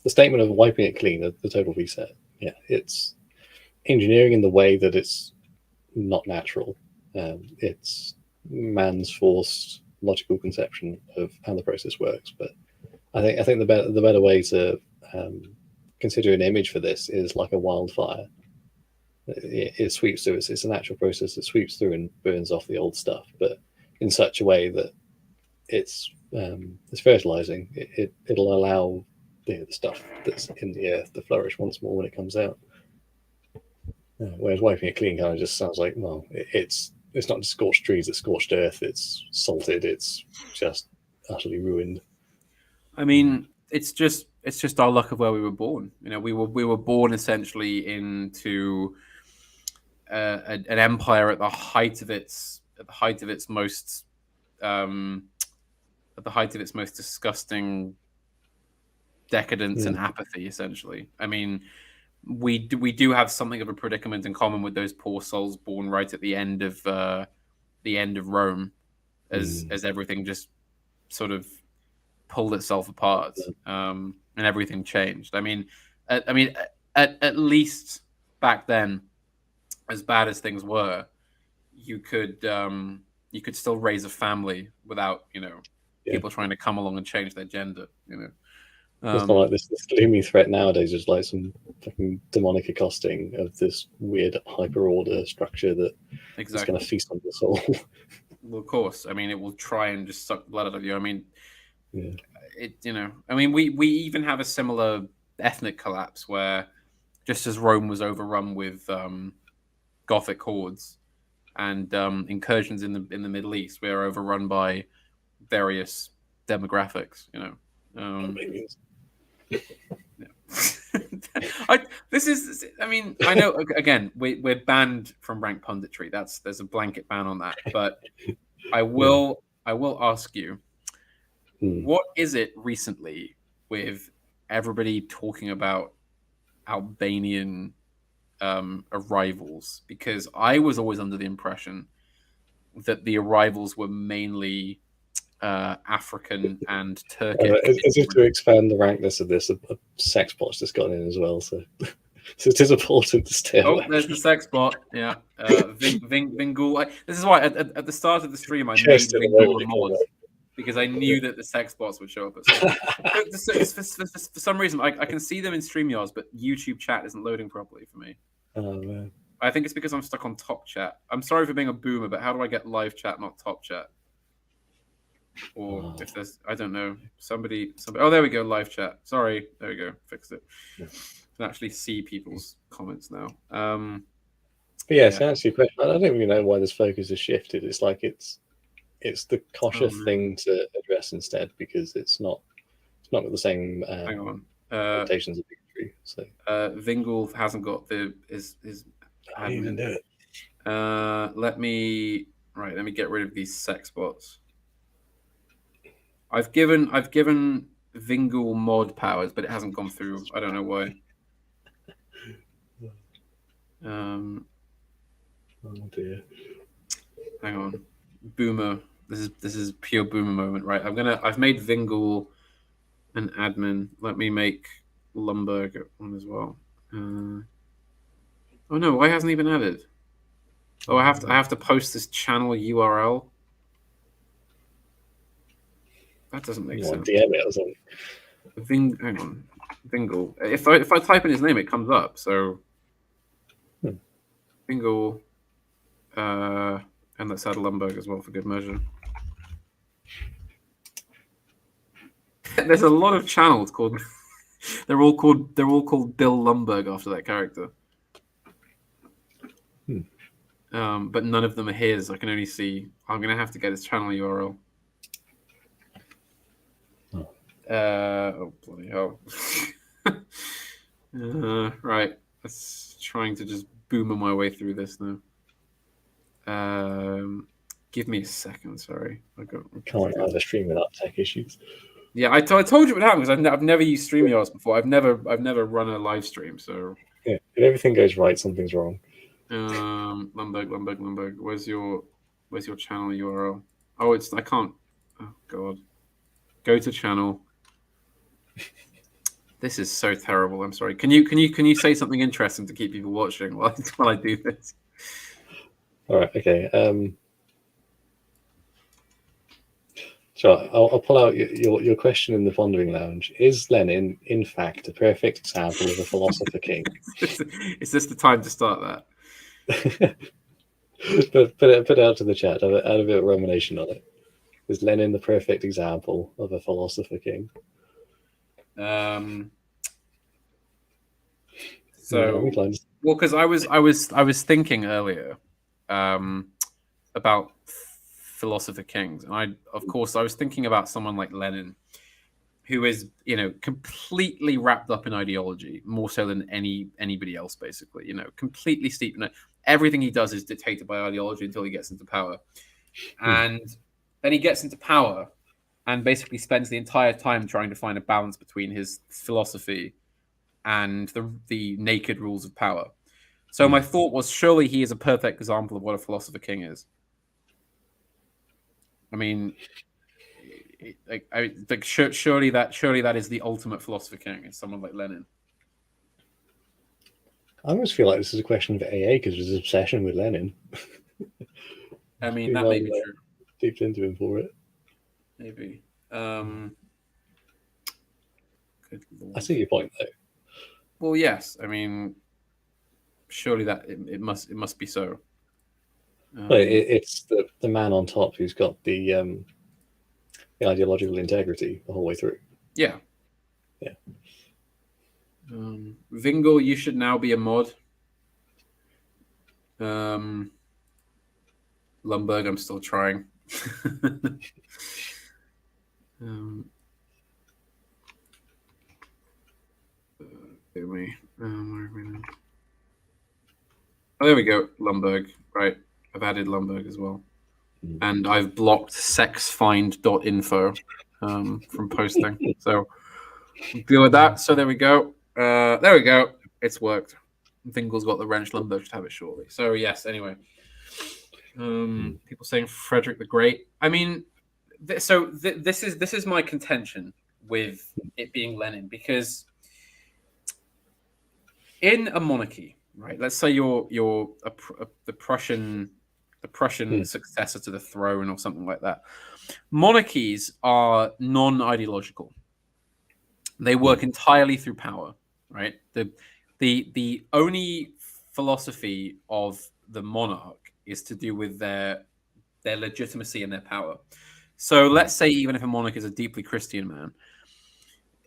statement of wiping it clean, the total reset. Yeah, it's engineering in the way that it's not natural. It's man's forced logical conception of how the process works. But I think the better way to consider an image for this is like a wildfire. It sweeps through. It's a natural process. It sweeps through and burns off the old stuff, but in such a way that it's fertilizing. It'll allow the stuff that's in the earth to flourish once more when it comes out. Whereas wiping it clean kind of just sounds like, well, it's not just scorched trees, it's scorched earth, it's salted, it's just utterly ruined. I mean, it's just our luck of where we were born. You know, we were born essentially into an empire at the height of its most disgusting decadence and apathy. Essentially, I mean, we do have something of a predicament in common with those poor souls born right at the end of Rome, as everything just sort of pulled itself apart, and everything changed. I mean, at least back then, as bad as things were, you could still raise a family without, you know, people trying to come along and change their gender. You know. It's not like this gloomy threat nowadays is like some fucking demonic accosting of this weird hyper order structure that is going to feast on your soul. Well, of course. I mean, it will try and just suck blood out of you. I mean, you know, I mean, we even have a similar ethnic collapse where, just as Rome was overrun with Gothic hordes and incursions in the Middle East, we are overrun by various demographics. You know. I mean, I know. Again, we're banned from rank punditry. There's a blanket ban on that. But I will ask you, what is it recently with everybody talking about Albanian arrivals? Because I was always under the impression that the arrivals were mainly African and Turkic. As if to expand the rankness of this, a sex bot's just got in as well, so it is important to stay away. There's the sex bot, yeah. Vingul. This is why at the start of the stream I made Vingul a mod, because I knew that the sex bots would show up at some for some reason. I can see them in StreamYards, but YouTube chat isn't loading properly for me. Oh man. I think it's because I'm stuck on top chat. I'm sorry for being a boomer, but how do I get live chat, not top chat? Or if there's, I don't know, somebody. Oh, there we go, live chat. Sorry, there we go, fixed it. Can actually see people's comments now. But yeah, to answer your question, I don't really know why this focus has shifted. It's like it's the Kosher thing to address instead, because it's not got the same Hang on. connotations of bigotry. So Vingul hasn't got his I didn't even do it. Let me get rid of these sex bots. I've given Vingul mod powers, but it hasn't gone through. I don't know why. Oh dear. Hang on. Boomer. This is pure boomer moment, right? I've made Vingul an admin. Let me make Lumberg one as well. Oh no, why hasn't he been added? Oh, I have to post this channel URL. That doesn't make sense. DM it or something. Hang on. Vingul. If I type in his name, it comes up. So Vingul, and let's add Lumberg as well for good measure. There's a lot of channels called. They're all called Bill Lumberg after that character. But none of them are his. I can only see. I'm gonna have to get his channel URL. Oh bloody hell! Right, let's trying to just boomer my way through this now. Give me a second. Sorry, Can't have a stream without tech issues. Yeah, I told you what happened because I've never used StreamYards before. I've never run a live stream. So yeah, if everything goes right, something's wrong. Lumberg. Where's your channel URL? Oh, I can't. Oh god. Go to channel. This is so terrible. I'm sorry. Can you say something interesting to keep people watching while I do this? All right. Okay. So I'll pull out your question in the Pondering Lounge. Is Lenin, in fact, a perfect example of a philosopher king? Is this the time to start that? Put it out to the chat. Add a bit of rumination on it. Is Lenin the perfect example of a philosopher king? So, well, because I was thinking earlier about philosopher kings, and I was thinking about someone like Lenin, who is completely wrapped up in ideology more so than anybody else, basically. Completely steeped in it. Everything he does is dictated by ideology until he gets into power, and then he gets into power and basically spends the entire time trying to find a balance between his philosophy and the naked rules of power. So my thought was, surely he is a perfect example of what a philosopher king is. I mean, surely that is the ultimate philosopher king. Is someone like Lenin. I almost feel like this is a question for AA because there's an obsession with Lenin. I mean, that may be true. Deep into him for it. Maybe. I see your point, though. Well, yes. I mean, surely that it must be so. But it's the man on top who's got the ideological integrity the whole way through. Yeah. Yeah. Vingul, you should now be a mod. Lumberg, I'm still trying. Me. Where are we now? Oh, there we go. Lumberg. Right. I've added Lumberg as well. And I've blocked sexfind.info from posting. So deal with that. So there we go. There we go. It's worked. Vingul's got the wrench. Lumberg should have it shortly. So yes, anyway. People saying Frederick the Great. I mean, this is my contention with it being Lenin, because in a monarchy, right? Let's say you're the Prussian successor to the throne or something like that. Monarchies are non-ideological. They work entirely through power, right? The only philosophy of the monarch is to do with their legitimacy and their power. So let's say even if a monarch is a deeply Christian man,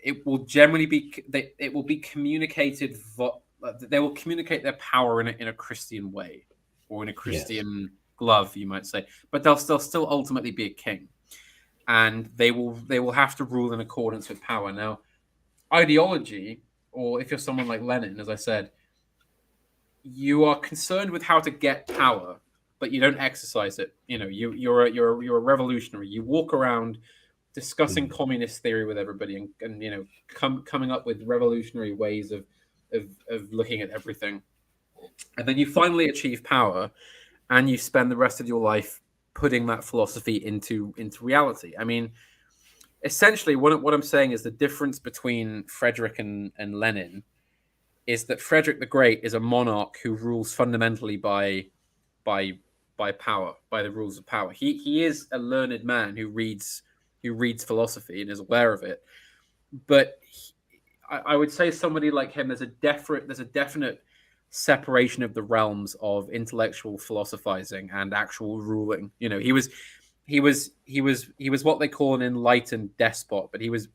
it will generally be communicated they will communicate their power in a Christian way, or in a Christian glove, you might say. But they'll still ultimately be a king, and they will have to rule in accordance with power. Now, ideology, or if you're someone like Lenin, as I said, you are concerned with how to get power, but you don't exercise it. You know, you're a revolutionary. You walk around discussing communist theory with everybody, and you know, coming up with revolutionary ways of looking at everything. And then you finally achieve power, and you spend the rest of your life putting that philosophy into reality. I mean, essentially, what I'm saying is the difference between Frederick and Lenin is that Frederick the Great is a monarch who rules fundamentally by power, by the rules of power. He is a learned man who reads philosophy and is aware of it. But I would say somebody like him, there's a definite separation of the realms of intellectual philosophizing and actual ruling. You know, he was what they call an enlightened despot, but he was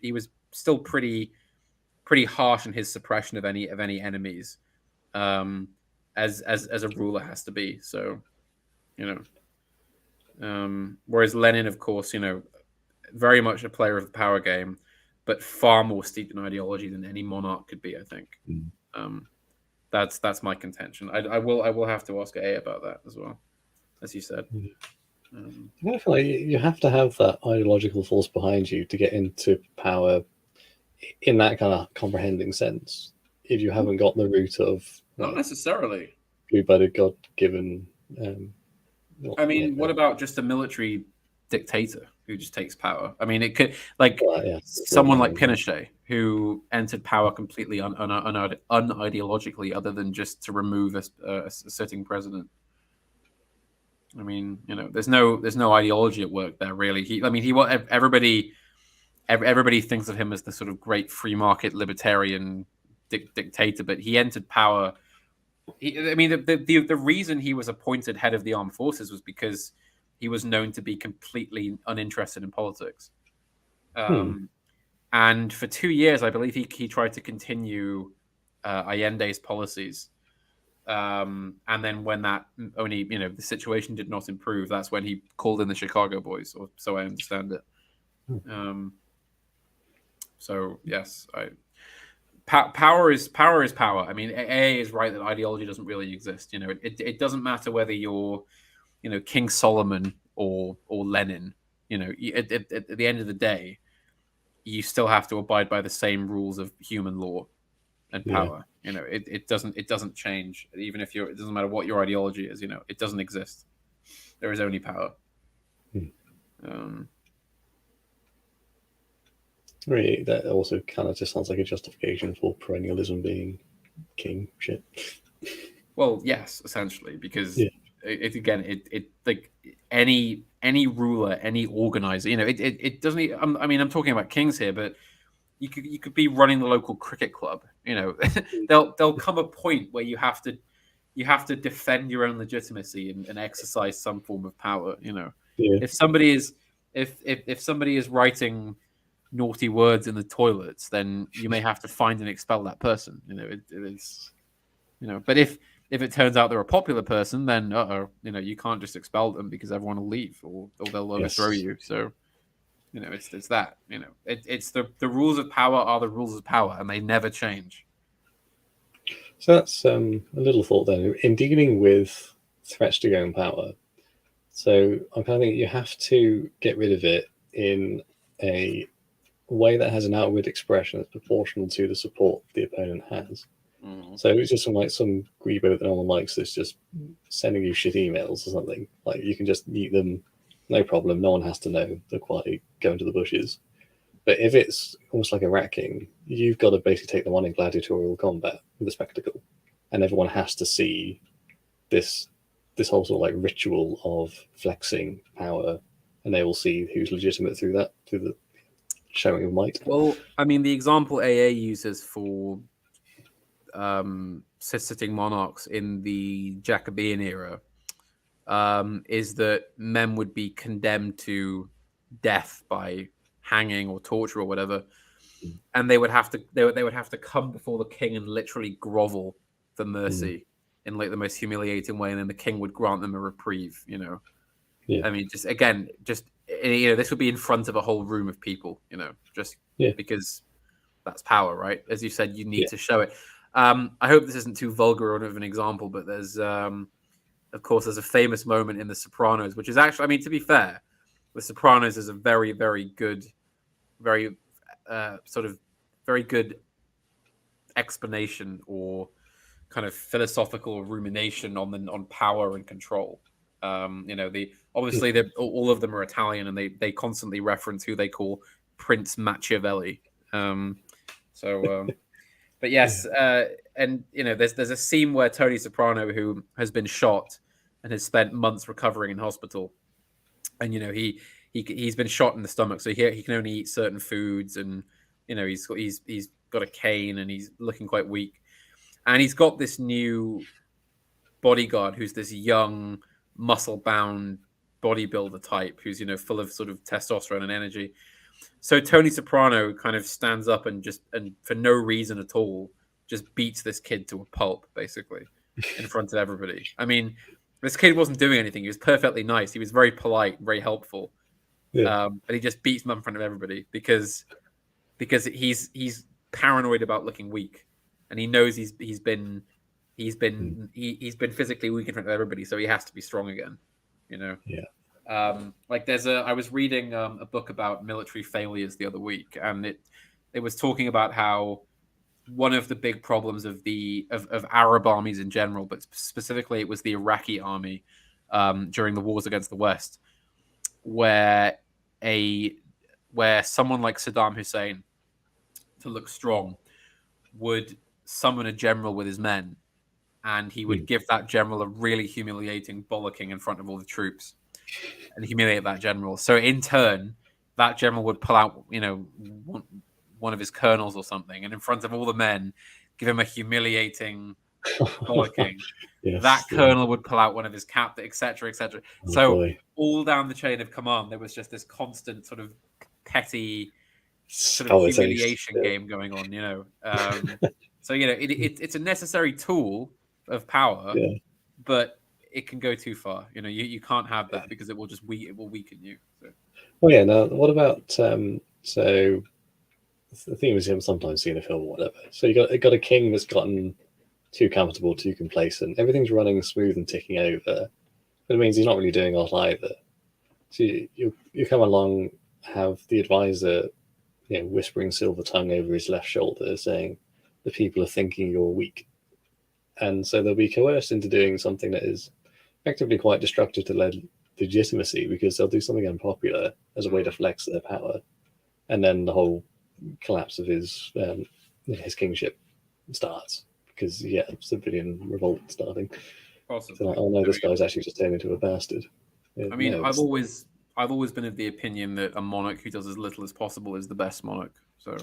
still pretty harsh in his suppression of any enemies, as a ruler has to be. So, you know, whereas Lenin, of course, you know, very much a player of the power game, but far more steeped in ideology than any monarch could be, I think. That's my contention. I will have to ask A about that as well, as you said. I feel like you have to have that ideological force behind you to get into power in that kind of comprehending sense. If you haven't got the root of not necessarily blue-blooded God-given. I mean, what about just a military dictator who just takes power? I mean, it could, like, someone like Pinochet, who entered power completely unideologically, other than just to remove a sitting president. I mean, you know, there's no ideology at work there, really. Everybody thinks of him as the sort of great free market libertarian dictator, but he entered power. The reason he was appointed head of the armed forces was because he was known to be completely uninterested in politics. And for 2 years, I believe he tried to continue Allende's policies. And then when that the situation did not improve, that's when he called in the Chicago Boys, or so I understand it. So yes, power is power. I mean, AA is right that ideology doesn't really exist. You know, it doesn't matter whether you're, you know, King Solomon or Lenin. You know, at the end of the day, you still have to abide by the same rules of human law and power. You know, it doesn't change, even if it doesn't matter what your ideology is. You know, it doesn't exist. There is only power. Really, that also kind of just sounds like a justification for perennialism being king shit. Well, yes, essentially, because it like any ruler, any organizer, you know, it doesn't. I mean, I'm talking about kings here, but you could be running the local cricket club. You know, there'll come a point where you have to defend your own legitimacy and exercise some form of power. You know, if somebody is writing naughty words in the toilets, then you may have to find and expel that person. You know, it is, you know. But if it turns out they're a popular person, then you know, you can't just expel them because everyone will leave, or they'll overthrow you. So, you know, it's that. You know, it's the rules of power are the rules of power, and they never change. So that's a little thought then in dealing with threats to going power. So I'm kind of thinking you have to get rid of it in a way that has an outward expression that's proportional to the support the opponent has. So it's just some greebo that no one likes that's just sending you shit emails or something. Like, you can just eat them, no problem. No one has to know. They're quite going to the bushes. But if it's almost like a rat king, you've got to basically take them on in gladiatorial combat with a spectacle, and everyone has to see this whole sort of like ritual of flexing power, and they will see who's legitimate through the showing of might. Well, I mean, the example AA uses for sitting monarchs in the Jacobean era is that men would be condemned to death by hanging or torture or whatever, and they would have to come before the king and literally grovel for mercy in like the most humiliating way, and then the king would grant them a reprieve. You know, I mean, just again, this would be in front of a whole room of people. You know, just because that's power, right? As you said, you need to show it. I hope this isn't too vulgar of an example, but there's, of course, there's a famous moment in The Sopranos, which is actually, I mean, to be fair, The Sopranos is a very, very good, very very good explanation or kind of philosophical rumination on power and control. Obviously all of them are Italian, and they constantly reference who they call Prince Machiavelli. But yes, and there's a scene where Tony Soprano, who has been shot and has spent months recovering in hospital, and he's been shot in the stomach, so he can only eat certain foods, and he's got a cane, and he's looking quite weak, and he's got this new bodyguard who's this young, muscle-bound bodybuilder type who's full of sort of testosterone and energy. So Tony Soprano kind of stands up and for no reason at all just beats this kid to a pulp, basically, in front of everybody. I mean, this kid wasn't doing anything. He was perfectly nice. He was very polite, very helpful. But he just beats him up in front of everybody because he's paranoid about looking weak, and he knows he's been physically weak in front of everybody, so he has to be strong again. I was reading a book about military failures the other week, and it was talking about how one of the big problems of Arab armies in general, but specifically it was the Iraqi army during the wars against the West, where someone like Saddam Hussein, to look strong, would summon a general with his men, and he would give that general a really humiliating bollocking in front of all the troops and humiliate that general. So in turn, that general would pull out, one of his colonels or something, and in front of all the men, give him a humiliating bollocking. That colonel would pull out one of his captains, etc., etc. All down the chain of command, there was just this constant sort of petty sort of humiliation game going on. It's a necessary tool of power, but it can go too far. You can't have that because it will weaken you. So. Well, yeah. Now, what about so the theme is him sometimes seeing a film or whatever. So you got a king that's gotten too comfortable, too complacent. Everything's running smooth and ticking over, but it means he's not really doing a lot either. So you come along, have the advisor, whispering silver tongue over his left shoulder, saying the people are thinking you're weak, and so they'll be coerced into doing something that is effectively quite destructive to their legitimacy, because they'll do something unpopular as a way to flex their power, and then the whole collapse of his kingship starts because civilian revolt starting. Possibly. So oh no, this guy's actually just turned into a bastard. I mean, I've always been of the opinion that a monarch who does as little as possible is the best monarch. So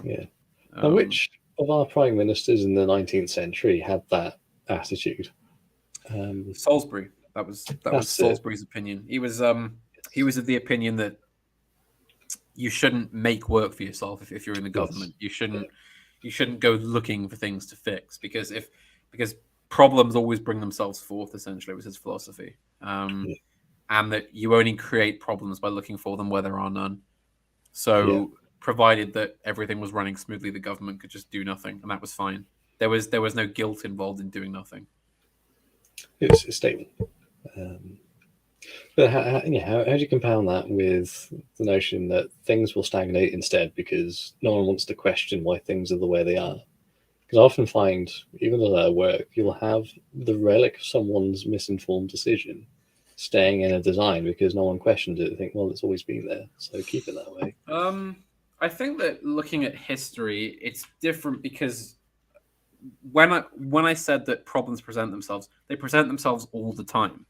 now, which of our prime ministers in the 19th century had that attitude? Salisbury. That was Salisbury's opinion. He was of the opinion that you shouldn't make work for yourself if you're in the government. You shouldn't go looking for things to fix because problems always bring themselves forth. Essentially, was his philosophy, and that you only create problems by looking for them where there are none. So, provided that everything was running smoothly, the government could just do nothing, and that was fine. There was no guilt involved in doing nothing. It's a statement. But how do you compound that with the notion that things will stagnate instead because no one wants to question why things are the way they are? Because I often find, even at work, you'll have the relic of someone's misinformed decision staying in a design because no one questions it. They think, well, it's always been there, so keep it that way. I think that looking at history, it's different because when I said that problems present themselves, they present themselves all the time.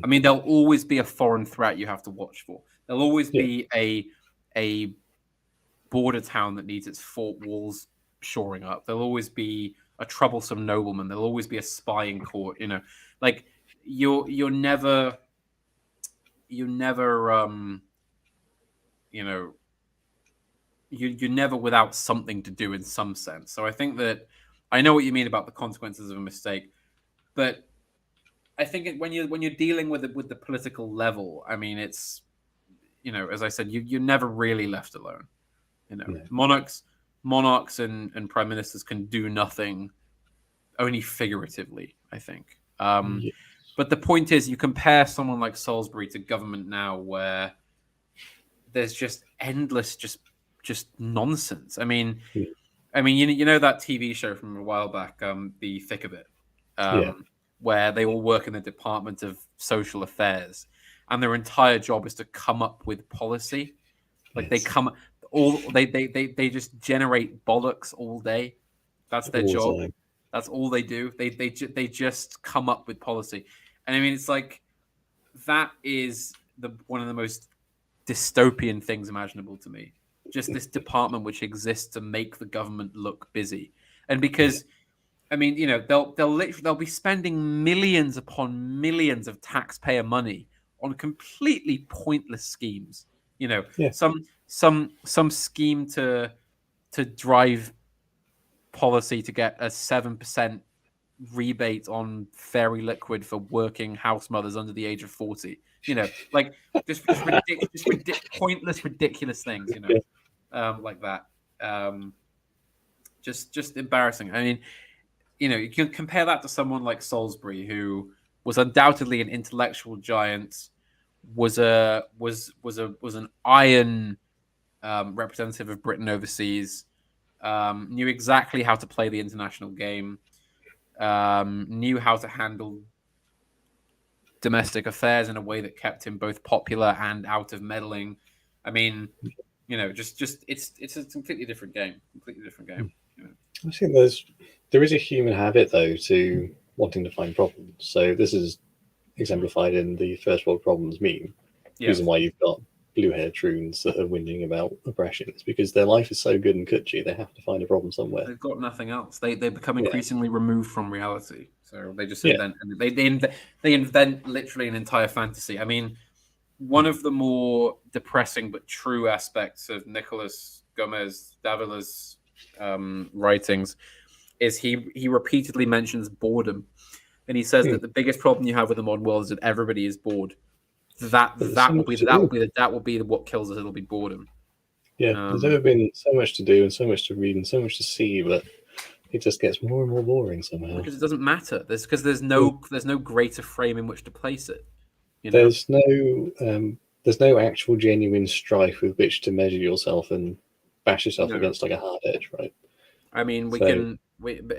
I mean, there'll always be a foreign threat you have to watch for. There'll always be a border town that needs its fort walls shoring up. There'll always be a troublesome nobleman. There'll always be a spy in court. Like you're never you're never without something to do in some sense. So I think that I know what you mean about the consequences of a mistake, but I think when you're dealing with the political level, I mean, it's, you know, as I said, you're never really left alone. You know, monarchs and prime ministers can do nothing, only figuratively, I think. But the point is, you compare someone like Salisbury to government now, where there's just endless, just nonsense. I mean, you know that TV show from a while back, The Thick of It, where they all work in the Department of Social Affairs, and their entire job is to come up with policy. Like they just generate bollocks all day. That's their job. That's all they do. They just come up with policy, and I mean, it's like that is one of the most dystopian things imaginable to me. Just this department which exists to make the government look busy, and because I mean, you know, they'll be spending millions upon millions of taxpayer money on completely pointless schemes. You know, some scheme to drive policy to get a 7% rebate on fairy liquid for working house mothers under the age of 40. You know, like just pointless, ridiculous things. You know, like that. Just embarrassing. I mean, you know, you can compare that to someone like Salisbury, who was undoubtedly an intellectual giant, was an iron representative of Britain overseas, knew exactly how to play the international game, knew how to handle domestic affairs in a way that kept him both popular and out of meddling. I mean, you know, just it's a completely different game. Completely different game. You know? I think there is a human habit though to wanting to find problems. So this is exemplified in the First World Problems meme. The reason why you've got blue-haired troons that are whinging about oppression is because their life is so good and cutchy, they have to find a problem somewhere. They've got nothing else. They become increasingly removed from reality. So they just invent, they invent literally an entire fantasy. I mean, one of the more depressing but true aspects of Nicolas Gomez Davila's writings is he repeatedly mentions boredom, and he says that the biggest problem you have with the modern world is that everybody is bored. That will be what kills us. It'll be boredom. Yeah, there's ever been so much to do and so much to read and so much to see, but it just gets more and more boring somehow. Because it doesn't matter. There's no greater frame in which to place it. You know? There's no actual genuine strife with which to measure yourself and bash yourself against like a hard edge, right? I mean,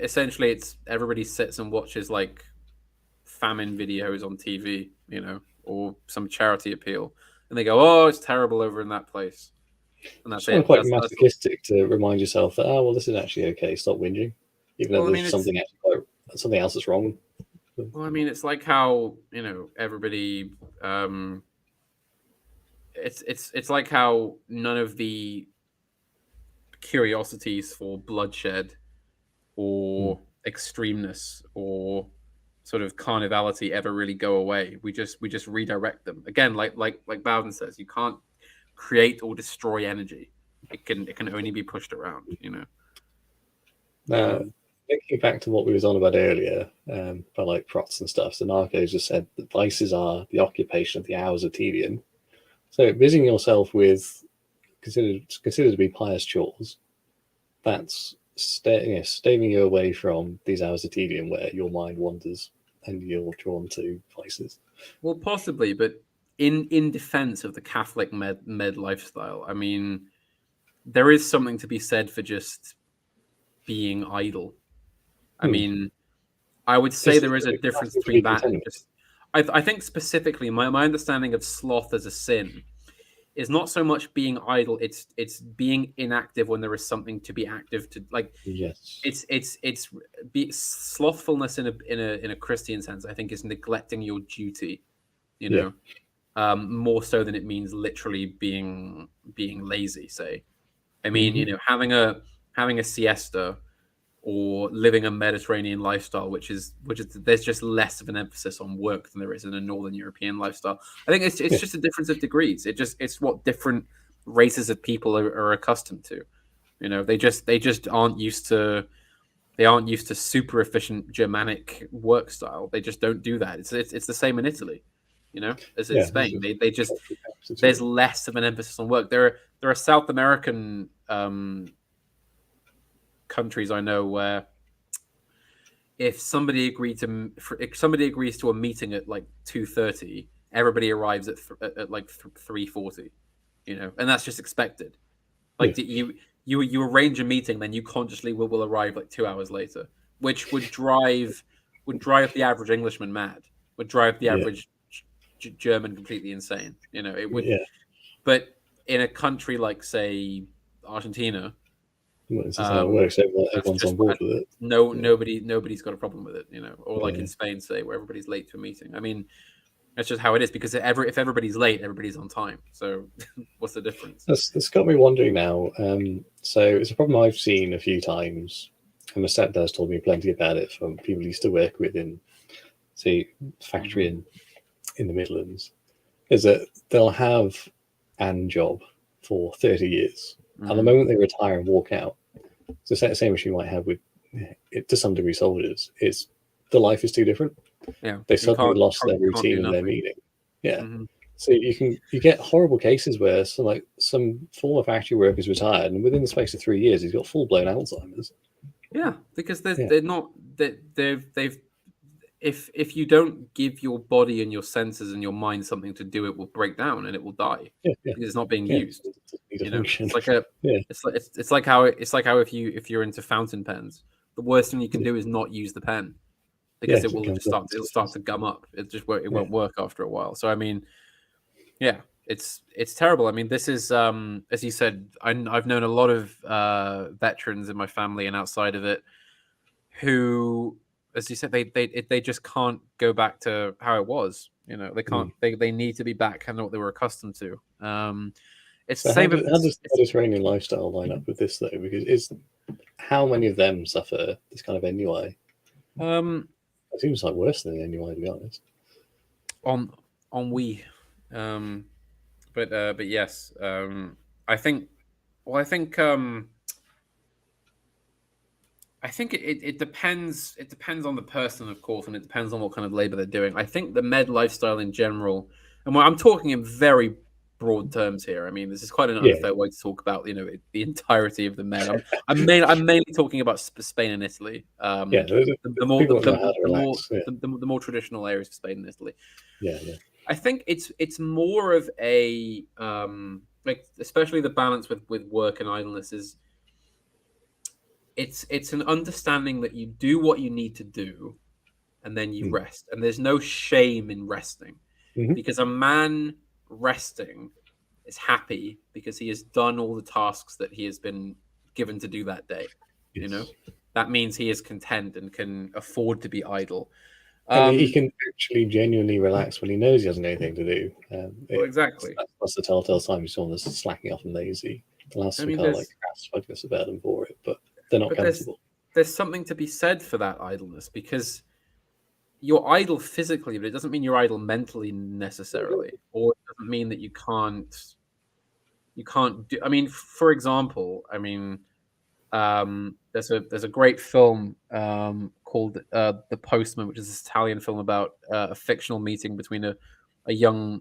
essentially it's everybody sits and watches like famine videos on TV, you know, or some charity appeal, and they go, "Oh, it's terrible over in that place," and that's it. Quite masochistic to remind yourself that this is actually okay. Stop whinging, even though there's something else that's wrong. Well, I mean, it's like how, you know, everybody. It's like how none of the curiosities for bloodshed or extremeness or sort of carnivality ever really go away. We just redirect them again. Like Bowden says, you can't create or destroy energy. It can only be pushed around. You know. Now, thinking back to what we was on about earlier, by like prots and stuff, so Narcos just said that vices are the occupation of the hours of tedium. So busying yourself with considered to be pious chores, that's staving you away from these hours of tedium where your mind wanders and you're drawn to vices. Well, possibly, but in defense of the Catholic med lifestyle, I mean, there is something to be said for just being idle. I mean, I would say there is a difference between that and just... I think specifically, my understanding of sloth as a sin is not so much being idle; it's being inactive when there is something to be active to. Like, slothfulness in a Christian sense. I think is neglecting your duty. You know, more so than it means literally being lazy. Say, I mean, you know, having a siesta or living a Mediterranean lifestyle, which is there's just less of an emphasis on work than there is in a Northern European lifestyle. I think it's just a difference of degrees. It's what different races of people are accustomed to. You know, they just aren't used to They aren't used to super efficient Germanic work style. They just don't do that. It's the same in Italy, as in Spain. They just there's less of an emphasis on work. There are South American countries I know where if somebody agrees to a meeting at like 2:30, everybody arrives at like 3:40, and that's just expected. Like you arrange a meeting, then you consciously will arrive like 2 hours later, which would drive the average Englishman mad, would drive the average German completely insane. It would. But in a country like, say, Argentina, this is how it works. Everyone's on board with it. Nobody's got a problem with it. Or like in Spain, say, where everybody's late to a meeting. I mean, that's just how it is, because if everybody's late, everybody's on time. So what's the difference? That's got me wondering now. So it's a problem I've seen a few times, and my stepdad's told me plenty about it from people he used to work with in, say, factory in the Midlands, is that they'll have an job for 30 years. And the moment they retire and walk out, it's the same issue you might have with, to some degree, soldiers, is the life is too different. Yeah, they suddenly lost their routine and their meaning. Yeah. So you get horrible cases where some former factory worker is retired, and within the space of 3 years, he's got full blown Alzheimer's. Yeah, because they're not they've if you don't give your body and your senses and your mind something to do, it will break down and it will die because it's not being used. It's like it's like how if you're into fountain pens, the worst thing you can do is not use the pen, because it'll start to gum up. It won't work after a while. So I mean, it's terrible. I mean, this is as you said, I've known a lot of veterans in my family and outside of it who, as you said, they just can't go back to how it was. They can't. They need to be back and what they were accustomed to. It's the same. How does the Mediterranean lifestyle line up with this though? Because how many of them suffer this kind of NUI? It seems like worse than NUI, to be honest. But yes, I think it depends. It depends on the person, of course, and it depends on what kind of labor they're doing. I think the med lifestyle in general, and I'm talking in very broad terms here. I mean, this is quite an unfair way to talk about the entirety of the med. I'm mainly talking about Spain and Italy. The more traditional areas of Spain and Italy. I think it's more of a like, especially the balance with work and idleness is. It's an understanding that you do what you need to do, and then you rest. And there's no shame in resting, because a man resting is happy because he has done all the tasks that he has been given to do that day. That means he is content and can afford to be idle. He can actually genuinely relax when he knows he hasn't anything to do. Exactly. That's the telltale sign. Someone that's slacking off and lazy. They'll have some kind of crass focus about them for it, but they're not comfortable. There's something to be said for that idleness, because you're idle physically, but it doesn't mean you're idle mentally necessarily, or it doesn't mean that you can't do. I mean, for example, there's a great film called The Postman, which is this Italian film about a fictional meeting between a young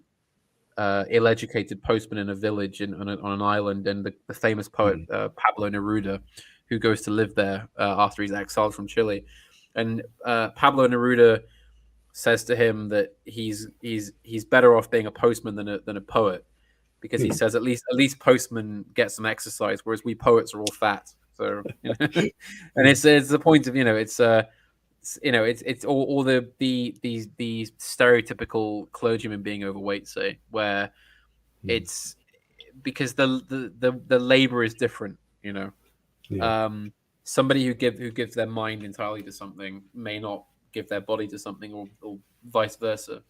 ill-educated postman in a village on an island, and the famous poet Pablo Neruda, who goes to live there after he's exiled from Chile. And Pablo Neruda says to him that he's better off being a postman than a poet, because he says at least postmen get some exercise, whereas we poets are all fat. So and it's the point of it's all the stereotypical clergyman being overweight, say, where it's because the labor is different. Somebody who gives their mind entirely to something may not give their body to something, or vice versa.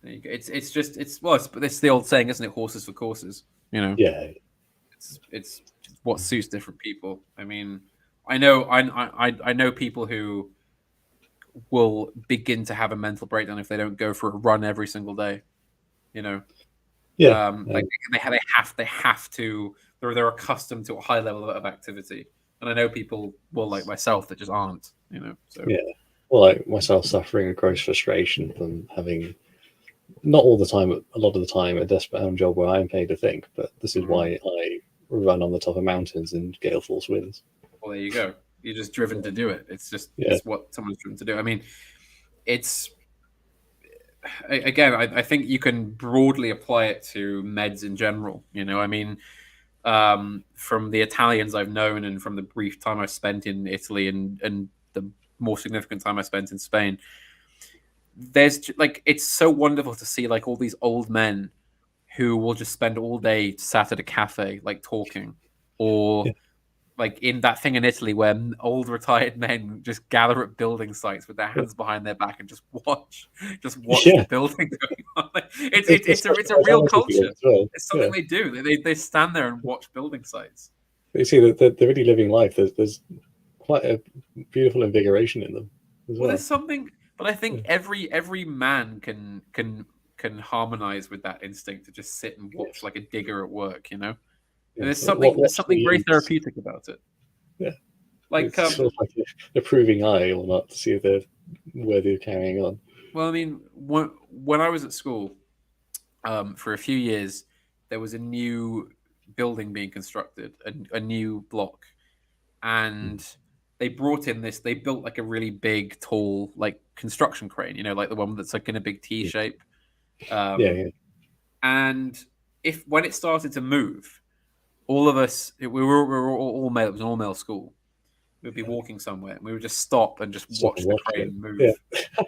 It's the old saying, isn't it? Horses for courses. It's what suits different people. I mean, I know people who will begin to have a mental breakdown if they don't go for a run every single day. They have to they're accustomed to a high level of activity. And I know people, well, like myself, that just aren't, So yeah. Well, like myself, suffering a gross frustration from having, not all the time, but a lot of the time, a desperate home job where I am paid to think. But this is why I run on the top of mountains in gale force winds. Well, there you go. You're just driven to do it. It's just Yeah. it's what someone's driven to do. I mean, it's again, I think you can broadly apply it to meds in general. I mean, from the Italians I've known and from the brief time I spent in Italy and the more significant time I spent in Spain, there's like it's so wonderful to see like all these old men who will just spend all day sat at a cafe like talking, or like in that thing in Italy where old retired men just gather at building sites with their hands behind their back and just watch the building going on. It's a real culture. Well. It's something they do. They stand there and watch building sites. You see that they're really living life. There's quite a beautiful invigoration in them as well. There's something, but I think every man can harmonize with that instinct to just sit and watch like a digger at work, And there's something very therapeutic about it. Yeah, like it's sort of like a proving eye or not to see if they're worthy of carrying on. Well, I mean, when I was at school, for a few years, there was a new building being constructed, a new block, and they brought in this. They built like a really big, tall, like construction crane. Like the one that's like in a big T shape. And when it started to move, all of us, we were all male. It was an all male school. We'd be walking somewhere and we would just stop and just watch the crane move,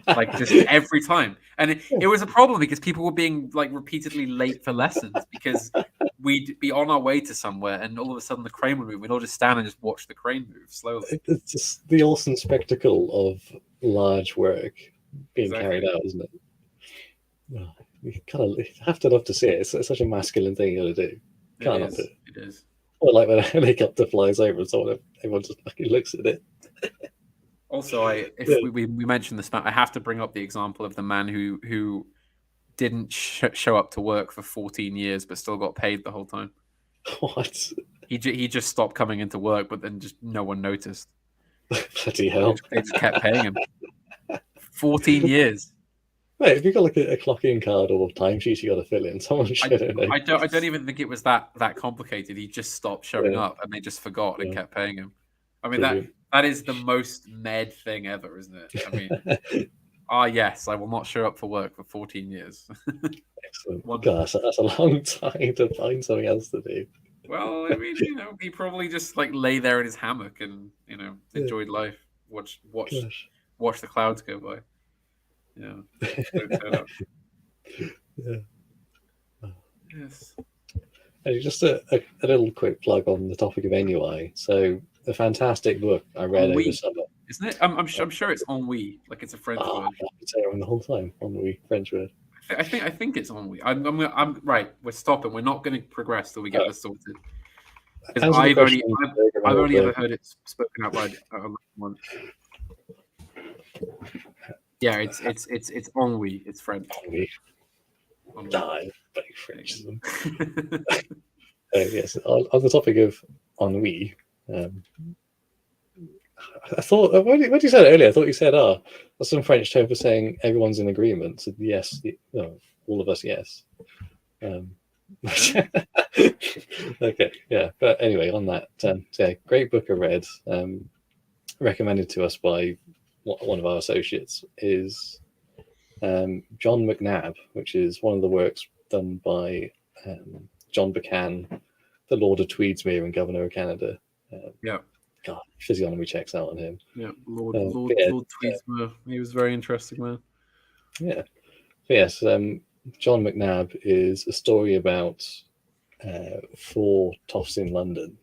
like just every time. And it was a problem because people were being like repeatedly late for lessons because we'd be on our way to somewhere and all of a sudden the crane would move. We'd all just stand and just watch the crane move slowly. It's just the awesome spectacle of large work being carried out, isn't it? You kind of have to love to see it. It's such a masculine thing you got to do. Can't help it. It is. Or like when a helicopter flies over and someone, everyone just fucking looks at it. Also, we mentioned this, I have to bring up the example of the man who didn't show up to work for 14 years but still got paid the whole time. What? He just stopped coming into work, but then just no one noticed. Bloody hell! They just kept paying him. 14 years. Mate, if you've got like a clock-in card or timesheet you got to fill in, someone should know. I don't even think it was that complicated. He just stopped showing up, and they just forgot and kept paying him. I mean, that is the most med thing ever, isn't it? I mean, yes, I will not show up for work for 14 years. Excellent. Gosh, that's a long time to find something else to do. Well, I mean, he probably just like lay there in his hammock and enjoyed life, watch the clouds go by. Yeah. Yes. And just a little quick plug on the topic of NUI. So, a fantastic book I read over summer. Isn't it? I'm sure it's ennui, like it's a French word. I've been saying the whole time, ennui, French word. I think it's ennui. I'm right. We're stopping. We're not going to progress till we get this sorted. Because I've only ever heard it spoken out by once. Yeah, it's ennui. It's French. Ennui. Die, but French. Yes, on the topic of ennui, I thought when you said it earlier, I thought you said that's some French term for saying everyone's in agreement. So yes, all of us, yes. Okay, yeah. But anyway, on that, great book I read, recommended to us by one of our associates, is John McNabb, which is one of the works done by John Buchan, the Lord of Tweedsmuir and Governor of Canada. God, physiognomy checks out on him. Yeah, Lord Tweedsmuir. He was very interesting, man. Yeah. Yes, John McNabb is a story about 4 toffs in London,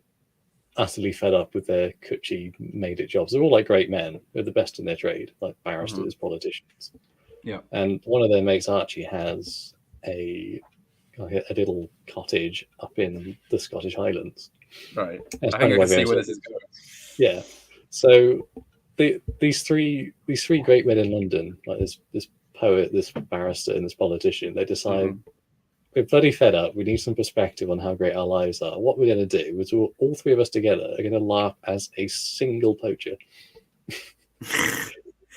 utterly fed up with their cutchy made-it jobs. They're all like great men. They're the best in their trade, like barristers, politicians. Yeah. And one of their mates, Archie, has a little cottage up in the Scottish Highlands. Right. I think I can see where this is going. Yeah. So these three great men in London, like this poet, this barrister, and this politician, they decide, bloody fed up. We need some perspective on how great our lives are. What we're going to do is all three of us together are going to laugh as a single poacher.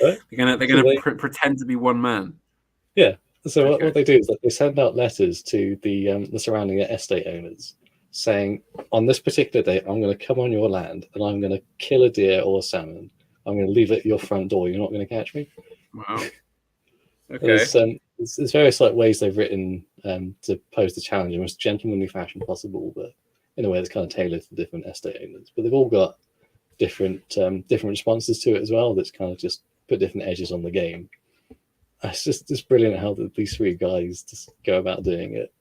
Right? They're gonna pretend to be one man. Yeah. So what they do is that they send out letters to the surrounding estate owners saying, on this particular day, I'm going to come on your land and I'm going to kill a deer or a salmon. I'm going to leave it at your front door. You're not going to catch me. Wow. Okay. There's various ways they've written to pose the challenge in the most gentlemanly fashion possible, but in a way that's kind of tailored to different estate owners. But they've all got different responses to it as well. That's kind of just put different edges on the game. It's just brilliant how these three guys just go about doing it,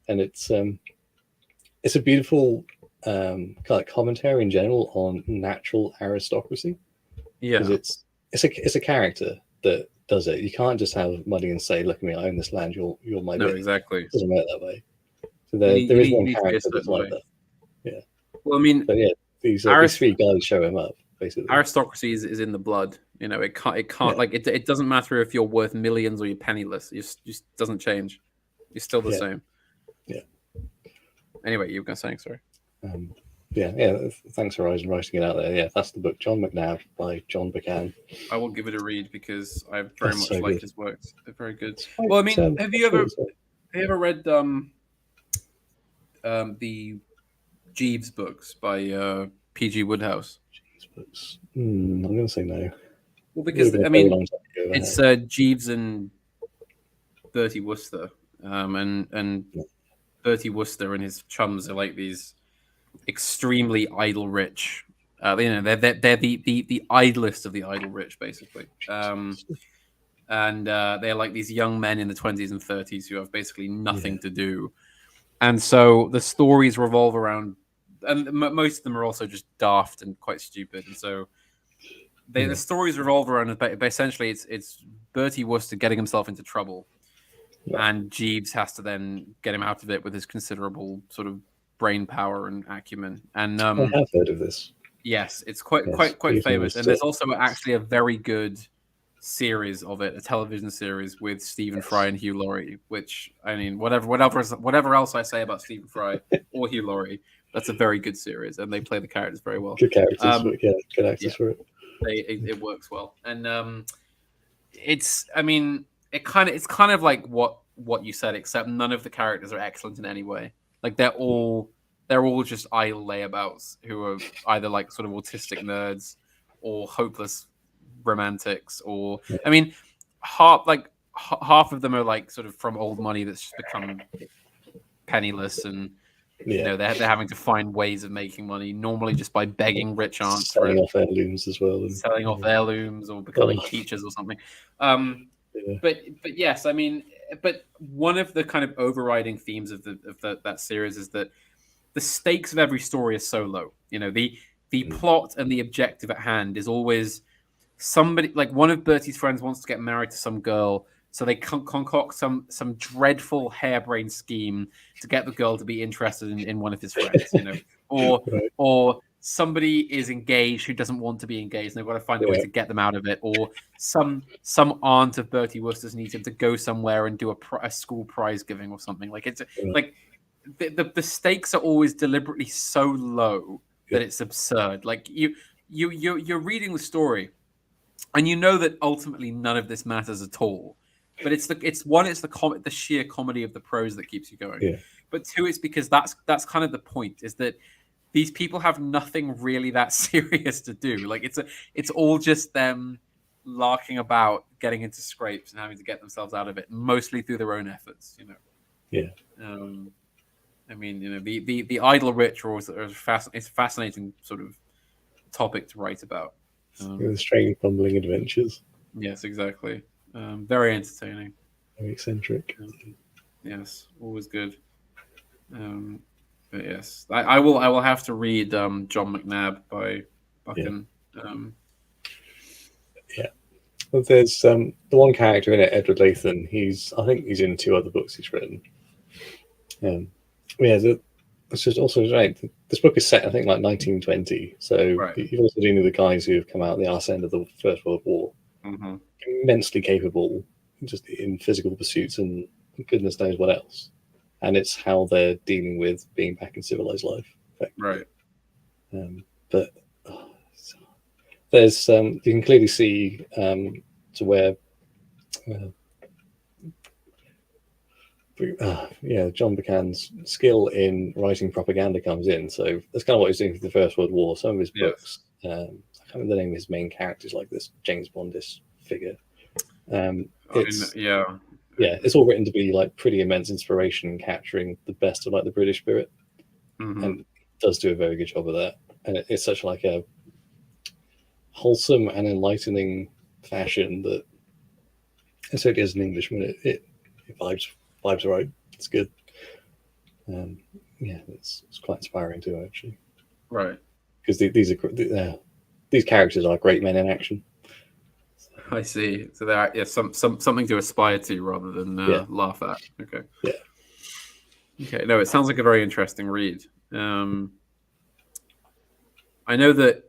and it's a beautiful kind of commentary in general on natural aristocracy. Yeah, because it's a character that does it. You can't just have money and say, "Look at me, I own this land. You're my no, bit." exactly. It doesn't work that way. So there is one character that's like that. Yeah. Well, I mean, but yeah, these three guys show him up. Basically, aristocracy is in the blood. You know, it can't like it doesn't matter if you're worth millions or you're penniless. It just doesn't change. You're still the same. Yeah. Anyway, you were going to say, sorry. Yeah. Thanks for writing it out there. Yeah, that's the book, John McNabb by John Buchan. I will give it a read because I very much like his works. They're very good. Well, I mean, have you ever read the Jeeves books by P.G. Wodehouse? Jeeves books. I'm going to say no. Well, because I mean, it's Jeeves and Bertie Wooster, and Bertie Wooster and his chums are like these extremely idle rich. You know, they're the idlest of the idle rich, basically. And they're like these young men in the 20s and 30s who have basically nothing to do, and so the stories revolve around. And most of them are also just daft and quite stupid, and so the stories revolve around. But essentially, it's Bertie Wooster getting himself into trouble, and Jeeves has to then get him out of it with his considerable sort of brain power and acumen. And I have heard of this. Yes, it's quite famous, and there's also actually a very good series of it, a television series with Stephen Fry and Hugh Laurie. Which, I mean, whatever else I say about Stephen Fry or Hugh Laurie, that's a very good series, and they play the characters very well. Good characters, good actors for it. It works well, and it's kind of like what you said, except none of the characters are excellent in any way. Like they're all just idle layabouts who are either like sort of autistic nerds or hopeless romantics, or I mean, half of them are like sort of from old money that's just become penniless, and you know they're having to find ways of making money, normally just by begging rich aunts, selling off heirlooms as well, and selling off heirlooms or becoming teachers or something. But yes, I mean, but one of the kind of overriding themes of that series is that the stakes of every story is so low. You know, the plot and the objective at hand is always somebody, like one of Bertie's friends wants to get married to some girl, so they concoct some dreadful harebrained scheme to get the girl to be interested in one of his friends, you know, or somebody is engaged who doesn't want to be engaged, and they've got to find a way to get them out of it, or some aunt of Bertie Wooster's needs him to go somewhere and do a school prize giving or something. Like it's like the stakes are always deliberately so low that it's absurd. Like you're reading the story, and you know that ultimately none of this matters at all. But it's the sheer comedy of the prose that keeps you going. Yeah. But two, it's because that's kind of the point, is that these people have nothing really that serious to do. Like it's all just them larking about, getting into scrapes and having to get themselves out of it, mostly through their own efforts, you know. Yeah. I mean, you know, the idle rich it's a fascinating sort of topic to write about. Strange bumbling adventures. Yes, exactly. Very entertaining. Very eccentric. Yes, always good. But yes, I will have to read John McNabb by Buchan. Well, there's the one character in it, Edward Lathan. I think he's in 2 other books he's written. It's just also right. This book is set, I think, like 1920. So you've also dealing with the guys who have come out the arse end of the First World War, immensely capable, just in physical pursuits and goodness knows what else. and it's how they're dealing with being back in civilized life. Right. But there's you can clearly see to where John Buchan's skill in writing propaganda comes in. So that's kind of what he's doing for the First World War. Some of his books, I can't remember the name of his main characters, like this James Bondish figure. It's all written to be like pretty immense inspiration, capturing the best of like the British spirit, and it does do a very good job of that. And it's such like a wholesome and enlightening fashion that, especially as an Englishman, it vibes right. It's good. It's quite inspiring too, actually. Right. Because these characters are great men in action. I see. So they're something to aspire to rather than laugh at. Okay. Yeah. Okay. No, it sounds like a very interesting read. I know that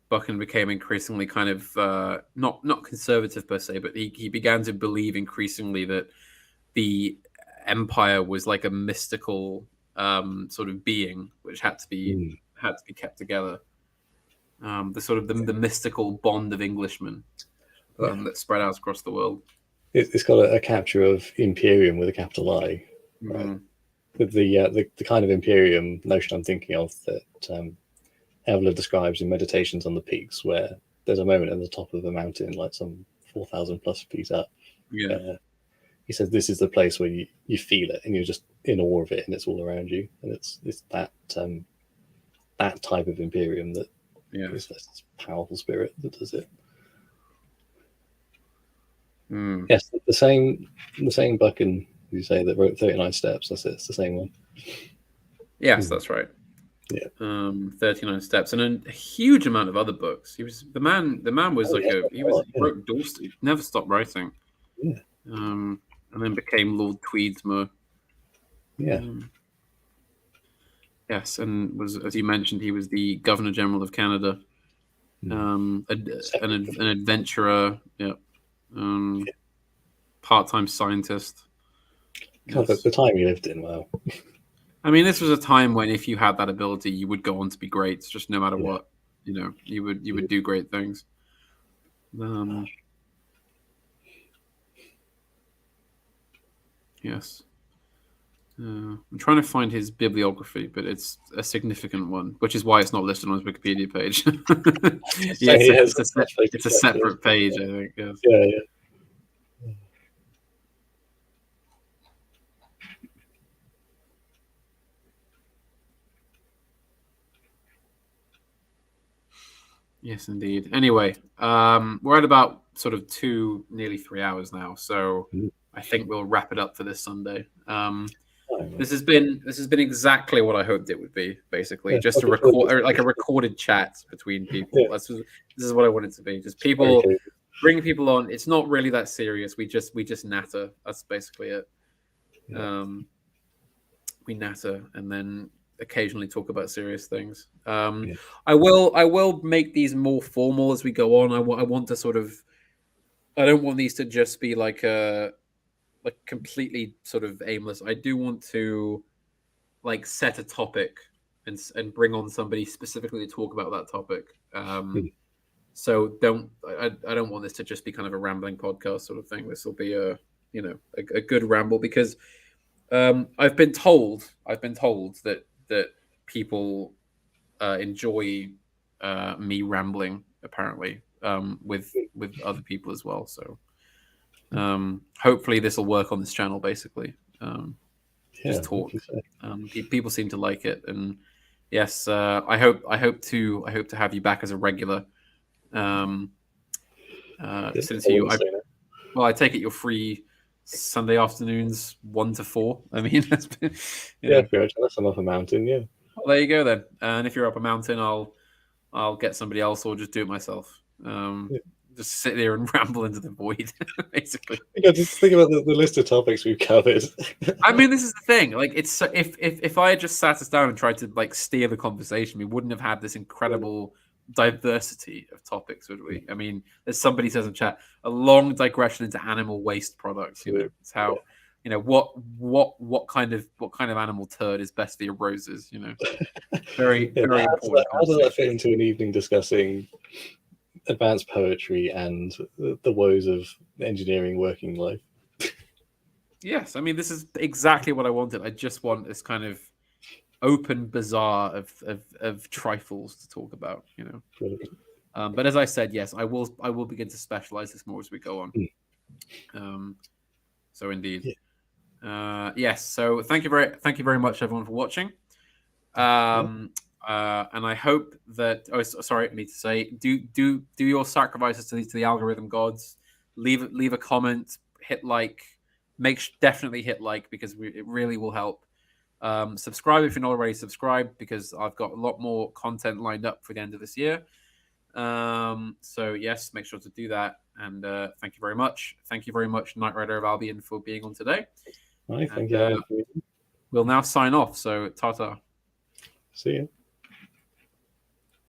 Buchan became increasingly kind of not conservative per se, but he began to believe increasingly that the empire was like a mystical sort of being which had to be kept together. The sort of the mystical bond of Englishmen that spread out across the world. It's got a capture of Imperium with a capital I. Right? The kind of Imperium notion I'm thinking of that Evelyn describes in Meditations on the Peaks, where there's a moment at the top of a mountain, like some 4,000 plus feet up. Yeah. He says this is the place where you feel it and you're just in awe of it and it's all around you. And it's that type of Imperium that is this powerful spirit that does it. Yes, the same Buchan you say that wrote 39 Steps. That's it. It's the same one. Yes, that's right. Yeah. 39 Steps and a huge amount of other books. He was the man was he wrote Dorset. He never stopped writing. Yeah. And then became Lord Tweedsmuir. Yeah. Yes, and was, as you mentioned, he was the Governor General of Canada. An adventurer. Yeah. Part-time scientist. God, the time he lived in, wow. I mean, this was a time when if you had that ability, you would go on to be great. Just no matter what, you would do great things. Yes. I'm trying to find his bibliography, but it's a significant one, which is why it's not listed on his Wikipedia page. It's a separate page, I think. Yes. Yeah. Yes, indeed. Anyway, we're at about sort of nearly 3 hours now, so I think we'll wrap it up for this Sunday. This has been exactly what I hoped it would be. Basically, just a recorded chat between people. Yeah. This is what I want it to be. Just people bring people on. It's not really that serious. We just natter. That's basically it. Yeah. We natter and then occasionally talk about serious things. I will make these more formal as we go on. I want to sort of. I don't want these to just be like completely sort of aimless. I do want to like set a topic and bring on somebody specifically to talk about that topic. So I don't want this to just be kind of a rambling podcast sort of thing. This will be a good ramble because I've been told that people enjoy me rambling apparently with other people as well. So hopefully this will work on this channel. Basically, just talk. People seem to like it, and yes, I hope to have you back as a regular. Since I take it you're free Sunday afternoons 1 to 4. I mean, that's been, unless I'm up a mountain, yeah. Well, there you go then. And if you're up a mountain, I'll get somebody else or just do it myself. Just sit there and ramble into the void, basically. Just think about the list of topics we've covered. I mean, this is the thing. Like, it's if I had just sat us down and tried to like steer the conversation, we wouldn't have had this incredible diversity of topics, would we? I mean, as somebody says in chat, a long digression into animal waste products. It's how you know, what kind of animal turd is best for your roses? You know, very important. How does that fit into an evening discussing advanced poetry and the woes of engineering working life? Yes, I mean, this is exactly what I wanted. I just want this kind of open bazaar of trifles to talk about, you know. Brilliant. But as I said, yes, I will begin to specialize this more as we go on. So indeed, yes. So thank you very much, everyone, for watching. And I hope that. Oh, sorry, I need to say, do your sacrifices to the algorithm gods. Leave a comment, hit like. Definitely hit like, because it really will help. Subscribe if you're not already subscribed, because I've got a lot more content lined up for the end of this year. So yes, make sure to do that. And thank you very much. Thank you very much, Knight Rider of Albion, for being on today. Thank you. We'll now sign off. So ta-ta. See you.